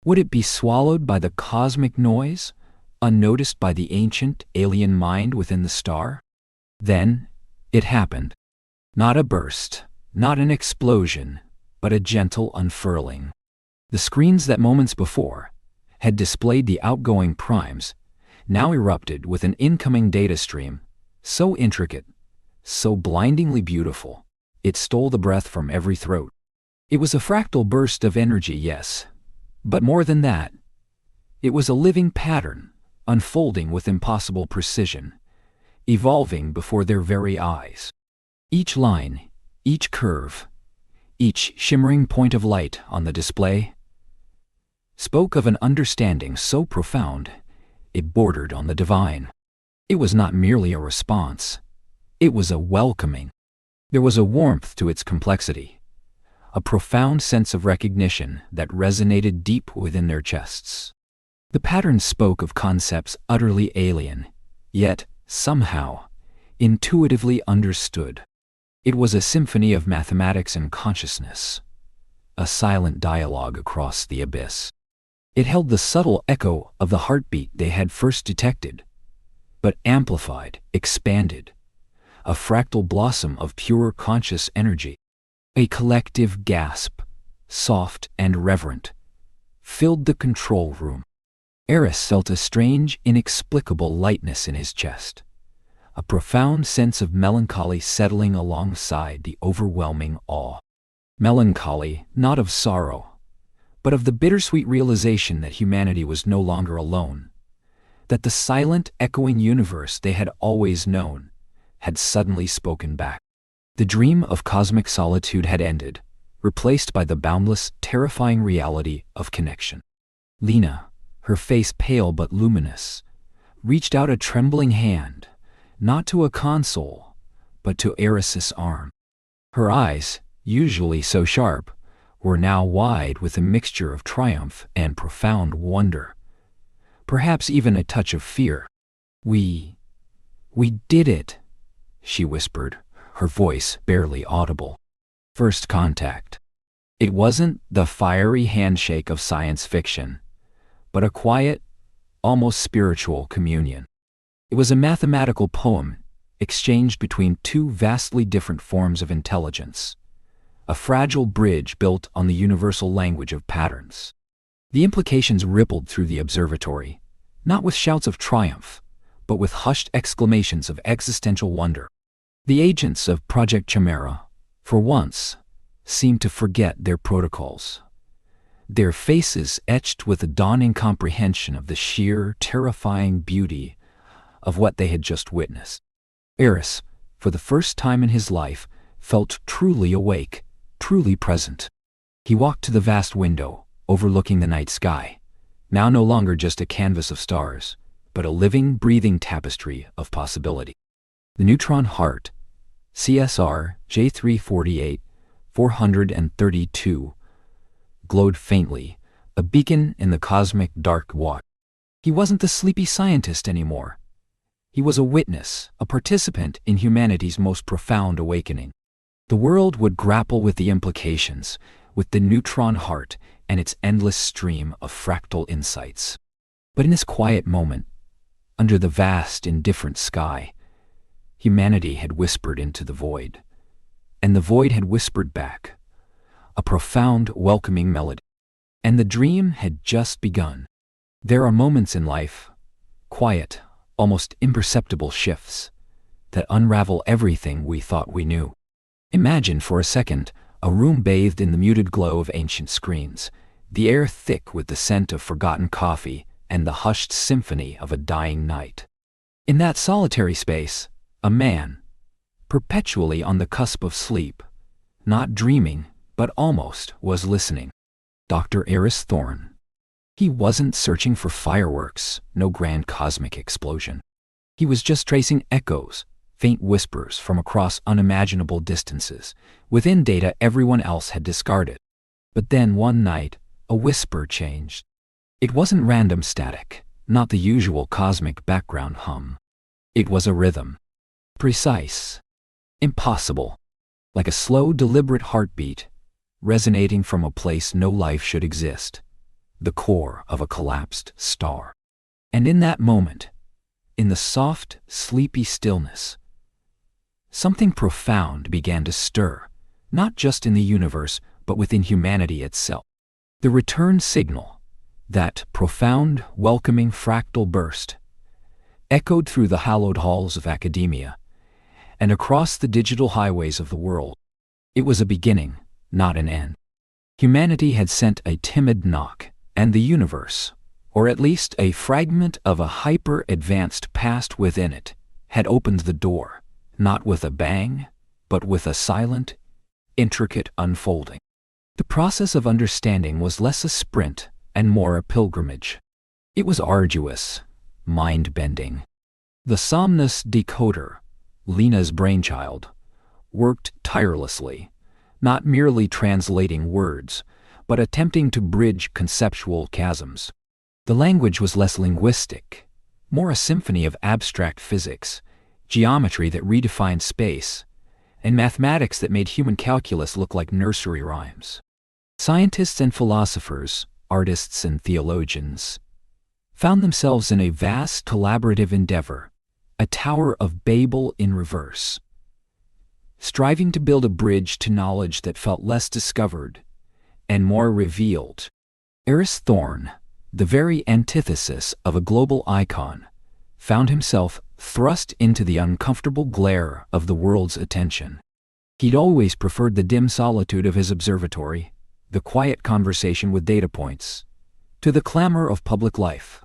Would it be swallowed by the cosmic noise, unnoticed by the ancient alien mind within the star? Then, it happened. Not a burst, not an explosion, but a gentle unfurling. The screens that moments before had displayed the outgoing primes now erupted with an incoming data stream, so intricate, so blindingly beautiful, it stole the breath from every throat. It was a fractal burst of energy, yes, but more than that, it was a living pattern, unfolding with impossible precision, evolving before their very eyes. Each line, each curve, each shimmering point of light on the display spoke of an understanding so profound it bordered on the divine. It was not merely a response, it was a welcoming. There was a warmth to its complexity, a profound sense of recognition that resonated deep within their chests. The pattern spoke of concepts utterly alien, yet, somehow, intuitively understood. It was a symphony of mathematics and consciousness, a silent dialogue across the abyss. It held the subtle echo of the heartbeat they had first detected, but amplified, expanded, a fractal blossom of pure conscious energy. A collective gasp, soft and reverent, filled the control room. Eris felt a strange, inexplicable lightness in his chest, a profound sense of melancholy settling alongside the overwhelming awe. Melancholy, not of sorrow, but of the bittersweet realization that humanity was no longer alone, that the silent, echoing universe they had always known had suddenly spoken back. The dream of cosmic solitude had ended, replaced by the boundless, terrifying reality of connection. Lena, her face pale but luminous, reached out a trembling hand, not to a console, but to Eris's arm. Her eyes, usually so sharp, were now wide with a mixture of triumph and profound wonder, perhaps even a touch of fear. We did it," she whispered, her voice barely audible. First contact. It wasn't the fiery handshake of science fiction, but a quiet, almost spiritual communion. It was a mathematical poem exchanged between two vastly different forms of intelligence, a fragile bridge built on the universal language of patterns. The implications rippled through the observatory, not with shouts of triumph, but with hushed exclamations of existential wonder. The agents of Project Chimera, for once, seemed to forget their protocols, their faces etched with a dawning comprehension of the sheer, terrifying beauty of what they had just witnessed. Eris, for the first time in his life, felt truly awake, truly present. He walked to the vast window, overlooking the night sky, now no longer just a canvas of stars, but a living, breathing tapestry of possibility. The Neutron heart, CSR J348, 432, glowed faintly, a beacon in the cosmic dark water. He wasn't the sleepy scientist anymore. He was a witness, a participant in humanity's most profound awakening. The world would grapple with the implications, with the neutron heart and its endless stream of fractal insights. But in this quiet moment, under the vast, indifferent sky, humanity had whispered into the void, and the void had whispered back, a profound, welcoming melody. And the dream had just begun. There are moments in life, quiet, almost imperceptible shifts, that unravel everything we thought we knew. Imagine for a second a room bathed in the muted glow of ancient screens, the air thick with the scent of forgotten coffee and the hushed symphony of a dying night. In that solitary space, a man, perpetually on the cusp of sleep, not dreaming, but almost, was listening. Dr. Eris Thorne. He wasn't searching for fireworks, no grand cosmic explosion. He was just tracing echoes, faint whispers from across unimaginable distances, within data everyone else had discarded. But then one night, a whisper changed. It wasn't random static, not the usual cosmic background hum. It was a rhythm. Precise. Impossible. Like a slow, deliberate heartbeat, resonating from a place no life should exist, the core of a collapsed star. And in that moment, in the soft, sleepy stillness, something profound began to stir, not just in the universe, but within humanity itself. The return signal, that profound, welcoming fractal burst, echoed through the hallowed halls of academia and across the digital highways of the world. It was a beginning, not an end. Humanity had sent a timid knock, and the universe, or at least a fragment of a hyper-advanced past within it, had opened the door, not with a bang, but with a silent, intricate unfolding. The process of understanding was less a sprint and more a pilgrimage. It was arduous, mind-bending. The Somnus decoder, Lena's brainchild, worked tirelessly, not merely translating words, but attempting to bridge conceptual chasms. The language was less linguistic, more a symphony of abstract physics, geometry that redefined space, and mathematics that made human calculus look like nursery rhymes. Scientists and philosophers, artists and theologians, found themselves in a vast collaborative endeavor, a Tower of Babel in reverse, striving to build a bridge to knowledge that felt less discovered and more revealed. Eris Thorne, the very antithesis of a global icon, found himself thrust into the uncomfortable glare of the world's attention. He'd always preferred the dim solitude of his observatory, the quiet conversation with data points, to the clamor of public life.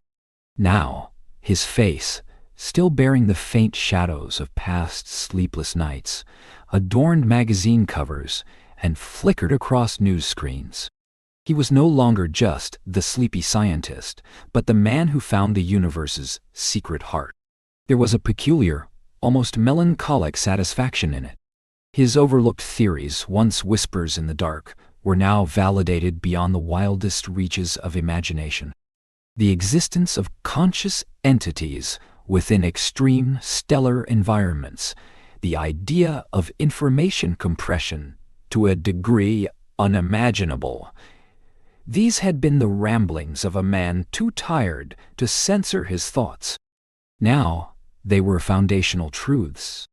Now, his face, still bearing the faint shadows of past sleepless nights, adorned magazine covers and flickered across news screens. He was no longer just the sleepy scientist, but the man who found the universe's secret heart. There was a peculiar, almost melancholic satisfaction in it. His overlooked theories, once whispers in the dark, were now validated beyond the wildest reaches of imagination. The existence of conscious entities within extreme stellar environments, the idea of information compression to a degree unimaginable. These had been the ramblings of a man too tired to censor his thoughts. Now, they were foundational truths.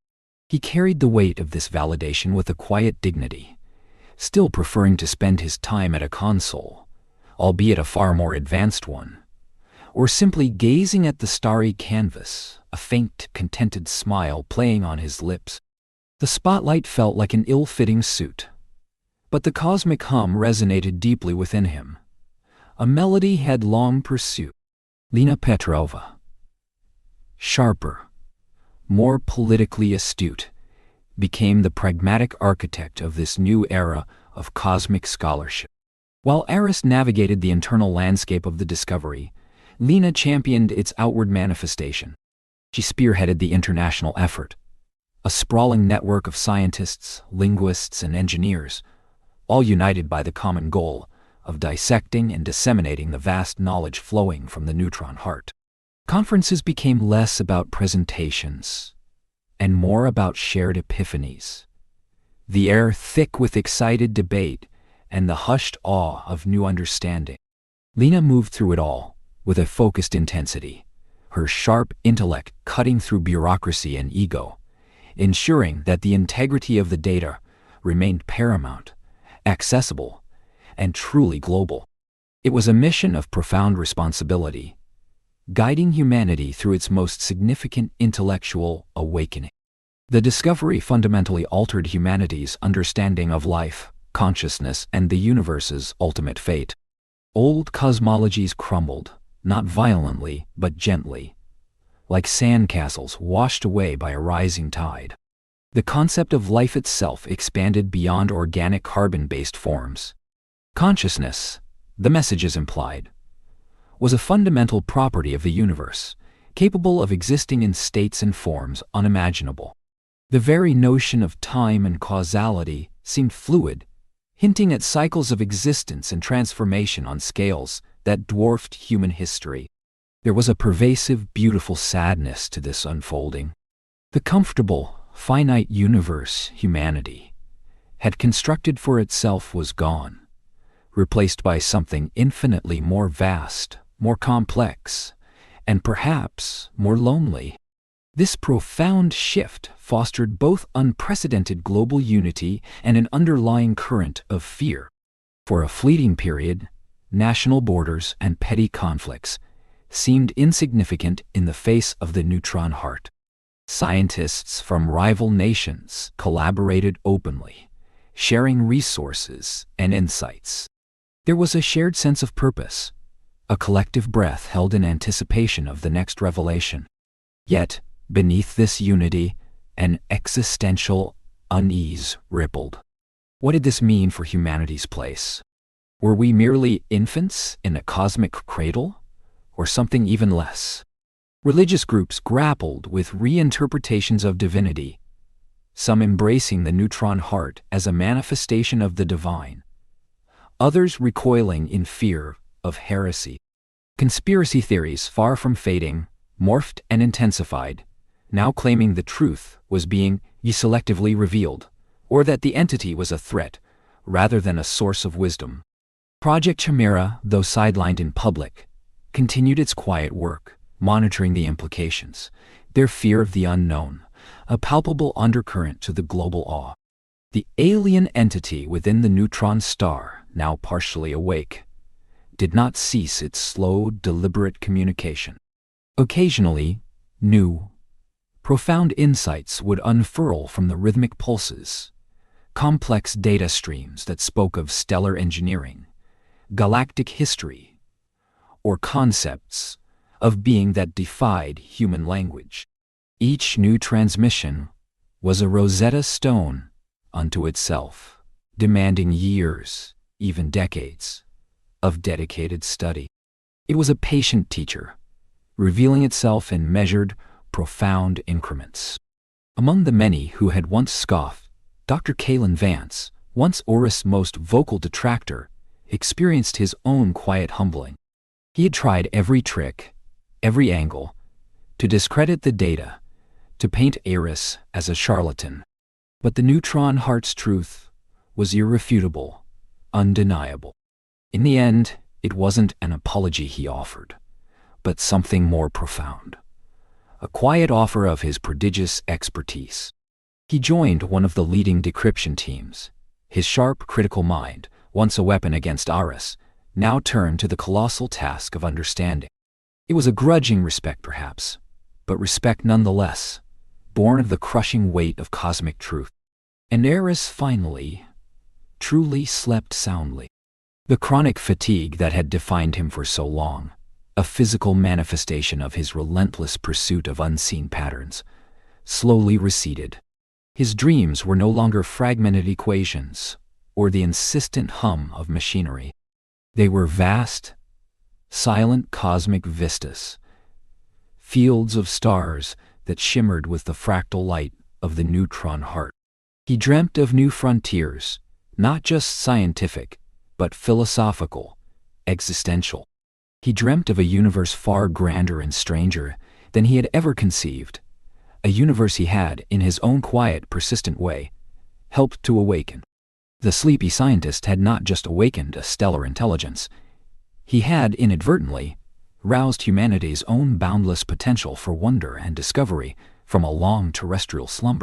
He carried the weight of this validation with a quiet dignity, still preferring to spend his time at a console, albeit a far more advanced one, or simply gazing at the starry canvas, a faint, contented smile playing on his lips. The spotlight felt like an ill-fitting suit, but the cosmic hum resonated deeply within him. A melody had long pursued. Lena Petrova, sharper, more politically astute, became the pragmatic architect of this new era of cosmic scholarship. While Eris navigated the internal landscape of the discovery, Lena championed its outward manifestation. She spearheaded the international effort, a sprawling network of scientists, linguists, and engineers, all united by the common goal of dissecting and disseminating the vast knowledge flowing from the neutron heart. Conferences became less about presentations and more about shared epiphanies, the air thick with excited debate and the hushed awe of new understanding. Lena moved through it all with a focused intensity, her sharp intellect cutting through bureaucracy and ego, ensuring that the integrity of the data remained paramount, accessible, and truly global. It was a mission of profound responsibility, guiding humanity through its most significant intellectual awakening. The discovery fundamentally altered humanity's understanding of life, consciousness, and the universe's ultimate fate. Old cosmologies crumbled, not violently, but gently, like sandcastles washed away by a rising tide. The concept of life itself expanded beyond organic carbon-based forms. Consciousness, the messages implied, was a fundamental property of the universe, capable of existing in states and forms unimaginable. The very notion of time and causality seemed fluid, hinting at cycles of existence and transformation on scales that dwarfed human history. There was a pervasive, beautiful sadness to this unfolding. The comfortable, finite universe humanity had constructed for itself was gone, replaced by something infinitely more vast, more complex, and perhaps more lonely. This profound shift fostered both unprecedented global unity and an underlying current of fear. For a fleeting period, national borders and petty conflicts seemed insignificant in the face of the neutron heart. Scientists from rival nations collaborated openly, sharing resources and insights. There was a shared sense of purpose, a collective breath held in anticipation of the next revelation. Yet, beneath this unity, an existential unease rippled. What did this mean for humanity's place? Were we merely infants in a cosmic cradle, or something even less? Religious groups grappled with reinterpretations of divinity, some embracing the neutron heart as a manifestation of the divine, others recoiling in fear of heresy. Conspiracy theories, far from fading, morphed and intensified, now claiming the truth was being selectively revealed, or that the entity was a threat rather than a source of wisdom. Project Chimera, though sidelined in public, continued its quiet work, monitoring the implications, their fear of the unknown, a palpable undercurrent to the global awe. The alien entity within the neutron star, now partially awake, did not cease its slow, deliberate communication. Occasionally, new, profound insights would unfurl from the rhythmic pulses, complex data streams that spoke of stellar engineering, galactic history, or concepts of being that defied human language. Each new transmission was a Rosetta Stone unto itself, demanding years, even decades, of dedicated study. It was a patient teacher, revealing itself in measured, profound increments. Among the many who had once scoffed, Dr. Kalen Vance, once Oris' most vocal detractor, experienced his own quiet humbling. He had tried every trick, every angle, to discredit the data, to paint Eris as a charlatan. But the neutron heart's truth was irrefutable, undeniable. In the end, it wasn't an apology he offered, but something more profound. A quiet offer of his prodigious expertise. He joined one of the leading decryption teams. His sharp, critical mind, once a weapon against Aris, now turned to the colossal task of understanding. It was a grudging respect, perhaps, but respect nonetheless, born of the crushing weight of cosmic truth. And Eris finally, truly slept soundly. The chronic fatigue that had defined him for so long, a physical manifestation of his relentless pursuit of unseen patterns, slowly receded. His dreams were no longer fragmented equations or the insistent hum of machinery. They were vast, silent cosmic vistas, fields of stars that shimmered with the fractal light of the neutron heart. He dreamt of new frontiers, not just scientific, but philosophical, existential. He dreamt of a universe far grander and stranger than he had ever conceived, a universe he had, in his own quiet, persistent way, helped to awaken. The sleepy scientist had not just awakened a stellar intelligence, he had inadvertently roused humanity's own boundless potential for wonder and discovery from a long terrestrial slumber.